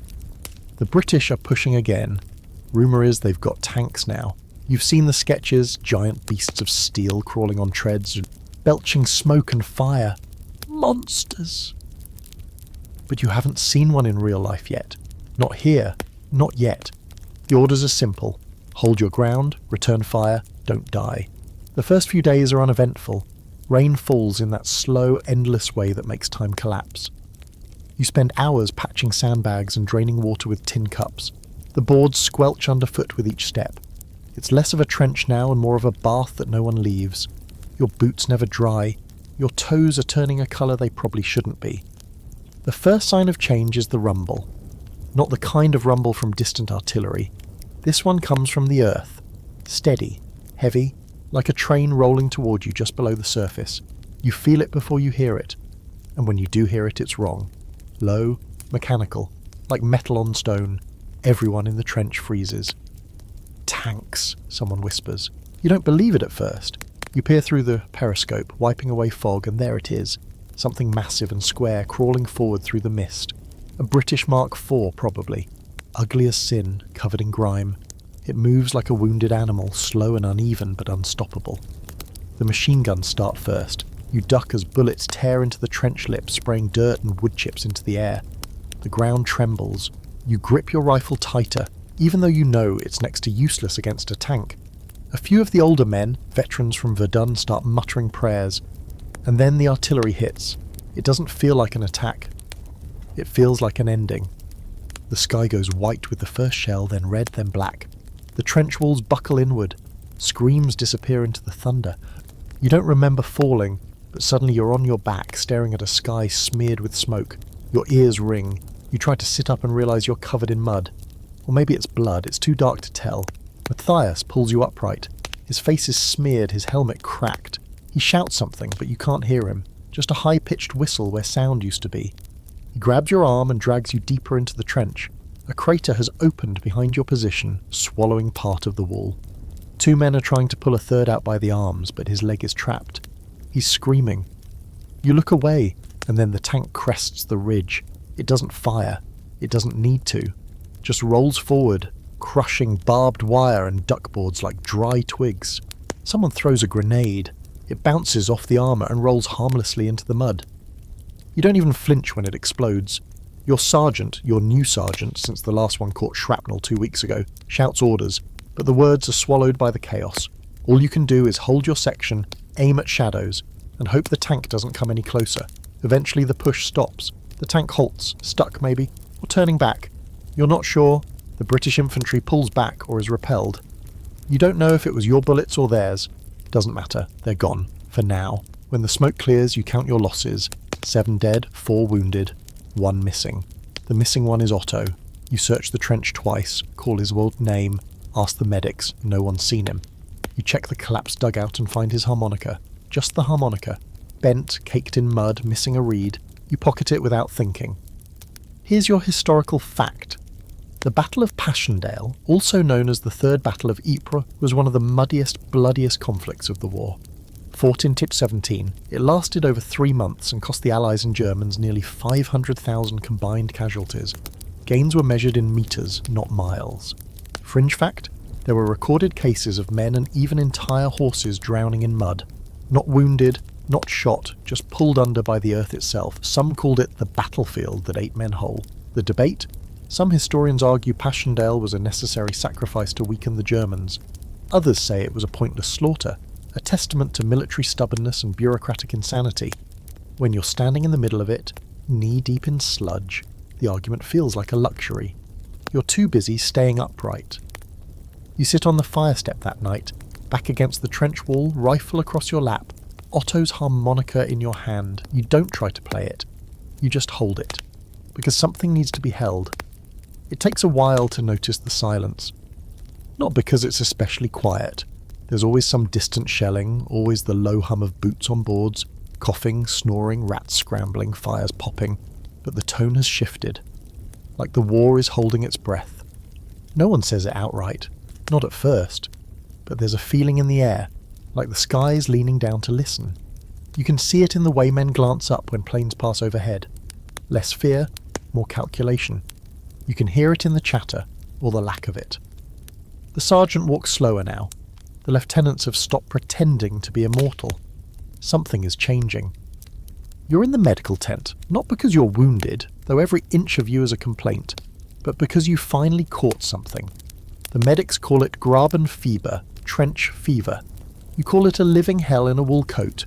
The British are pushing again. Rumour is they've got tanks now. You've seen the sketches, giant beasts of steel crawling on treads, belching smoke and fire. Monsters! But you haven't seen one in real life yet. Not here. Not yet. The orders are simple. Hold your ground, return fire, don't die. The first few days are uneventful. Rain falls in that slow, endless way that makes time collapse. You spend hours patching sandbags and draining water with tin cups. The boards squelch underfoot with each step. It's less of a trench now and more of a bath that no one leaves. Your boots never dry. Your toes are turning a colour they probably shouldn't be. The first sign of change is the rumble. Not the kind of rumble from distant artillery. This one comes from the earth. Steady, heavy, like a train rolling toward you just below the surface. You feel it before you hear it. And when you do hear it, it's wrong. Low, mechanical, like metal on stone. Everyone in the trench freezes. Tanks, someone whispers. You don't believe it at first. You peer through the periscope, wiping away fog, and there it is. Something massive and square crawling forward through the mist. A British Mark IV, probably. Ugly as sin, covered in grime. It moves like a wounded animal, slow and uneven, but unstoppable. The machine guns start first. You duck as bullets tear into the trench lip, spraying dirt and wood chips into the air. The ground trembles. You grip your rifle tighter, even though you know it's next to useless against a tank. A few of the older men, veterans from Verdun, start muttering prayers. And then the artillery hits. It doesn't feel like an attack. It feels like an ending. The sky goes white with the first shell, then red, then black. The trench walls buckle inward. Screams disappear into the thunder. You don't remember falling, but suddenly you're on your back, staring at a sky smeared with smoke. Your ears ring. You try to sit up and realise you're covered in mud. Or maybe it's blood, it's too dark to tell. Matthias pulls you upright. His face is smeared, his helmet cracked. He shouts something, but you can't hear him. Just a high-pitched whistle where sound used to be. He grabs your arm and drags you deeper into the trench. A crater has opened behind your position, swallowing part of the wall. Two men are trying to pull a third out by the arms, but his leg is trapped. He's screaming. You look away, and then the tank crests the ridge. It doesn't fire. It doesn't need to. Just rolls forward, crushing barbed wire and duckboards like dry twigs. Someone throws a grenade. It bounces off the armour and rolls harmlessly into the mud. You don't even flinch when it explodes. Your sergeant, your new sergeant, since the last one caught shrapnel 2 weeks ago, shouts orders, but the words are swallowed by the chaos. All you can do is hold your section, aim at shadows, and hope the tank doesn't come any closer. Eventually the push stops. The tank halts, stuck maybe, or turning back. You're not sure. The British infantry pulls back or is repelled. You don't know if it was your bullets or theirs. Doesn't matter, they're gone. For now, when the smoke clears, you count your losses. 7 dead, 4 wounded, 1 missing. The missing one is Otto. You search the trench twice, call his old name, ask the medics, no one's seen him. You check the collapsed dugout and find his harmonica. Just the harmonica. Bent, caked in mud, missing a reed. You pocket it without thinking. Here's your historical fact. The Battle of Passchendaele, also known as the Third Battle of Ypres, was one of the muddiest, bloodiest conflicts of the war. Fought in Tit 17, it lasted over 3 months and cost the Allies and Germans nearly 500,000 combined casualties. Gains were measured in metres, not miles. Fringe fact, there were recorded cases of men and even entire horses drowning in mud. Not wounded, not shot, just pulled under by the earth itself. Some called it the battlefield that ate men whole. The debate? Some historians argue Passchendaele was a necessary sacrifice to weaken the Germans. Others say it was a pointless slaughter, a testament to military stubbornness and bureaucratic insanity. When you're standing in the middle of it, knee-deep in sludge, the argument feels like a luxury. You're too busy staying upright. You sit on the fire step that night, back against the trench wall, rifle across your lap, Otto's harmonica in your hand. You don't try to play it. You just hold it. Because something needs to be held. It takes a while to notice the silence. Not because it's especially quiet. There's always some distant shelling, always the low hum of boots on boards, coughing, snoring, rats scrambling, fires popping. But the tone has shifted. Like the war is holding its breath. No one says it outright. Not at first. But there's a feeling in the air, like the sky is leaning down to listen. You can see it in the way men glance up when planes pass overhead. Less fear, more calculation. You can hear it in the chatter, or the lack of it. The sergeant walks slower now. The lieutenants have stopped pretending to be immortal. Something is changing. You're in the medical tent, not because you're wounded, though every inch of you is a complaint, but because you finally caught something. The medics call it Graben fever, trench fever. You call it a living hell in a wool coat.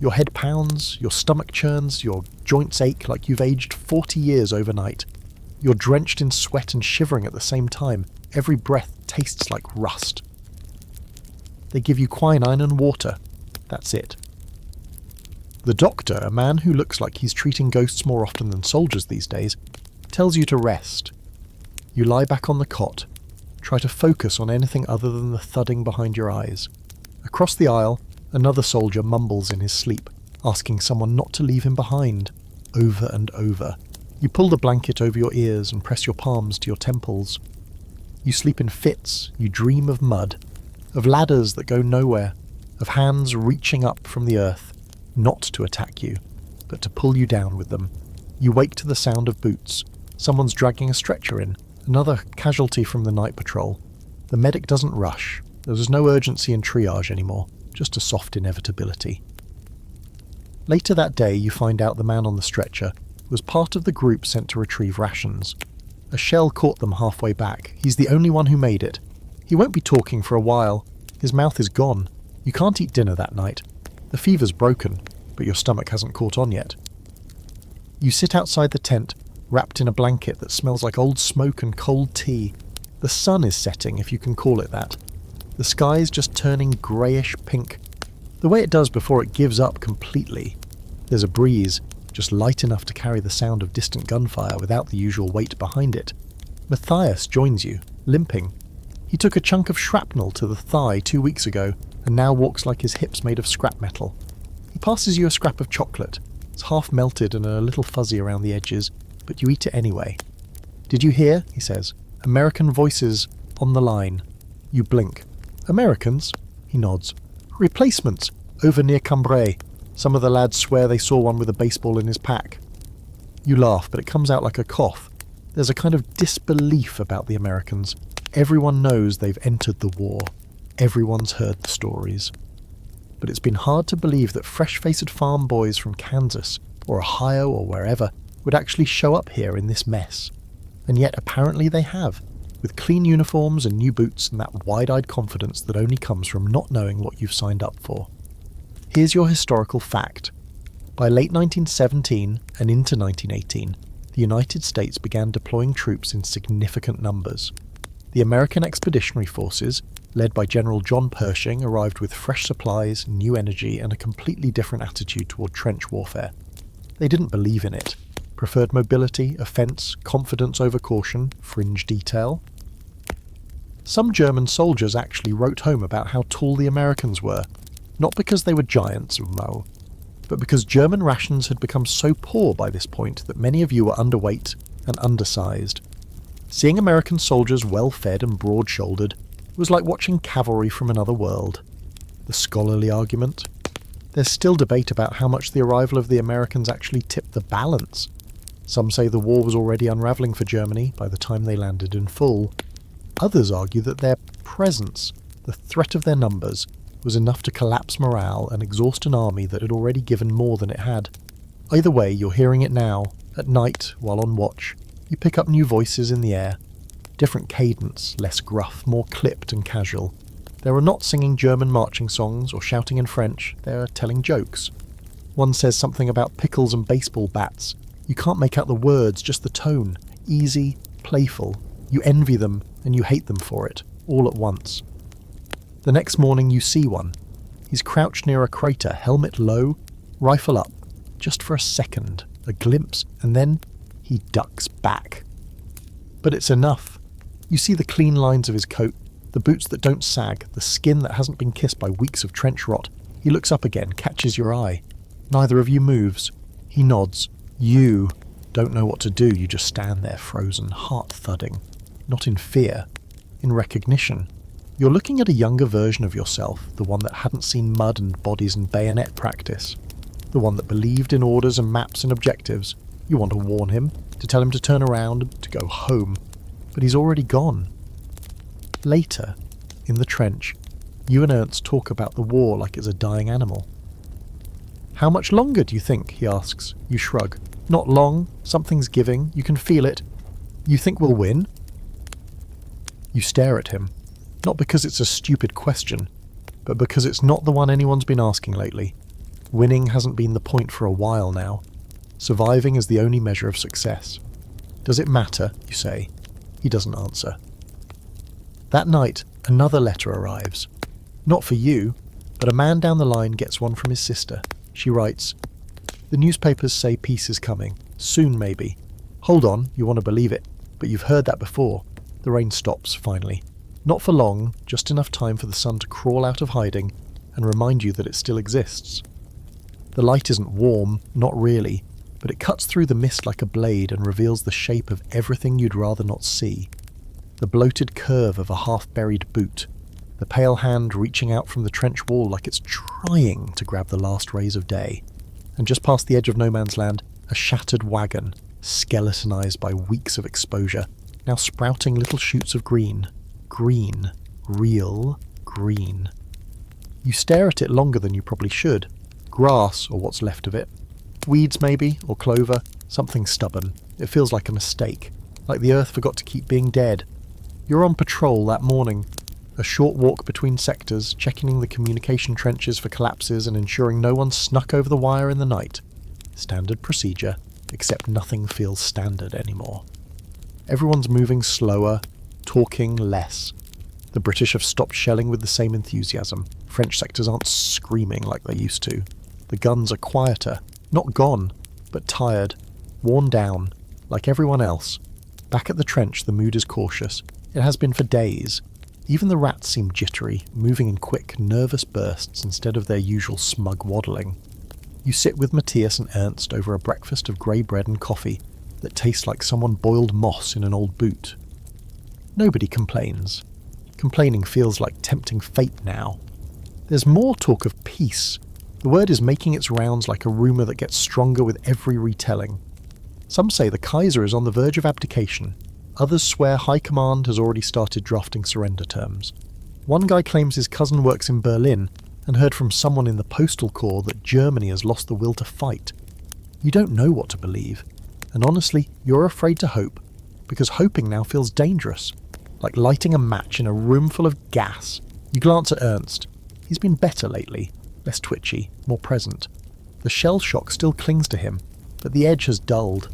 Your head pounds, your stomach churns, your joints ache like you've aged 40 years overnight. You're drenched in sweat and shivering at the same time. Every breath tastes like rust. They give you quinine and water. That's it. The doctor, a man who looks like he's treating ghosts more often than soldiers these days, tells you to rest. You lie back on the cot. Try to focus on anything other than the thudding behind your eyes. Across the aisle, another soldier mumbles in his sleep, asking someone not to leave him behind, over and over. You pull the blanket over your ears and press your palms to your temples. You sleep in fits, you dream of mud, of ladders that go nowhere, of hands reaching up from the earth, not to attack you, but to pull you down with them. You wake to the sound of boots. Someone's dragging a stretcher in, another casualty from the night patrol. The medic doesn't rush. There's no urgency in triage anymore, just a soft inevitability. Later that day, you find out the man on the stretcher was part of the group sent to retrieve rations. A shell caught them halfway back. He's the only one who made it. He won't be talking for a while. His mouth is gone. You can't eat dinner that night. The fever's broken, but your stomach hasn't caught on yet. You sit outside the tent, wrapped in a blanket that smells like old smoke and cold tea. The sun is setting, if you can call it that. The sky's just turning greyish pink, the way it does before it gives up completely. There's a breeze, just light enough to carry the sound of distant gunfire without the usual weight behind it. Matthias joins you, limping. He took a chunk of shrapnel to the thigh 2 weeks ago, and now walks like his hips made of scrap metal. He passes you a scrap of chocolate. It's half melted and a little fuzzy around the edges, but you eat it anyway. "Did you hear?" he says. "American voices on the line." You blink. "Americans?" He nods. "Replacements, over near Cambrai. Some of the lads swear they saw one with a baseball in his pack." You laugh, but it comes out like a cough. There's a kind of disbelief about the Americans. Everyone knows they've entered the war. Everyone's heard the stories. But it's been hard to believe that fresh-faced farm boys from Kansas, or Ohio, or wherever, would actually show up here in this mess. And yet apparently they have, with clean uniforms and new boots and that wide-eyed confidence that only comes from not knowing what you've signed up for. Here's your historical fact. By late 1917 and into 1918, the United States began deploying troops in significant numbers. The American Expeditionary Forces, led by General John Pershing, arrived with fresh supplies, new energy, and a completely different attitude toward trench warfare. They didn't believe in it. Preferred mobility, offence, confidence over caution, fringe detail. Some German soldiers actually wrote home about how tall the Americans were, not because they were giants, no, but because German rations had become so poor by this point that many of you were underweight and undersized. Seeing American soldiers well-fed and broad-shouldered was like watching cavalry from another world. The scholarly argument? There's still debate about how much the arrival of the Americans actually tipped the balance. Some say the war was already unravelling for Germany by the time they landed in full. Others argue that their presence, the threat of their numbers, was enough to collapse morale and exhaust an army that had already given more than it had. Either way, you're hearing it now, at night, while on watch. You pick up new voices in the air. Different cadence, less gruff, more clipped and casual. They are not singing German marching songs or shouting in French, they are telling jokes. One says something about pickles and baseball bats. You can't make out the words, just the tone. Easy, playful. You envy them and you hate them for it, all at once. The next morning you see one. He's crouched near a crater, helmet low, rifle up, just for a second, a glimpse, and then he ducks back. But it's enough. You see the clean lines of his coat, the boots that don't sag, the skin that hasn't been kissed by weeks of trench rot. He looks up again, catches your eye. Neither of you moves. He nods. You don't know what to do, you just stand there frozen, heart thudding. Not in fear, in recognition. You're looking at a younger version of yourself, the one that hadn't seen mud and bodies and bayonet practice. The one that believed in orders and maps and objectives. You want to warn him, to tell him to turn around, to go home. But he's already gone. Later, in the trench, you and Ernst talk about the war like it's a dying animal. How much longer do you think? He asks. You shrug. Not long, something's giving, you can feel it. You think we'll win? You stare at him. Not because it's a stupid question, but because it's not the one anyone's been asking lately. Winning hasn't been the point for a while now. Surviving is the only measure of success. Does it matter, you say? He doesn't answer. That night, another letter arrives. Not for you, but a man down the line gets one from his sister. She writes, "The newspapers say peace is coming. Soon, maybe. Hold on, you want to believe it, but you've heard that before." The rain stops, finally. Not for long, just enough time for the sun to crawl out of hiding and remind you that it still exists. The light isn't warm, not really, but it cuts through the mist like a blade and reveals the shape of everything you'd rather not see. The bloated curve of a half-buried boot, the pale hand reaching out from the trench wall like it's trying to grab the last rays of day. And just past the edge of no man's land, a shattered wagon, skeletonized by weeks of exposure, now sprouting little shoots of green. Green. Real green. You stare at it longer than you probably should. Grass, or what's left of it. Weeds maybe, or clover. Something stubborn. It feels like a mistake. Like the earth forgot to keep being dead. You're on patrol that morning. A short walk between sectors, checking the communication trenches for collapses and ensuring no one snuck over the wire in the night. Standard procedure, except nothing feels standard anymore. Everyone's moving slower, talking less. The British have stopped shelling with the same enthusiasm. French sectors aren't screaming like they used to. The guns are quieter, not gone, but tired, worn down, like everyone else. Back at the trench, the mood is cautious. It has been for days. Even the rats seem jittery, moving in quick, nervous bursts instead of their usual smug waddling. You sit with Matthias and Ernst over a breakfast of grey bread and coffee that tastes like someone boiled moss in an old boot. Nobody complains. Complaining feels like tempting fate now. There's more talk of peace. The word is making its rounds like a rumour that gets stronger with every retelling. Some say the Kaiser is on the verge of abdication. Others swear High Command has already started drafting surrender terms. One guy claims his cousin works in Berlin and heard from someone in the Postal Corps that Germany has lost the will to fight. You don't know what to believe. And honestly, you're afraid to hope, because hoping now feels dangerous. Like lighting a match in a room full of gas. You glance at Ernst. He's been better lately, less twitchy, more present. The shell shock still clings to him, but the edge has dulled.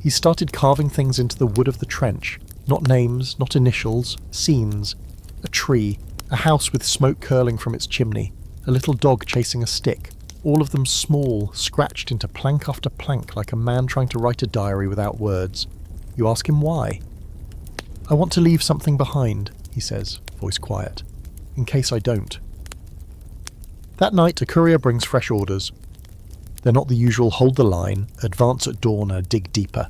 He's started carving things into the wood of the trench. Not names, not initials, scenes. A tree, A house with smoke curling from its chimney, a little dog chasing a stick, all of them small, scratched into plank after plank like a man trying to write a diary without words. You ask him why. "I want to leave something behind," he says, voice quiet, "in case I don't." That night, a courier brings fresh orders. They're not the usual hold the line, advance at dawn or dig deeper.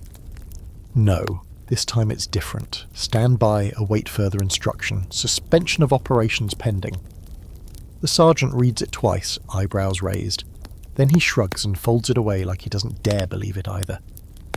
No, this time it's different. Stand by, await further instruction. Suspension of operations pending. The sergeant reads it twice, eyebrows raised. Then he shrugs and folds it away like he doesn't dare believe it either.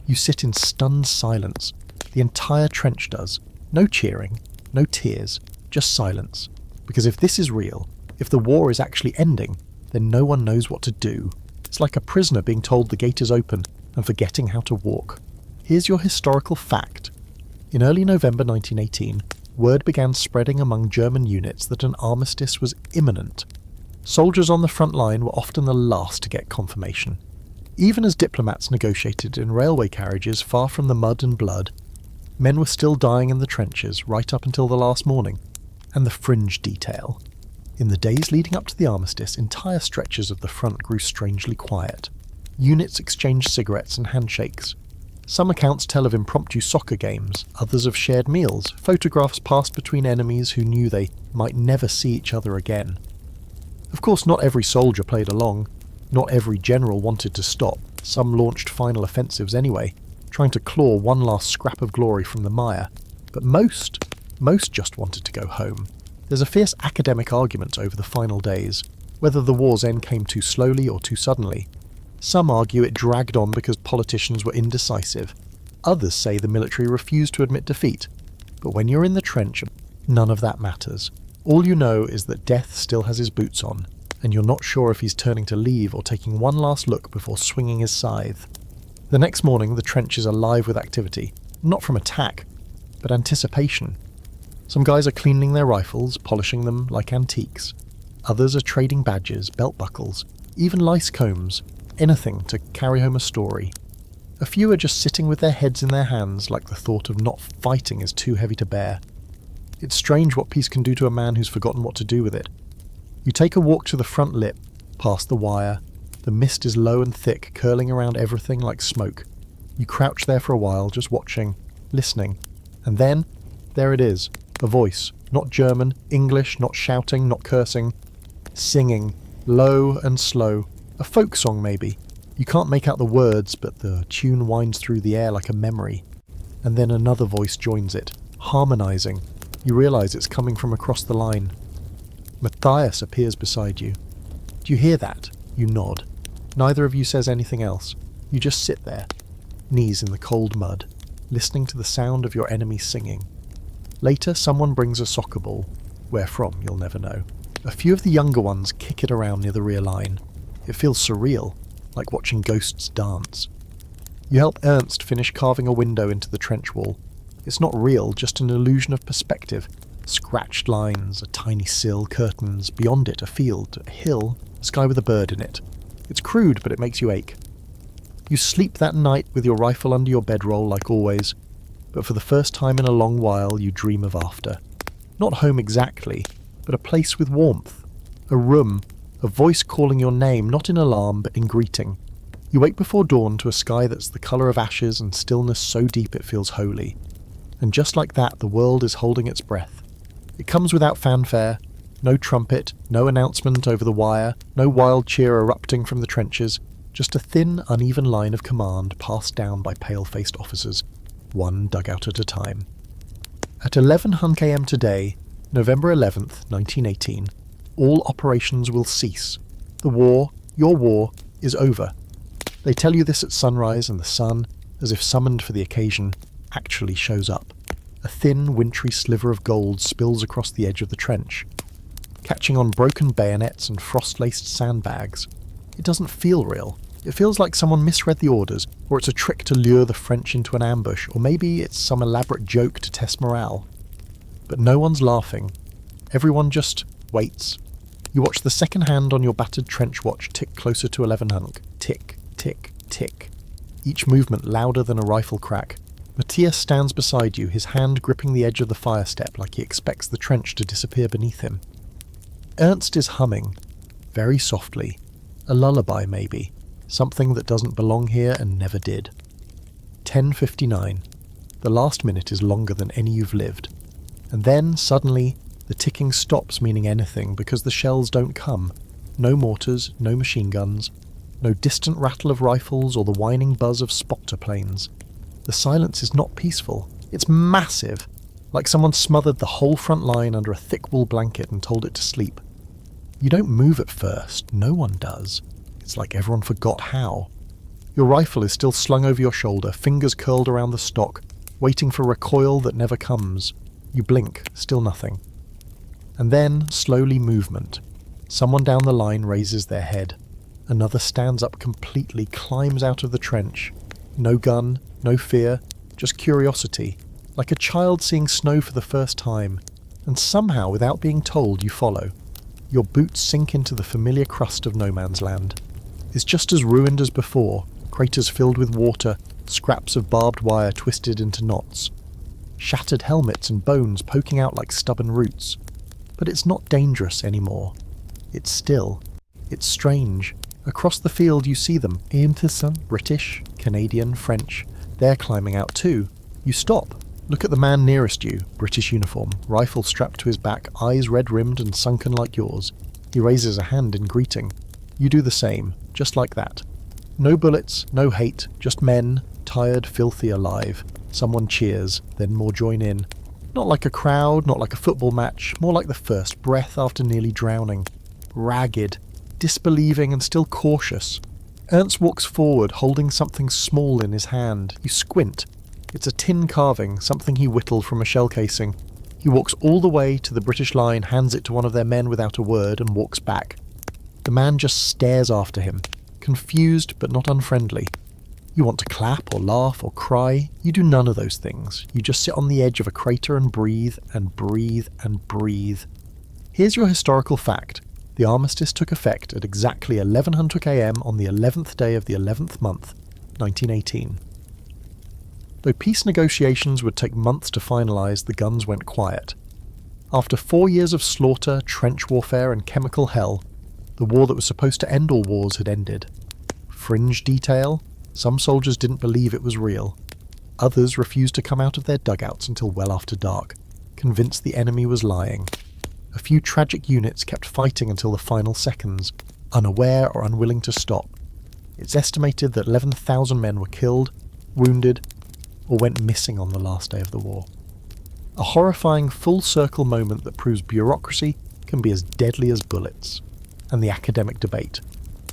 You sit in stunned silence. The entire trench does. No cheering, no tears, just silence. Because if this is real, if the war is actually ending, then no one knows what to do. It's like a prisoner being told the gate is open and forgetting how to walk. Here's your historical fact. In early November 1918, word began spreading among German units that an armistice was imminent. Soldiers on the front line were often the last to get confirmation. Even as diplomats negotiated in railway carriages far from the mud and blood, men were still dying in the trenches right up until the last morning. And the fringe detail. In the days leading up to the armistice, entire stretches of the front grew strangely quiet. Units exchanged cigarettes and handshakes. Some accounts tell of impromptu soccer games, others of shared meals, photographs passed between enemies who knew they might never see each other again. Of course, not every soldier played along. Not every general wanted to stop. Some launched final offensives anyway, trying to claw one last scrap of glory from the mire. But most just wanted to go home. There's a fierce academic argument over the final days, whether the war's end came too slowly or too suddenly. Some argue it dragged on because politicians were indecisive. Others say the military refused to admit defeat. But when you're in the trench, none of that matters. All you know is that death still has his boots on, and you're not sure if he's turning to leave or taking one last look before swinging his scythe. The next morning, the trench is alive with activity, not from attack, but anticipation. Some guys are cleaning their rifles, polishing them like antiques. Others are trading badges, belt buckles, even lice combs, anything to carry home a story. A few are just sitting with their heads in their hands like the thought of not fighting is too heavy to bear. It's strange what peace can do to a man who's forgotten what to do with it. You take a walk to the front lip, past the wire. The mist is low and thick, curling around everything like smoke. You crouch there for a while, just watching, listening. And then, there it is, a voice. Not German, English, not shouting, not cursing. Singing, low and slow. A folk song maybe. You can't make out the words, but the tune winds through the air like a memory. And then another voice joins it, harmonizing. You realize it's coming from across the line. Matthias appears beside you. Do you hear that? You nod. Neither of you says anything else. You just sit there, knees in the cold mud, listening to the sound of your enemy singing. Later, someone brings a soccer ball. Where from, you'll never know. A few of the younger ones kick it around near the rear line. It feels surreal, like watching ghosts dance. You help Ernst finish carving a window into the trench wall. It's not real, just an illusion of perspective. Scratched lines, a tiny sill, curtains, beyond it a field, a hill, a sky with a bird in it. It's crude, but it makes you ache. You sleep that night with your rifle under your bedroll like always, but for the first time in a long while you dream of after. Not home exactly, but a place with warmth. A room, a voice calling your name, not in alarm but in greeting. You wake before dawn to a sky that's the colour of ashes and stillness so deep it feels holy. And just like that, the world is holding its breath. It comes without fanfare, no trumpet, no announcement over the wire, no wild cheer erupting from the trenches, just a thin, uneven line of command passed down by pale-faced officers, one dugout at a time. At 11:00 a.m. today, November 11th, 1918, all operations will cease. The war, your war, is over. They tell you this at sunrise, and the sun, as if summoned for the occasion, actually shows up. A thin, wintry sliver of gold spills across the edge of the trench, catching on broken bayonets and frost-laced sandbags. It doesn't feel real. It feels like someone misread the orders, or it's a trick to lure the French into an ambush, or maybe it's some elaborate joke to test morale. But no one's laughing. Everyone just waits. You watch the second hand on your battered trench watch tick closer to 11:00. Tick, tick, tick. Each movement louder than a rifle crack. Matthias stands beside you, his hand gripping the edge of the fire step like he expects the trench to disappear beneath him. Ernst is humming, very softly. A lullaby, maybe. Something that doesn't belong here and never did. 10:59. The last minute is longer than any you've lived. And then, suddenly, the ticking stops meaning anything because the shells don't come. No mortars, no machine guns, no distant rattle of rifles or the whining buzz of spotter planes. The silence is not peaceful. It's massive, like someone smothered the whole front line under a thick wool blanket and told it to sleep. You don't move at first. No one does. It's like everyone forgot how. Your rifle is still slung over your shoulder, fingers curled around the stock, waiting for recoil that never comes. You blink, still nothing. And then, slowly, movement. Someone down the line raises their head. Another stands up completely, climbs out of the trench. No gun, no fear, just curiosity. Like a child seeing snow for the first time. And somehow, without being told, you follow. Your boots sink into the familiar crust of no man's land. It's just as ruined as before, craters filled with water, scraps of barbed wire twisted into knots. Shattered helmets and bones poking out like stubborn roots. But it's not dangerous anymore. It's still. It's strange. Across the field you see them. Ypres, British, Canadian, French. They're climbing out too. You stop. Look at the man nearest you, British uniform, rifle strapped to his back, eyes red-rimmed and sunken like yours. He raises a hand in greeting. You do the same, just like that. No bullets, no hate, just men, tired, filthy, alive. Someone cheers, then more join in. Not like a crowd, not like a football match, more like the first breath after nearly drowning. Ragged, disbelieving and still cautious. Ernst walks forward, holding something small in his hand. You squint. It's a tin carving, something he whittled from a shell casing. He walks all the way to the British line, hands it to one of their men without a word, and walks back. The man just stares after him, confused but not unfriendly. You want to clap or laugh or cry. You do none of those things. You just sit on the edge of a crater and breathe and breathe and breathe. Here's your historical fact. The armistice took effect at exactly 1100 am on the 11th day of the 11th month, 1918. Though peace negotiations would take months to finalise, the guns went quiet. After 4 years of slaughter, trench warfare and chemical hell, the war that was supposed to end all wars had ended. Fringe detail? Some soldiers didn't believe it was real. Others refused to come out of their dugouts until well after dark, convinced the enemy was lying. A few tragic units kept fighting until the final seconds, unaware or unwilling to stop. It's estimated that 11,000 men were killed, wounded, or went missing on the last day of the war. A horrifying full-circle moment that proves bureaucracy can be as deadly as bullets. And the academic debate.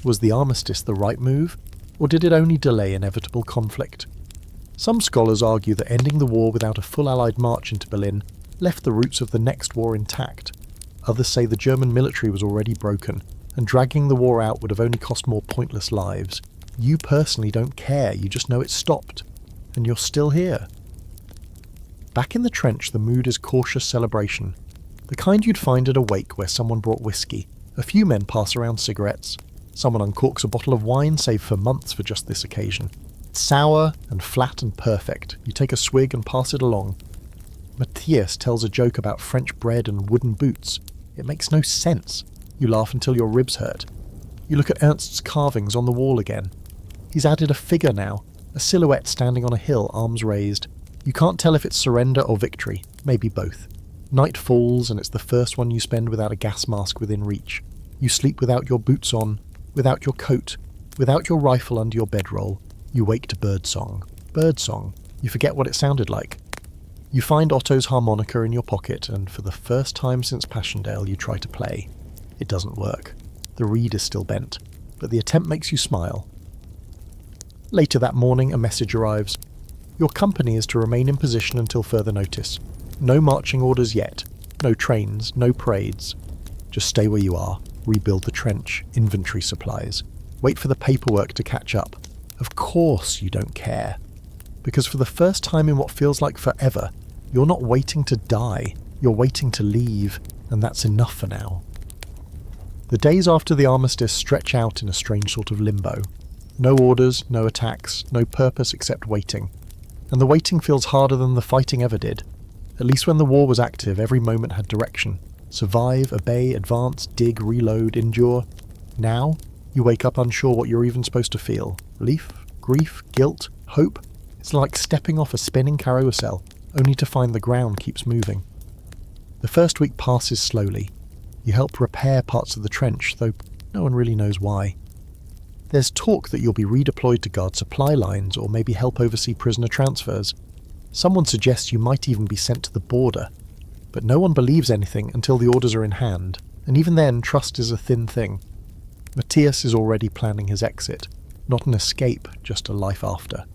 Was the armistice the right move, or did it only delay inevitable conflict? Some scholars argue that ending the war without a full Allied march into Berlin left the roots of the next war intact. Others say the German military was already broken, and dragging the war out would have only cost more pointless lives. You personally don't care, you just know it stopped. And you're still here. Back in the trench, the mood is cautious celebration. The kind you'd find at a wake where someone brought whiskey. A few men pass around cigarettes. Someone uncorks a bottle of wine saved for months for just this occasion. It's sour and flat and perfect. You take a swig and pass it along. Matthias tells a joke about French bread and wooden boots. It makes no sense. You laugh until your ribs hurt. You look at Ernst's carvings on the wall again. He's added a figure now. A silhouette standing on a hill, arms raised. You can't tell if it's surrender or victory, maybe both. Night falls and it's the first one you spend without a gas mask within reach. You sleep without your boots on, without your coat, without your rifle under your bedroll. You wake to birdsong. Birdsong. You forget what it sounded like. You find Otto's harmonica in your pocket and for the first time since Passchendaele you try to play. It doesn't work. The reed is still bent, but the attempt makes you smile. Later that morning, a message arrives. Your company is to remain in position until further notice. No marching orders yet. No trains, no parades. Just stay where you are. Rebuild the trench. Inventory supplies. Wait for the paperwork to catch up. Of course you don't care. Because for the first time in what feels like forever, you're not waiting to die. You're waiting to leave. And that's enough for now. The days after the armistice stretch out in a strange sort of limbo. No orders, no attacks, no purpose except waiting. And the waiting feels harder than the fighting ever did. At least when the war was active, every moment had direction. Survive, obey, advance, dig, reload, endure. Now, you wake up unsure what you're even supposed to feel. Relief, grief, guilt, hope. It's like stepping off a spinning carousel, only to find the ground keeps moving. The first week passes slowly. You help repair parts of the trench, though no one really knows why. There's talk that you'll be redeployed to guard supply lines or maybe help oversee prisoner transfers. Someone suggests you might even be sent to the border. But no one believes anything until the orders are in hand, and even then trust is a thin thing. Matthias is already planning his exit. Not an escape, just a life after.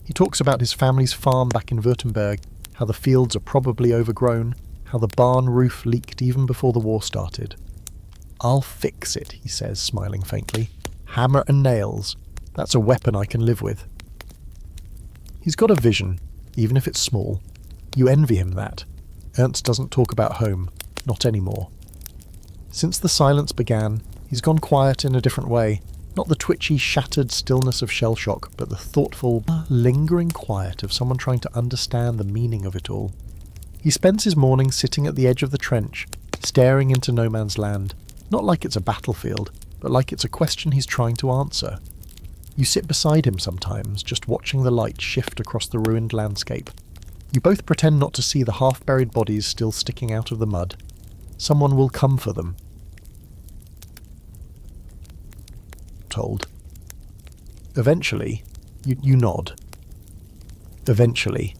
He talks about his family's farm back in Württemberg, how the fields are probably overgrown, how the barn roof leaked even before the war started. "I'll fix it," he says, smiling faintly. "Hammer and nails. That's a weapon I can live with." He's got a vision, even if it's small. You envy him that. Ernst doesn't talk about home, not anymore. Since the silence began, he's gone quiet in a different way. Not the twitchy, shattered stillness of shell shock, but the thoughtful, lingering quiet of someone trying to understand the meaning of it all. He spends his mornings sitting at the edge of the trench, staring into no man's land, not like it's a battlefield, but like it's a question he's trying to answer. You sit beside him sometimes, just watching the light shift across the ruined landscape. You both pretend not to see the half-buried bodies still sticking out of the mud. Someone will come for them. Told. Eventually, you nod. Eventually.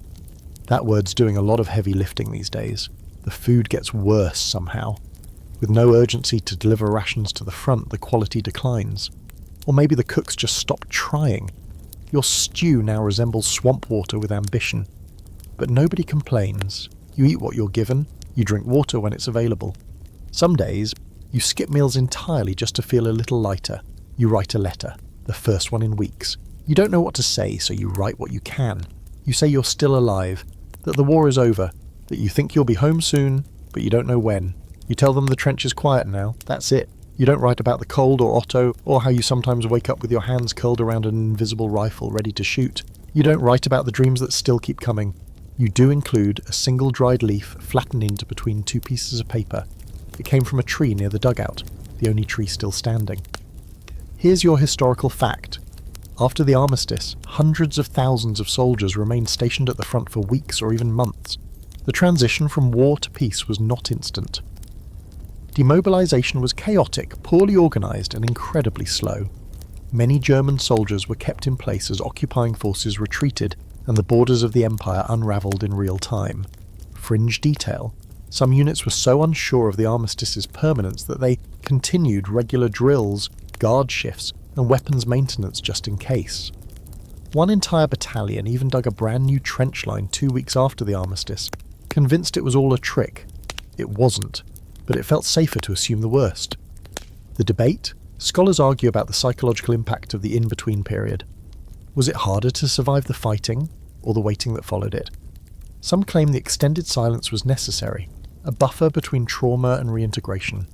That word's doing a lot of heavy lifting these days. The food gets worse somehow. With no urgency to deliver rations to the front, the quality declines. Or maybe the cooks just stop trying. Your stew now resembles swamp water with ambition. But nobody complains. You eat what you're given, you drink water when it's available. Some days, you skip meals entirely just to feel a little lighter. You write a letter, the first one in weeks. You don't know what to say, so you write what you can. You say you're still alive, that the war is over, that you think you'll be home soon, but you don't know when. You tell them the trench is quiet now, that's it. You don't write about the cold or Otto, or how you sometimes wake up with your hands curled around an invisible rifle ready to shoot. You don't write about the dreams that still keep coming. You do include a single dried leaf flattened into between two pieces of paper. It came from a tree near the dugout, the only tree still standing. Here's your historical fact. After the armistice, hundreds of thousands of soldiers remained stationed at the front for weeks or even months. The transition from war to peace was not instant. Demobilization was chaotic, poorly organized, and incredibly slow. Many German soldiers were kept in place as occupying forces retreated and the borders of the empire unraveled in real time. Fringe detail. Some units were so unsure of the armistice's permanence that they continued regular drills, guard shifts, and weapons maintenance just in case. One entire battalion even dug a brand new trench line 2 weeks after the armistice, convinced it was all a trick. It wasn't, but it felt safer to assume the worst. The debate? Scholars argue about the psychological impact of the in-between period. Was it harder to survive the fighting, or the waiting that followed it? Some claim the extended silence was necessary, a buffer between trauma and reintegration.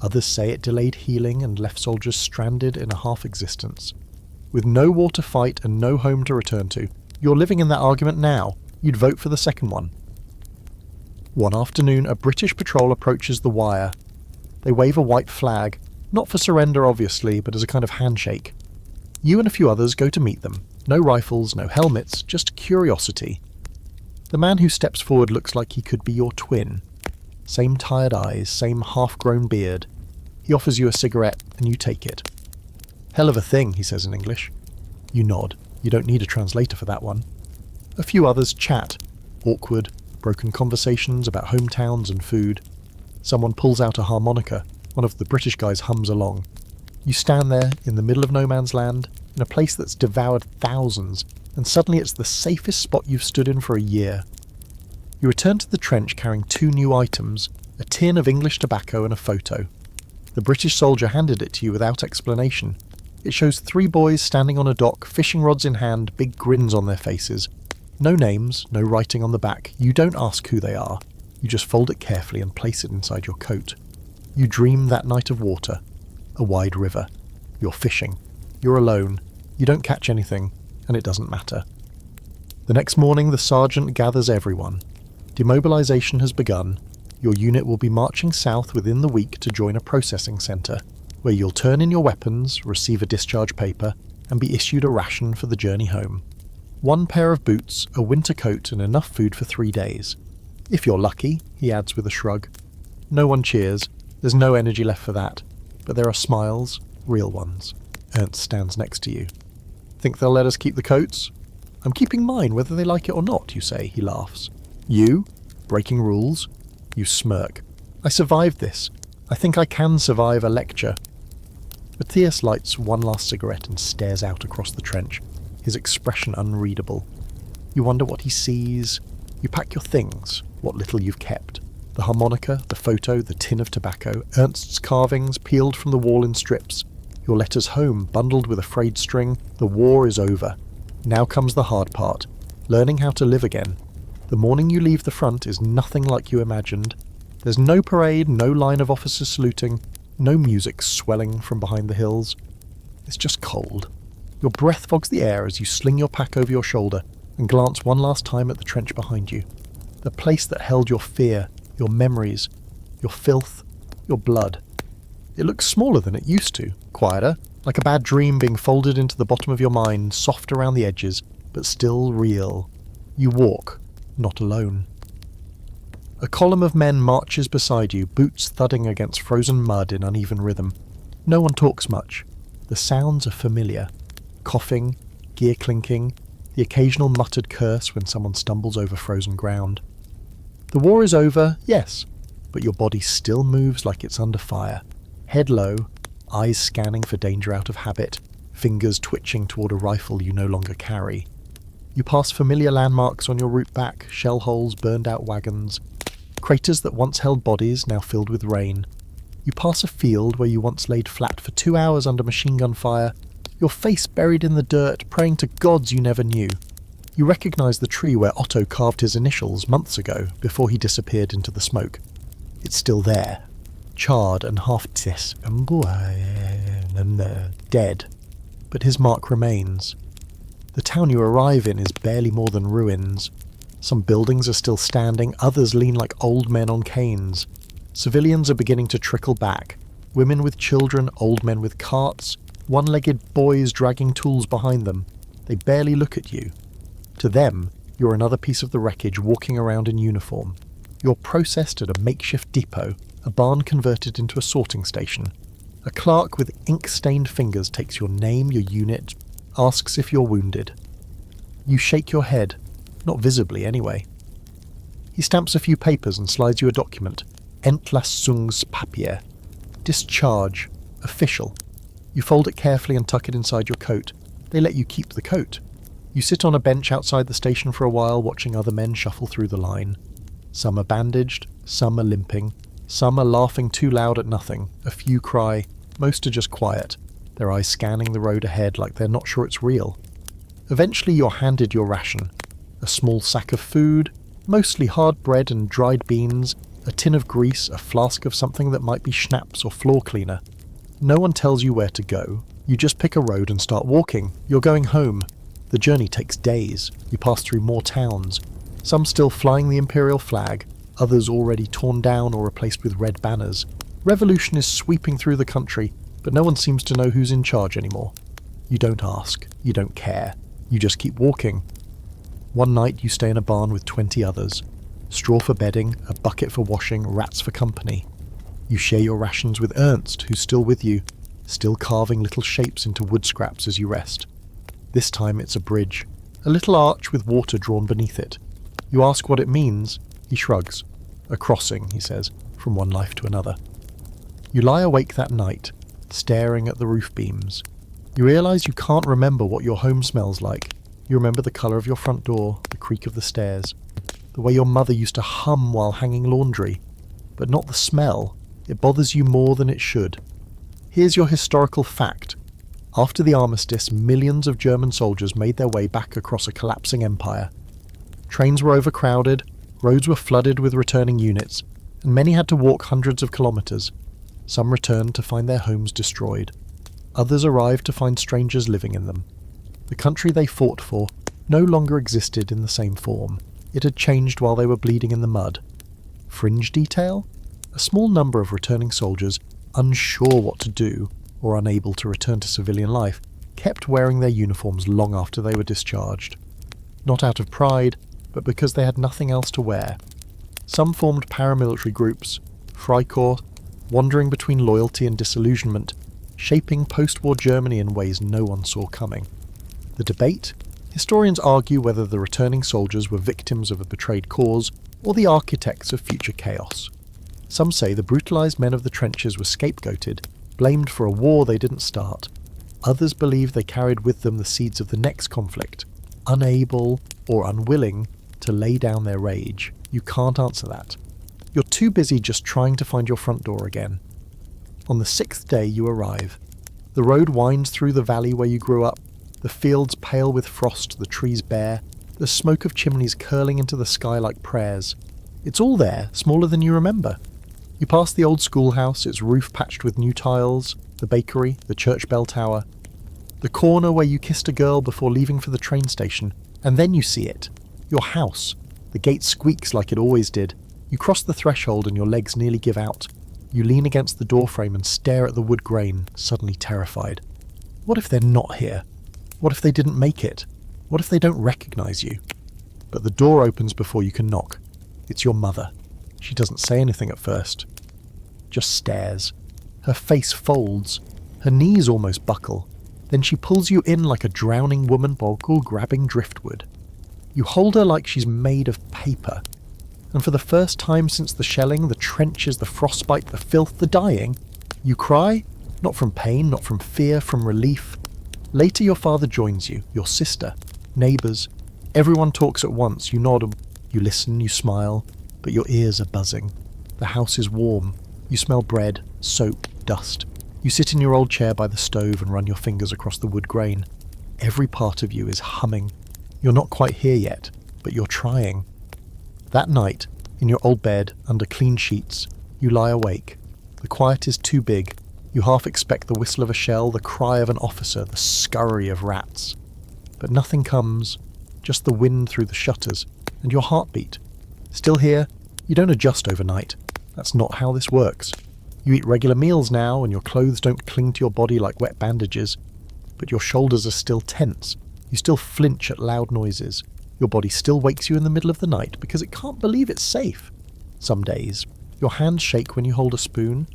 Others say it delayed healing and left soldiers stranded in a half-existence. With no war to fight and no home to return to, you're living in that argument now. You'd vote for the second one. One afternoon, a British patrol approaches the wire. They wave a white flag, not for surrender obviously, but as a kind of handshake. You and a few others go to meet them. No rifles, no helmets, just curiosity. The man who steps forward looks like he could be your twin. Same tired eyes, same half-grown beard. He offers you a cigarette, and you take it. "Hell of a thing," he says in English. You nod. You don't need a translator for that one. A few others chat. Awkward, broken conversations about hometowns and food. Someone pulls out a harmonica. One of the British guys hums along. You stand there, in the middle of no man's land, in a place that's devoured thousands, and suddenly it's the safest spot you've stood in for a year. You return to the trench carrying 2 new items, a tin of English tobacco and a photo. The British soldier handed it to you without explanation. It shows 3 boys standing on a dock, fishing rods in hand, big grins on their faces. No names, no writing on the back. You don't ask who they are. You just fold it carefully and place it inside your coat. You dream that night of water. A wide river. You're fishing. You're alone. You don't catch anything, and it doesn't matter. The next morning the sergeant gathers everyone. Demobilization has begun. Your unit will be marching south within the week to join a processing centre, where you'll turn in your weapons, receive a discharge paper, and be issued a ration for the journey home. 1 pair of boots, a winter coat, and enough food for 3 days. If you're lucky, he adds with a shrug. No one cheers, there's no energy left for that, but there are smiles, real ones. Ernst stands next to you. Think they'll let us keep the coats? I'm keeping mine whether they like it or not, you say, he laughs. You? Breaking rules? You smirk. I survived this. I think I can survive a lecture. Matthias lights one last cigarette and stares out across the trench, his expression unreadable. You wonder what he sees. You pack your things, what little you've kept. The harmonica, the photo, the tin of tobacco, Ernst's carvings peeled from the wall in strips. Your letters home, bundled with a frayed string. The war is over. Now comes the hard part, learning how to live again. The morning you leave the front is nothing like you imagined. There's no parade, no line of officers saluting, no music swelling from behind the hills. It's just cold. Your breath fogs the air as you sling your pack over your shoulder and glance one last time at the trench behind you. The place that held your fear, your memories, your filth, your blood. It looks smaller than it used to, quieter, like a bad dream being folded into the bottom of your mind, soft around the edges, but still real. You walk, not alone. A column of men marches beside you, boots thudding against frozen mud in uneven rhythm. No one talks much. The sounds are familiar. Coughing, gear clinking, the occasional muttered curse when someone stumbles over frozen ground. The war is over, yes, but your body still moves like it's under fire. Head low, eyes scanning for danger out of habit, fingers twitching toward a rifle you no longer carry. You pass familiar landmarks on your route back, shell holes, burned out wagons, craters that once held bodies, now filled with rain. You pass a field where you once laid flat for 2 hours under machine gun fire, your face buried in the dirt, praying to gods you never knew. You recognise the tree where Otto carved his initials months ago, before he disappeared into the smoke. It's still there, charred and half dead, but his mark remains. The town you arrive in is barely more than ruins. Some buildings are still standing, others lean like old men on canes. Civilians are beginning to trickle back, women with children, old men with carts, one-legged boys dragging tools behind them. They barely look at you. To them, you're another piece of the wreckage walking around in uniform. You're processed at a makeshift depot, a barn converted into a sorting station. A clerk with ink-stained fingers takes your name, your unit, asks if you're wounded. You shake your head, not visibly anyway. He stamps a few papers and slides you a document. Entlassungspapier. Discharge. Official. You fold it carefully and tuck it inside your coat. They let you keep the coat. You sit on a bench outside the station for a while, watching other men shuffle through the line. Some are bandaged, some are limping, some are laughing too loud at nothing, a few cry, most are just quiet, their eyes scanning the road ahead like they're not sure it's real. Eventually you're handed your ration. A small sack of food, mostly hard bread and dried beans, a tin of grease, a flask of something that might be schnapps or floor cleaner. No one tells you where to go. You just pick a road and start walking. You're going home. The journey takes days. You pass through more towns, some still flying the imperial flag, others already torn down or replaced with red banners. Revolution is sweeping through the country, but no one seems to know who's in charge anymore. You don't ask. You don't care. You just keep walking. One night you stay in a barn with 20 others. Straw for bedding, a bucket for washing, rats for company. You share your rations with Ernst, who's still with you, still carving little shapes into wood scraps as you rest. This time it's a bridge, a little arch with water drawn beneath it. You ask what it means. He shrugs. A crossing, he says, from one life to another. You lie awake that night, staring at the roof beams. You realise you can't remember what your home smells like. You remember the colour of your front door, the creak of the stairs, the way your mother used to hum while hanging laundry. But not the smell. It bothers you more than it should. Here's your historical fact. After the armistice, millions of German soldiers made their way back across a collapsing empire. Trains were overcrowded, roads were flooded with returning units, and many had to walk hundreds of kilometres. Some returned to find their homes destroyed. Others arrived to find strangers living in them. The country they fought for no longer existed in the same form. It had changed while they were bleeding in the mud. Fringe detail? A small number of returning soldiers, unsure what to do or unable to return to civilian life, kept wearing their uniforms long after they were discharged. Not out of pride, but because they had nothing else to wear. Some formed paramilitary groups, Freikorps, wandering between loyalty and disillusionment, shaping post-war Germany in ways no one saw coming. The debate? Historians argue whether the returning soldiers were victims of a betrayed cause or the architects of future chaos. Some say the brutalised men of the trenches were scapegoated, blamed for a war they didn't start. Others believe they carried with them the seeds of the next conflict, unable or unwilling to lay down their rage. You can't answer that. You're too busy just trying to find your front door again. On the 6th day you arrive. The road winds through the valley where you grew up, the fields pale with frost, the trees bare, the smoke of chimneys curling into the sky like prayers. It's all there, smaller than you remember. You pass the old schoolhouse, its roof patched with new tiles, the bakery, the church bell tower, the corner where you kissed a girl before leaving for the train station, and then you see it. Your house. The gate squeaks like it always did. You cross the threshold and your legs nearly give out. You lean against the doorframe and stare at the wood grain, suddenly terrified. What if they're not here? What if they didn't make it? What if they don't recognise you? But the door opens before you can knock. It's your mother. She doesn't say anything at first. Just stares. Her face folds. Her knees almost buckle. Then she pulls you in like a drowning woman boggle grabbing driftwood. You hold her like she's made of paper. And for the first time since the shelling, the trenches, the frostbite, the filth, the dying, you cry, not from pain, not from fear, from relief. Later your father joins you, your sister, neighbours. Everyone talks at once, you nod, you listen, you smile, but your ears are buzzing. The house is warm. You smell bread, soap, dust. You sit in your old chair by the stove and run your fingers across the wood grain. Every part of you is humming. You're not quite here yet, but you're trying. That night, in your old bed, under clean sheets, you lie awake. The quiet is too big. You half expect the whistle of a shell, the cry of an officer, the scurry of rats. But nothing comes, just the wind through the shutters, and your heartbeat. Still here, you don't adjust overnight. That's not how this works. You eat regular meals now, and your clothes don't cling to your body like wet bandages. But your shoulders are still tense. You still flinch at loud noises. Your body still wakes you in the middle of the night because it can't believe it's safe. Some days, your hands shake when you hold a spoon.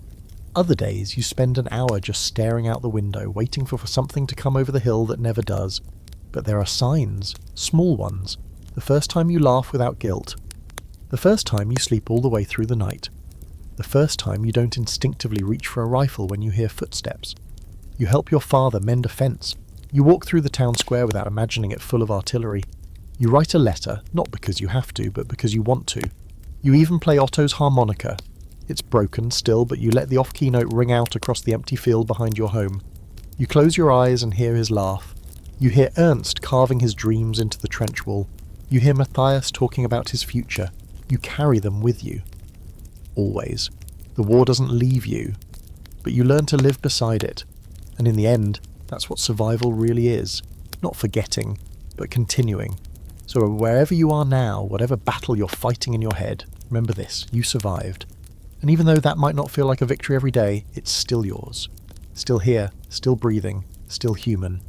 Other days, you spend an hour just staring out the window, waiting for something to come over the hill that never does. But there are signs, small ones. The first time you laugh without guilt. The first time you sleep all the way through the night. The first time you don't instinctively reach for a rifle when you hear footsteps. You help your father mend a fence. You walk through the town square without imagining it full of artillery. You write a letter, not because you have to, but because you want to. You even play Otto's harmonica. It's broken still, but you let the off-key note ring out across the empty field behind your home. You close your eyes and hear his laugh. You hear Ernst carving his dreams into the trench wall. You hear Matthias talking about his future. You carry them with you. Always. The war doesn't leave you, but you learn to live beside it. And in the end, that's what survival really is. Not forgetting, but continuing. So wherever you are now, whatever battle you're fighting in your head, remember this, you survived. And even though that might not feel like a victory every day, it's still yours. Still here, still breathing, still human.